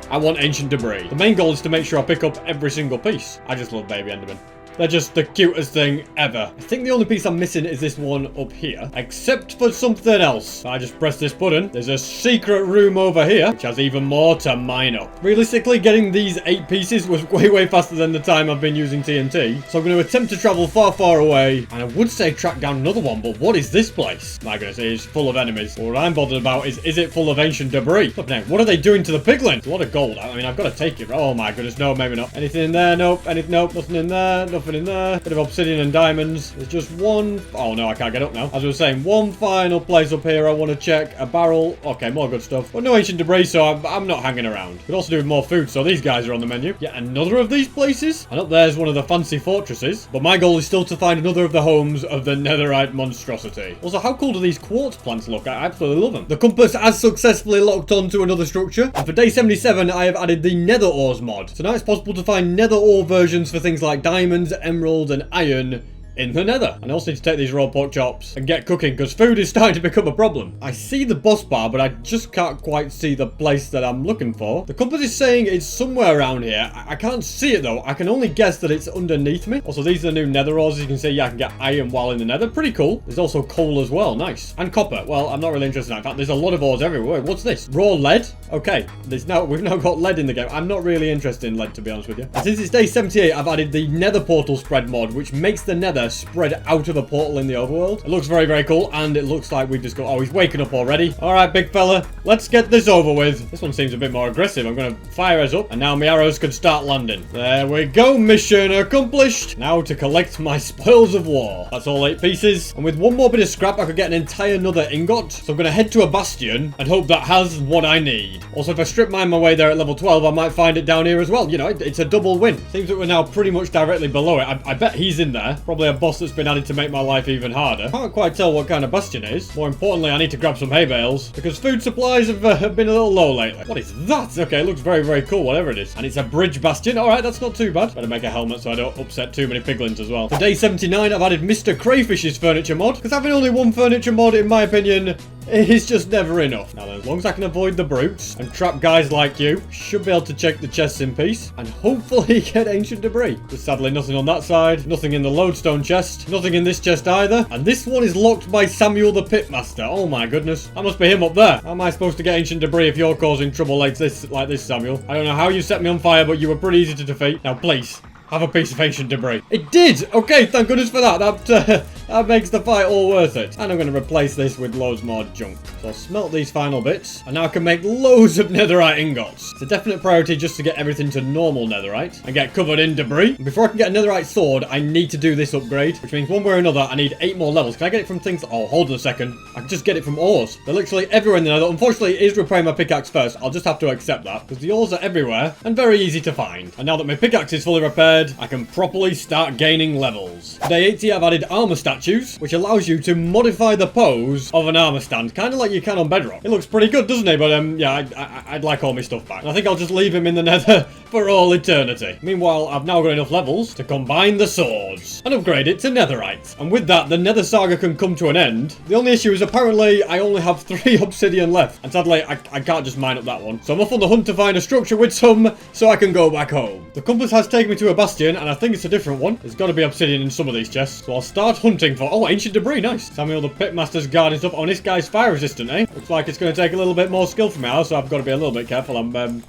I want ancient debris. The main goal is to make sure I pick up every single piece. I just love baby endermen. They're just the cutest thing ever. I think the only piece I'm missing is this one up here, except for something else. I just press this button. There's a secret room over here, which has even more to mine up. Realistically, getting these 8 pieces was way faster than the time I've been using TNT. So I'm going to attempt to travel far away. And I would say track down another one, but what is this place? My goodness, it is full of enemies. What I'm bothered about is it full of ancient debris? Look now, what are they doing to the piglins? A lot of gold. I mean, I've got to take it. Oh my goodness, no, maybe not. Anything in there? Nope. Nope, nothing in there. Nothing in there. Bit of obsidian and diamonds. There's just one. Oh no, I can't get up now. As I was saying, one final place up here I want to check. A barrel. Okay, more good stuff. But no ancient debris, so I'm not hanging around. Could also do with more food, so these guys are on the menu. Yet another of these places. And up there's one of the fancy fortresses. But my goal is still to find another of the homes of the netherite monstrosity. Also, how cool do these quartz plants look? I absolutely love them. The compass has successfully locked onto another structure. And for day 77, I have added the nether ores mod. So now it's possible to find nether ore versions for things like diamonds, emeralds, and iron in the nether. And I also need to take these raw pork chops and get cooking because food is starting to become a problem. I see the boss bar, but I just can't quite see the place that I'm looking for. The compass is saying it's somewhere around here. I can't see it though. I can only guess that it's underneath me. Also, these are the new nether ores. As you can see, yeah, I can get iron while in the nether. Pretty cool. There's also coal as well. Nice. And copper. Well, I'm not really interested in that. In fact, there's a lot of ores everywhere. What's this? Raw lead? Okay. We've now got lead in the game. I'm not really interested in lead, to be honest with you. And since it's day 78, I've added the nether portal spread mod, which makes the nether spread out of a portal in the overworld. It looks very cool, and it looks like we've just got... Oh, he's waking up already. All right, big fella, let's get this over with. This one seems a bit more aggressive. I'm going to fire us up, and now my arrows can start landing. There we go. Mission accomplished. Now to collect my spoils of war. That's all 8 pieces, and with one more bit of scrap, I could get an entire nether ingot. So I'm going to head to a bastion and hope that has what I need. Also, if I strip mine my way there at level 12, I might find it down here as well. You know, it's a double win. Seems that we're now pretty much directly below it. I bet he's in there. Probably a boss that's been added to make my life even harder. Can't quite tell what kind of bastion it is. More importantly, I need to grab some hay bales because food supplies have been a little low lately. What is that? Okay, it looks very cool, whatever it is. And it's a bridge bastion. All right, that's not too bad. Better make a helmet so I don't upset too many piglins as well. For day 79, I've added Mr. Crayfish's furniture mod because having only one furniture mod, in my opinion, is just never enough. Now then, as long as I can avoid the brutes and trap guys like you, should be able to check the chests in peace and hopefully get ancient debris. But sadly, nothing on that side, nothing in the lodestone chest, nothing in this chest either. And this one is locked by Samuel the Pitmaster. Oh my goodness, that must be him up there. How am I supposed to get ancient debris if you're causing trouble like this, Samuel? I don't know how you set me on fire, but you were pretty easy to defeat. Now please, have a piece of ancient debris. It did! Okay, thank goodness for that. That makes the fight all worth it. And I'm going to replace this with loads more junk. So I'll smelt these final bits. And now I can make loads of netherite ingots. It's a definite priority just to get everything to normal netherite and get covered in debris. And before I can get a netherite sword, I need to do this upgrade, which means one way or another, I need 8 more levels. Can I get it from things... Oh, hold on a second. I can just get it from ores. They're literally everywhere in the nether. Unfortunately, it is repairing my pickaxe first. I'll just have to accept that because the ores are everywhere and very easy to find. And now that my pickaxe is fully repaired, I can properly start gaining levels. Day 80, I've added armor statues, which allows you to modify the pose of an armor stand, kind of like you can on Bedrock. It looks pretty good, doesn't it? But yeah, I'd like all my stuff back. And I think I'll just leave him in the nether for all eternity. Meanwhile, I've now got enough levels to combine the swords and upgrade it to netherite. And with that, the nether saga can come to an end. The only issue is apparently I only have 3 obsidian left. And sadly, I can't just mine up that one. So I'm off on the hunt to find a structure with some so I can go back home. The compass has taken me to a bastion, and I think it's a different one. There's got to be obsidian in some of these chests. So I'll start hunting for... Oh, ancient debris. Nice. Samuel the Pitmaster's guarding stuff. Oh, this guy's fire resistant, eh? Looks like it's going to take a little bit more skill from me, so I've got to be a little bit careful. I'm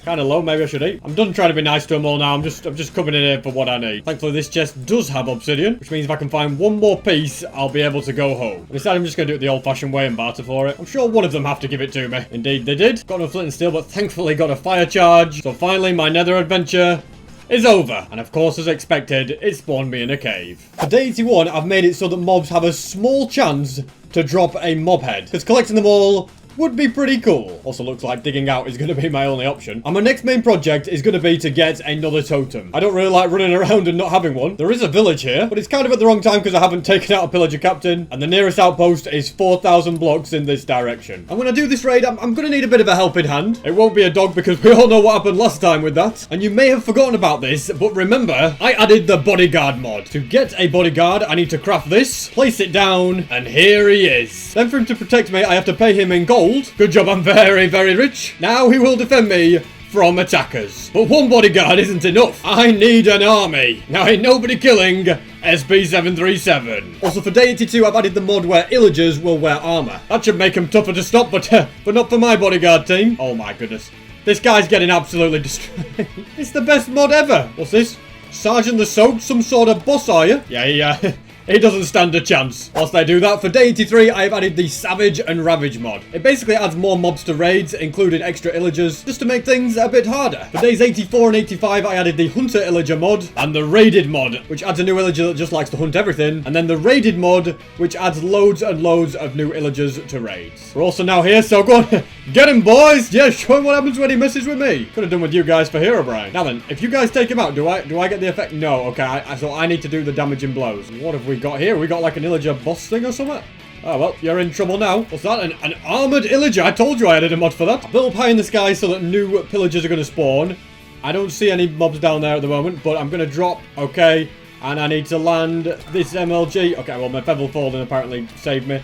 kind of low. Maybe I should eat. I'm done trying to be nice to them all now. I'm just coming in here for what I need. Thankfully, this chest does have obsidian, which means if I can find one more piece, I'll be able to go home. Instead, I'm just going to do it the old-fashioned way and barter for it. I'm sure one of them have to give it to me. Indeed, they did. Got no flint and steel, but thankfully got a fire charge. So finally, my nether adventure is over. And of course, as expected, it spawned me in a cave. For day 81, I've made it so that mobs have a small chance to drop a mob head, because collecting them all would be pretty cool. Also looks like digging out is going to be my only option. And my next main project is going to be to get another totem. I don't really like running around and not having one. There is a village here, but it's kind of at the wrong time because I haven't taken out a pillager captain. And the nearest outpost is 4,000 blocks in this direction. And when I do this raid, I'm going to need a bit of a helping hand. It won't be a dog because we all know what happened last time with that. And you may have forgotten about this, but remember, I added the bodyguard mod. To get a bodyguard, I need to craft this, place it down, and here he is. Then for him to protect me, I have to pay him in gold. Good job, I'm very, very rich. Now he will defend me from attackers. But one bodyguard isn't enough. I need an army. Now ain't nobody killing SP737. Also for day 82, I've added the mod where illagers will wear armor. That should make them tougher to stop, but not for my bodyguard team. Oh my goodness. This guy's getting absolutely destroyed. It's the best mod ever. What's this? Sergeant the Soap, some sort of boss, are you? Yeah, he doesn't stand a chance. Whilst I do that, for day 83, I have added the Savage and Ravage mod. It basically adds more mobs to raids, including extra illagers, just to make things a bit harder. For days 84 and 85, I added the Hunter Illager mod and the Raided mod, which adds a new illager that just likes to hunt everything, and then the Raided mod, which adds loads and loads of new illagers to raids. We're also now here, so go on, get him, boys! Yeah, show him what happens when he messes with me. Could have done with you guys for Herobrine. Now then, if you guys take him out, do I get the effect? No, okay, so I need to do the damaging blows. What have we got here? We got like an illager boss thing or something? Oh, well, you're in trouble now. What's that? An armored illager? I told you I added a mod for that. I built up high in the sky so that new pillagers are going to spawn. I don't see any mobs down there at the moment, but I'm going to drop. Okay. And I need to land this MLG. Okay, well, my feather falling apparently saved me.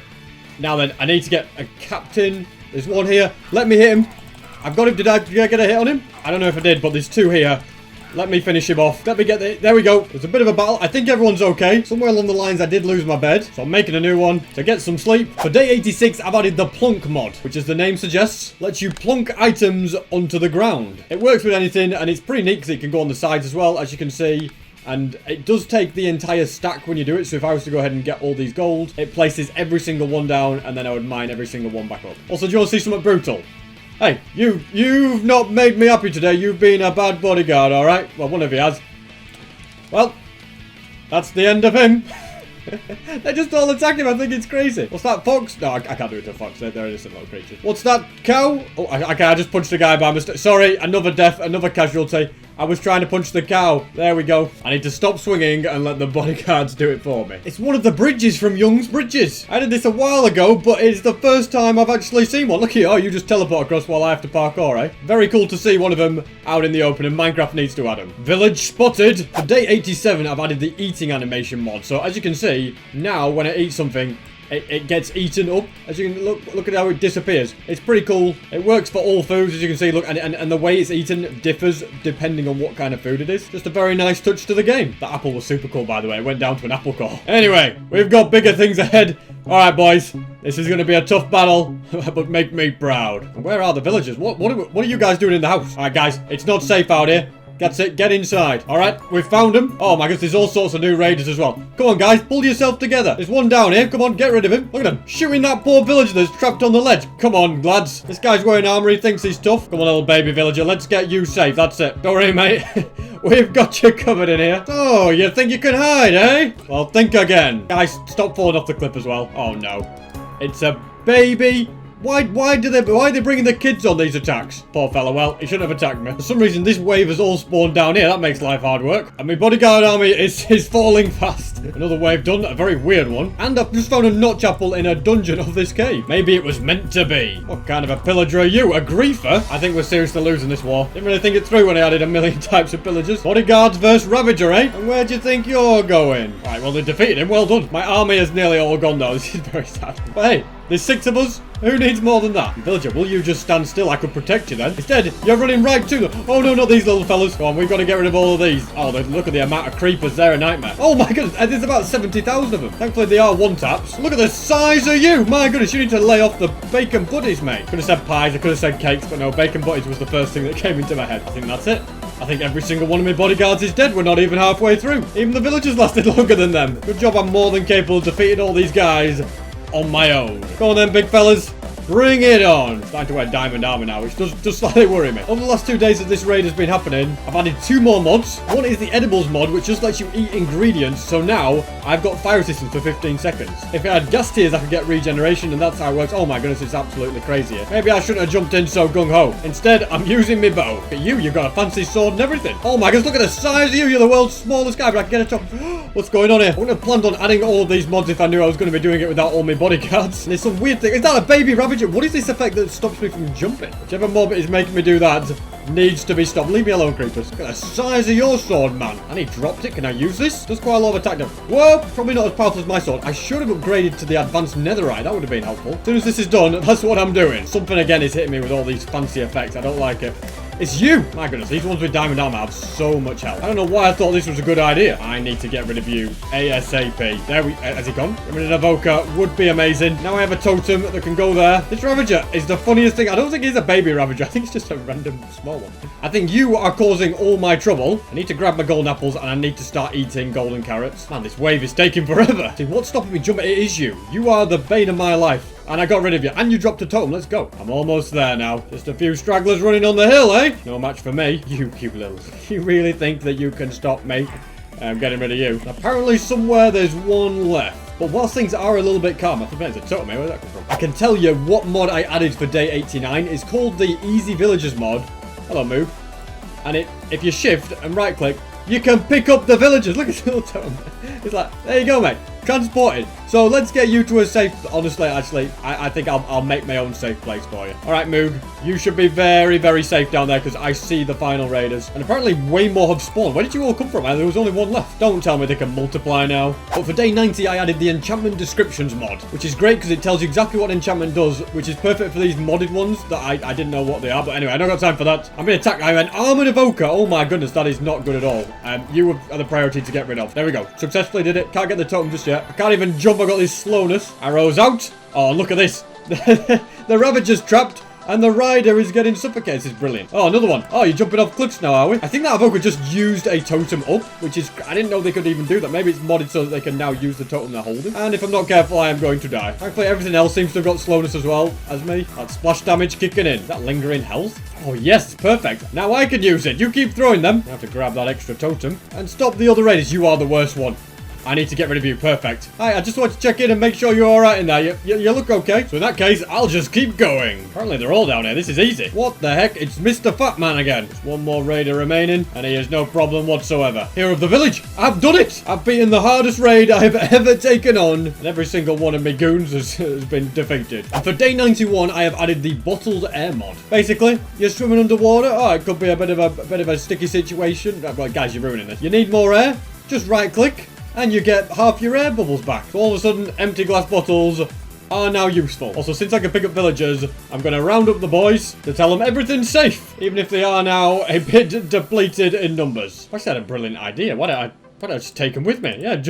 Now then, I need to get a captain. There's one here. Let me hit him. I've got him. Did I get a hit on him? I don't know if I did, but there's two here. Let me finish him off. Let me get there we go. There's a bit of a battle. I think everyone's okay. Somewhere along the lines, I did lose my bed. So I'm making a new one to get some sleep. For day 86, I've added the plunk mod, which as the name suggests, lets you plunk items onto the ground. It works with anything, and it's pretty neat because it can go on the sides as well, as you can see. And it does take the entire stack when you do it. So if I was to go ahead and get all these gold, it places every single one down, and then I would mine every single one back up. Also, do you want to see something brutal? Hey, you've not made me happy today. You've been a bad bodyguard, alright? Well, one of you has. Well, that's the end of him. They just all attack him. I think it's crazy. What's that, fox? No, I can't do it to a fox. They're innocent little creatures. What's that, cow? Oh, okay, I just punched the guy by mistake. Sorry, another death, another casualty. I was trying to punch the cow. There we go. I need to stop swinging and let the bodyguards do it for me. It's one of the bridges from Young's Bridges. I did this a while ago, but it's the first time I've actually seen one. Look here. Oh, you just teleport across while I have to parkour, eh? Very cool to see one of them out in the open, and Minecraft needs to add them. Village spotted. For day 87, I've added the eating animation mod. So as you can see, now when I eat something, it gets eaten up. As you can look at how it disappears. It's pretty cool. It works for all foods, as you can see. Look, and the way it's eaten differs depending on what kind of food it is. Just a very nice touch to the game. The apple was super cool, by the way. It went down to an apple core. Anyway, we've got bigger things ahead. All right, boys. This is going to be a tough battle, but make me proud. And where are the villagers? What are you guys doing in the house? All right, guys. It's not safe out here. That's it, get inside. Alright, we've found him. Oh my goodness, there's all sorts of new raiders as well. Come on guys, pull yourself together. There's one down here, come on, get rid of him. Look at him, shooting that poor villager that's trapped on the ledge. Come on, lads. This guy's wearing armor, he thinks he's tough. Come on, little baby villager, let's get you safe, that's it. Don't worry, mate. We've got you covered in here. Oh, you think you can hide, eh? Well, think again. Guys, stop falling off the cliff as well. Oh no. It's a baby. Why are they bringing the kids on these attacks? Poor fella, well, he shouldn't have attacked me. For some reason, this wave has all spawned down here. That makes life hard work. And my bodyguard army is falling fast. Another wave done, a very weird one. And I've just found a notch apple in a dungeon of this cave. Maybe it was meant to be. What kind of a pillager are you? A griefer? I think we're seriously losing this war. Didn't really think it through when I added a million types of pillagers. Bodyguards versus Ravager, eh? And where do you think you're going? Right, well, they defeated him. Well done. My army is nearly all gone, though. This is very sad. But hey, there's 6 of us. Who needs more than that? Villager, will you just stand still? I could protect you then. Instead, you're running right to them. Oh no, not these little fellas. Come on, we've got to get rid of all of these. Oh, look at the amount of creepers. They're a nightmare. Oh my goodness, there's about 70,000 of them. Thankfully, they are one-taps. Look at the size of you. My goodness, you need to lay off the bacon buddies, mate. Could have said pies, I could have said cakes, but no, bacon buddies was the first thing that came into my head. I think that's it. I think every single one of my bodyguards is dead. We're not even halfway through. Even the villagers lasted longer than them. Good job, I'm more than capable of defeating all these guys on my own. Go on then, big fellas. Bring it on. I'm starting to wear diamond armor now, which does slightly worry me. Over the last 2 days that this raid has been happening, I've added 2 more mods. One is the edibles mod, which just lets you eat ingredients. So now I've got fire resistance for 15 seconds. If it had gas tiers, I could get regeneration, and that's how it works. Oh my goodness, it's absolutely crazy here. Maybe I shouldn't have jumped in so gung-ho. Instead, I'm using my bow. Look at you, you've got a fancy sword and everything. Oh my goodness, look at the size of you. You're the world's smallest guy, but I can get a top. What's going on here? I wouldn't have planned on adding all of these mods if I knew I was going to be doing it without all my bodyguards. And there's some weird thing. Is that a baby ravager? What is this effect that stops me from jumping? Whichever mob is making me do that needs to be stopped. Leave me alone, creepers. Look at the size of your sword, man. And he dropped it. Can I use this? Does quite a lot of attack damage. Whoa, probably not as powerful as my sword. I should have upgraded to the advanced netherite. That would have been helpful. As soon as this is done, that's what I'm doing. Something again is hitting me with all these fancy effects. I don't like it. It's you! My goodness, these ones with diamond armor have so much health. I don't know why I thought this was a good idea. I need to get rid of you ASAP. There we... has he gone? Get rid of the evoker would be amazing. Now I have a totem that can go there. This ravager is the funniest thing. I don't think he's a baby ravager. I think it's just a random small one. I think you are causing all my trouble. I need to grab my golden apples and I need to start eating golden carrots. Man, this wave is taking forever. See, what's stopping me jumping? It is you. You are the bane of my life. And I got rid of you. And you dropped a totem. Let's go. I'm almost there now. Just a few stragglers running on the hill, eh? No match for me. You little... You really think that you can stop me? I'm getting rid of you. Apparently somewhere there's one left. But whilst things are a little bit calm, I think there's a totem here. Where'd that come from? I can tell you what mod I added for day 89. It's called the Easy Villagers mod. Hello, Move. And if you shift and right click, you can pick up the villagers. Look at the little totem. It's like, there you go, mate. Transported. So let's get you to a safe... Honestly, actually, I think I'll make my own safe place for you. All right, Moog. You should be very, very safe down there because I see the final raiders. And apparently way more have spawned. Where did you all come from? There was only one left. Don't tell me they can multiply now. But for day 90, I added the enchantment descriptions mod, which is great because it tells you exactly what enchantment does, which is perfect for these modded ones that I didn't know what they are. But anyway, I don't got time for that. I'm being attacked. I went armored evoker. Oh my goodness, that is not good at all. You are the priority to get rid of. There we go. Successfully did it. Can't get the totem just yet. I can't even jump. I got this slowness. Arrows out. Oh, look at this. The ravager's trapped. And the rider is getting suffocated. This is brilliant. Oh, another one. Oh, you're jumping off cliffs now, are we? I think that evoker just used a totem up, which is... I didn't know they could even do that. Maybe it's modded so that they can now use the totem they're holding. And if I'm not careful, I am going to die. Thankfully, everything else seems to have got slowness as well as me. That splash damage kicking in. Is that lingering health? Oh, yes. Perfect. Now I can use it. You keep throwing them. I have to grab that extra totem. And stop the other raiders. You are the worst one. I need to get rid of you. Perfect. Hi, I just want to check in and make sure you're alright in there. You look okay. So in that case, I'll just keep going. Apparently they're all down here. This is easy. What the heck? It's Mr. Fat Man again. There's one more raider remaining, and he has no problem whatsoever. Hero of the village. I've done it. I've beaten the hardest raid I have ever taken on, and every single one of my goons has been defeated. And for day 91, I have added the bottled air mod. Basically, you're swimming underwater. Oh, it could be a bit of a sticky situation. Well, guys, you're ruining this. You need more air? Just right click. And you get half your air bubbles back. So all of a sudden, empty glass bottles are now useful. Also, since I can pick up villagers, I'm going to round up the boys to tell them everything's safe, even if they are now a bit depleted in numbers. I had a brilliant idea. Why don't I just take them with me? Yeah,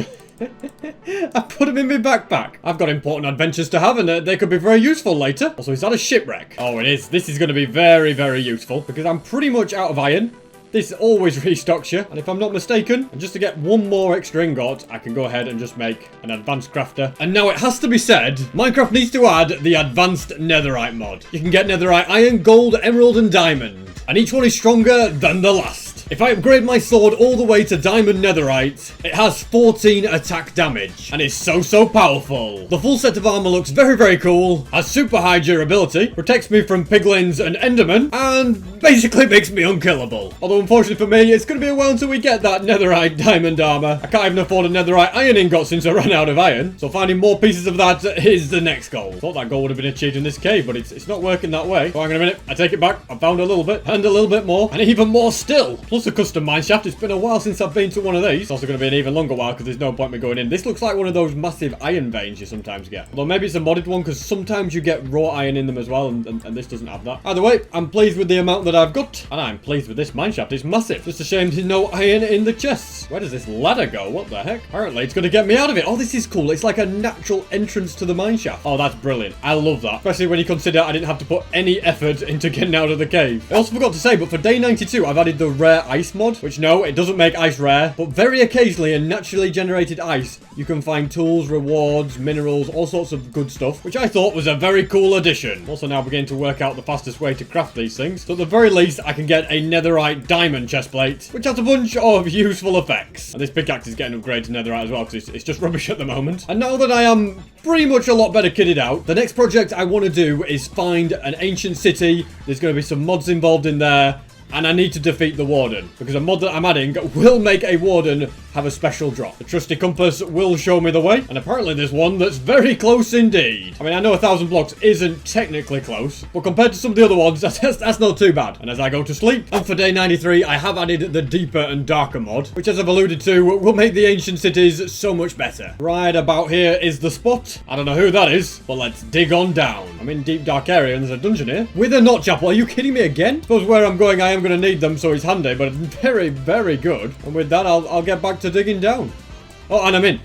I put them in my backpack. I've got important adventures to have, and they could be very useful later. Also, is that a shipwreck? Oh, it is. This is going to be very, very useful because I'm pretty much out of iron. This always restocks you, and if I'm not mistaken, and just to get one more extra ingot, I can go ahead and just make an advanced crafter. And now it has to be said, Minecraft needs to add the advanced netherite mod. You can get netherite iron, gold, emerald, and diamond, and each one is stronger than the last. If I upgrade my sword all the way to diamond netherite, it has 14 attack damage, and is so powerful. The full set of armor looks very, very cool, has super high durability, protects me from piglins and endermen, and basically makes me unkillable. Although unfortunately for me, it's going to be a while until we get that netherite diamond armor. I can't even afford a netherite iron ingot since I ran out of iron, so finding more pieces of that is the next goal. Thought that goal would have been achieved in this cave, but it's not working that way. So hang on a minute, I take it back. I found a little bit, and a little bit more, and even more still. Plus a custom mineshaft. It's been a while since I've been to one of these. It's also going to be an even longer while because there's no point me going in. This looks like one of those massive iron veins you sometimes get. Although maybe it's a modded one because sometimes you get raw iron in them as well, and this doesn't have that. Either way, I'm pleased with the amount that I've got. And I'm pleased with this mineshaft. It's massive. Just a shame there's no iron in the chests. Where does this ladder go? What the heck? Apparently, it's going to get me out of it. Oh, this is cool. It's like a natural entrance to the mineshaft. Oh, that's brilliant. I love that. Especially when you consider I didn't have to put any effort into getting out of the cave. I also forgot to say, but for day 92, I've added the rare ice mod, which no, it doesn't make ice rare, but very occasionally in naturally generated ice, you can find tools, rewards, minerals, all sorts of good stuff, which I thought was a very cool addition. Also now beginning to work out the fastest way to craft these things. So at the very least, I can get a netherite diamond chestplate, which has a bunch of useful effects. And this pickaxe is getting upgraded to netherite as well, because it's just rubbish at the moment. And now that I am pretty much a lot better kitted out, the next project I want to do is find an ancient city. There's going to be some mods involved in there. And I need to defeat the warden, because a mod that I'm adding will make a warden have a special drop. The trusty compass will show me the way, and apparently there's one that's very close indeed. I mean, I know 1,000 blocks isn't technically close, but compared to some of the other ones, that's not too bad. And as I go to sleep, and for day 93, I have added the deeper and darker mod, which as I've alluded to, will make the ancient cities so much better. Right about here is the spot. I don't know who that is, but let's dig on down. I'm in deep dark area, and there's a dungeon here. With a notch apple, are you kidding me again? Suppose where I'm going, I am going to need them, so it's handy, but it's very, very good. And with that, I'll get back to digging down. Oh, and I'm in.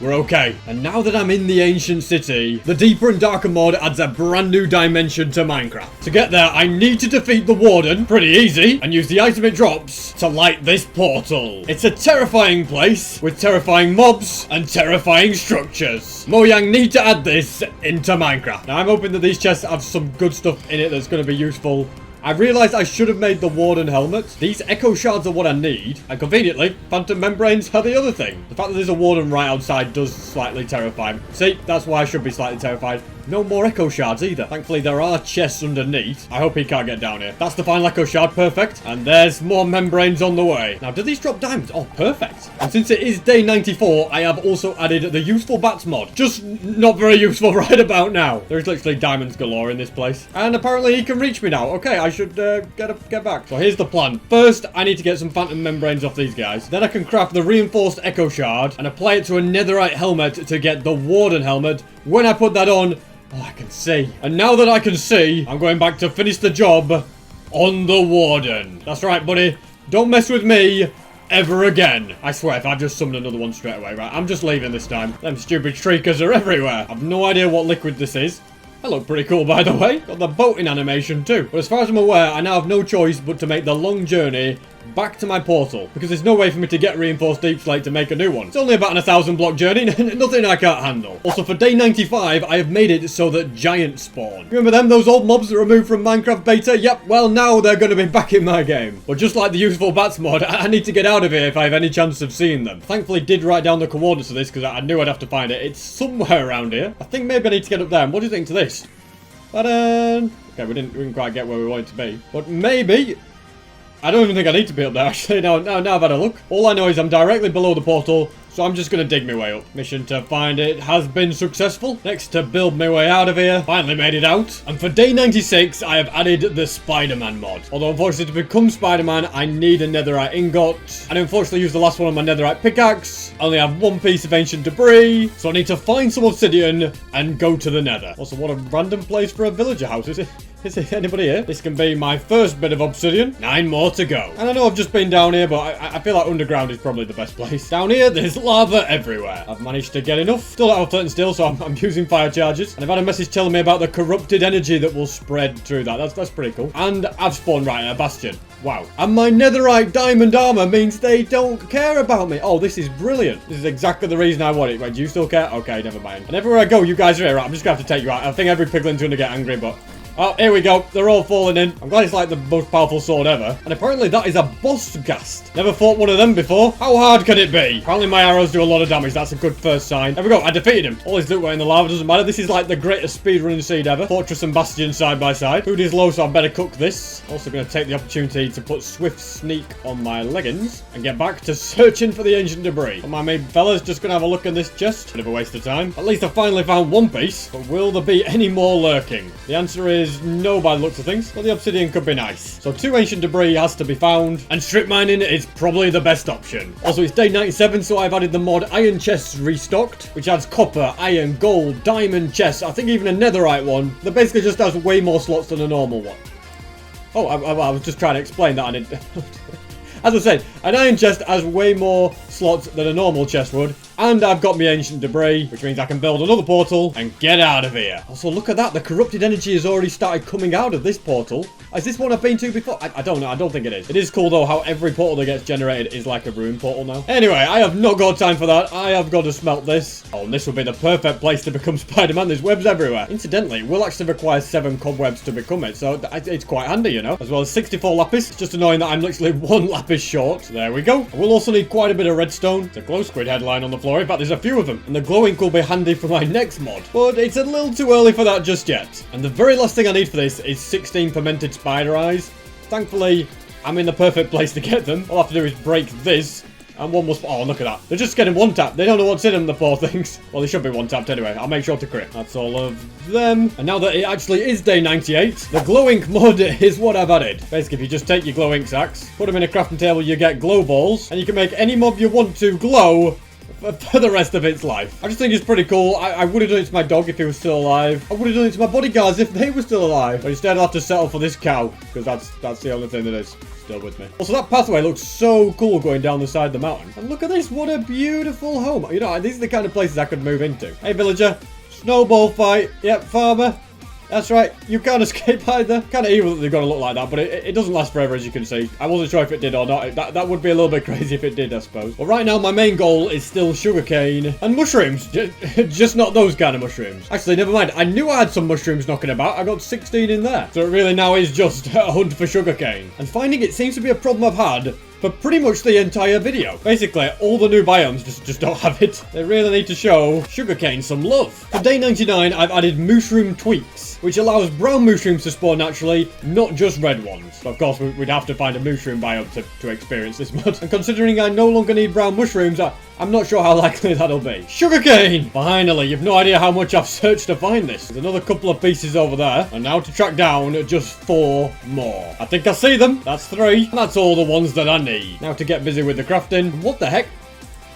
We're okay. And now that I'm in the ancient city, the deeper and darker mod adds a brand new dimension to Minecraft. To get there, I need to defeat the warden, pretty easy, and use the item it drops to light this portal. It's a terrifying place with terrifying mobs and terrifying structures. Mojang need to add this into Minecraft. Now, I'm hoping that these chests have some good stuff in it that's going to be useful. I realised I should have made the warden helmet. These echo shards are what I need. And conveniently, phantom membranes are the other thing. The fact that there's a warden right outside does slightly terrify me. See, that's why I should be slightly terrified. No more echo shards either. Thankfully, there are chests underneath. I hope he can't get down here. That's the final echo shard. Perfect. And there's more membranes on the way. Now, do these drop diamonds? Oh, perfect. And since it is day 94, I have also added the useful bats mod. Just not very useful right about now. There's literally diamonds galore in this place. And apparently he can reach me now. Okay, I should get back. So here's the plan. First, I need to get some phantom membranes off these guys. Then I can craft the reinforced echo shard and apply it to a netherite helmet to get the warden helmet. When I put that on, oh, I can see. And now that I can see, I'm going back to finish the job on the warden. That's right, buddy. Don't mess with me ever again. I swear, if I just summoned another one straight away, right? I'm just leaving this time. Them stupid shriekers are everywhere. I've no idea what liquid this is. That looked pretty cool, by the way. Got the boating animation, too. But as far as I'm aware, I now have no choice but to make the long journey back to my portal, because there's no way for me to get reinforced deep slate to make a new one. It's only about an 1,000 block journey, nothing I can't handle. Also, for day 95, I have made it so that giants spawn. Remember them, those old mobs that removed from Minecraft beta? Yep, well now they're going to be back in my game. But just like the useful bats mod, I need to get out of here if I have any chance of seeing them. Thankfully did write down the coordinates of this, because I knew I'd have to find it. It's somewhere around here. I think maybe I need to get up there. And what do you think to this? Okay, we didn't quite get where we wanted to be. But maybe I don't even think I need to be up there, actually. Now I've had a look. All I know is I'm directly below the portal, so I'm just going to dig my way up. Mission to find it has been successful. Next, to build my way out of here. Finally made it out. And for day 96, I have added the Spider-Man mod. Although, unfortunately, to become Spider-Man, I need a netherite ingot. And unfortunately, used the last one on my netherite pickaxe. I only have one piece of ancient debris. So I need to find some obsidian and go to the nether. Also, what a random place for a villager house, is it? Is there anybody here? This can be my first bit of obsidian. 9 more to go. And I know I've just been down here, but I feel like underground is probably the best place. Down here, there's lava everywhere. I've managed to get enough. Still out of flint and steel, so I'm using fire charges. And I've had a message telling me about the corrupted energy that will spread through that. That's pretty cool. And I've spawned right in a bastion. Wow. And my netherite diamond armor means they don't care about me. Oh, this is brilliant. This is exactly the reason I want it. Wait, do you still care? Okay, never mind. And everywhere I go, you guys are here. Right, I'm just going to have to take you out. I think every piglin's going to get angry, but... oh, here we go. They're all falling in. I'm glad it's like the most powerful sword ever. And apparently that is a boss ghast. Never fought one of them before. How hard can it be? Apparently my arrows do a lot of damage. That's a good first sign. There we go. I defeated him. All his loot were in the lava. Doesn't matter. This is like the greatest speedrunning seed ever. Fortress and bastion side by side. Food is low, so I better cook this. Also going to take the opportunity to put swift sneak on my leggings and get back to searching for the ancient debris. But my main fellas just going to have a look in this chest. Bit of a waste of time. At least I finally found one piece. But will there be any more lurking? The answer is no by the looks of things, but the obsidian could be nice. So 2 ancient debris has to be found, and strip mining is probably the best option. Also, it's day 97, so I've added the mod iron chests restocked, which adds copper, iron, gold, diamond chests, I think even a netherite one, that basically just has way more slots than a normal one. Oh, I was just trying to explain that. I didn't. As I said, an iron chest has way more slots than a normal chest would. And I've got my ancient debris, which means I can build another portal and get out of here. Also, look at that. The corrupted energy has already started coming out of this portal. Is this one I've been to before? I don't know. I don't think it is. It is cool, though, how every portal that gets generated is like a rune portal now. Anyway, I have not got time for that. I have got to smelt this. Oh, and this would be the perfect place to become Spider-Man. There's webs everywhere. Incidentally, we'll actually require 7 cobwebs to become it, so it's quite handy, you know. As well as 64 lapis. It's just annoying that I'm literally 1 lapis short. There we go. We'll also need quite a bit of redstone. It's a glow squid headline on the floor. In fact, there's a few of them. And the glow ink will be handy for my next mod. But it's a little too early for that just yet. And the very last thing I need for this is 16 fermented spider eyes. Thankfully, I'm in the perfect place to get them. All I have to do is break this. And one will... Oh, look at that. They're just getting one tap. They don't know what's in them, the poor things. Well, they should be one tapped anyway. I'll make sure to crit. That's all of them. And now that it actually is day 98, the glow ink mod is what I've added. Basically, if you just take your glow ink sacks, put them in a crafting table, you get glow balls. And you can make any mob you want to glow for the rest of its life. I just think it's pretty cool. I would have done it to my dog if he was still alive. I would have done it to my bodyguards if they were still alive. But instead I'll have to settle for this cow, because that's the only thing that is still with me. Also, that pathway looks so cool going down the side of the mountain. And look at this, what a beautiful home. You know, these are the kind of places I could move into. Hey, villager. Snowball fight. Yep, farmer. That's right, you can't escape either. Kind of evil that they've got to look like that, but it doesn't last forever, as you can see. I wasn't sure if it did or not. That would be a little bit crazy if it did, I suppose. But right now, my main goal is still sugarcane and mushrooms. Just not those kind of mushrooms. Actually, never mind. I knew I had some mushrooms knocking about. I got 16 in there. So it really now is just a hunt for sugarcane. And finding it seems to be a problem I've had for pretty much the entire video. Basically, all the new biomes just don't have it. They really need to show sugarcane some love. For day 99, I've added mushroom tweaks, which allows brown mushrooms to spawn naturally, not just red ones. But of course, we'd have to find a mushroom biome to experience this mod. And considering I no longer need brown mushrooms, I'm not sure how likely that'll be. Sugarcane! Finally, you've no idea how much I've searched to find this. There's another couple of pieces over there. And now to track down just 4 more. I think I see them. That's 3. And that's all the ones that I need. Now to get busy with the crafting. What the heck?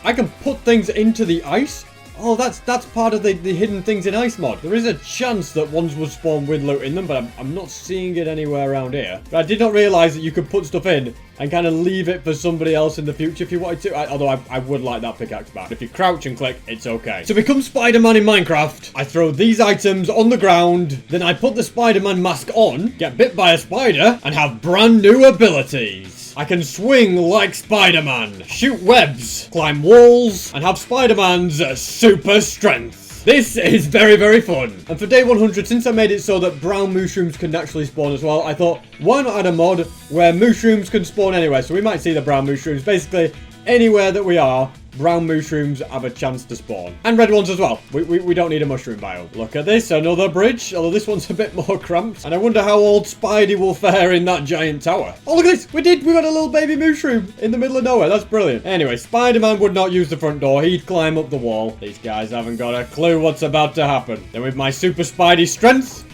I can put things into the ice? Oh, that's part of the hidden things in ice mod. There is a chance that ones would spawn with loot in them, but I'm not seeing it anywhere around here. But I did not realize that you could put stuff in and kind of leave it for somebody else in the future if you wanted to. Although I would like that pickaxe back. If you crouch and click, it's okay. To become Spider-Man in Minecraft, I throw these items on the ground, then I put the Spider-Man mask on, get bit by a spider, and have brand new abilities. I can swing like Spider-Man, shoot webs, climb walls, and have Spider-Man's super strength. This is very, very fun. And for day 100, since I made it so that brown mushrooms can naturally spawn as well, I thought, why not add a mod where mushrooms can spawn anywhere? So we might see the brown mushrooms basically anywhere that we are. Brown mushrooms have a chance to spawn. And red ones as well. We don't need a mushroom biome. Look at this, another bridge. Although this one's a bit more cramped. And I wonder how old Spidey will fare in that giant tower. Oh, look at this. We got a little baby mushroom in the middle of nowhere. That's brilliant. Anyway, Spider-Man would not use the front door. He'd climb up the wall. These guys haven't got a clue what's about to happen. Then with my super Spidey strength,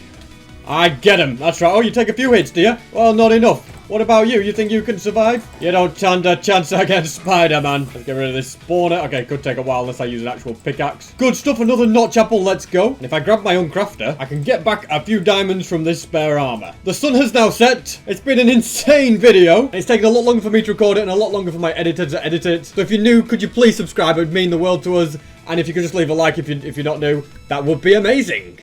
I get him. That's right. Oh, you take a few hits, do you? Well, not enough. What about you? You think you can survive? You don't stand a chance against Spider-Man. Let's get rid of this spawner. Okay, could take a while unless I use an actual pickaxe. Good stuff. Another notch apple. Let's go. And if I grab my own crafter, I can get back a few diamonds from this spare armor. The sun has now set. It's been an insane video. It's taken a lot longer for me to record it and a lot longer for my editor to edit it. So if you're new, could you please subscribe? It would mean the world to us. And if you could just leave a like if you're not new, that would be amazing.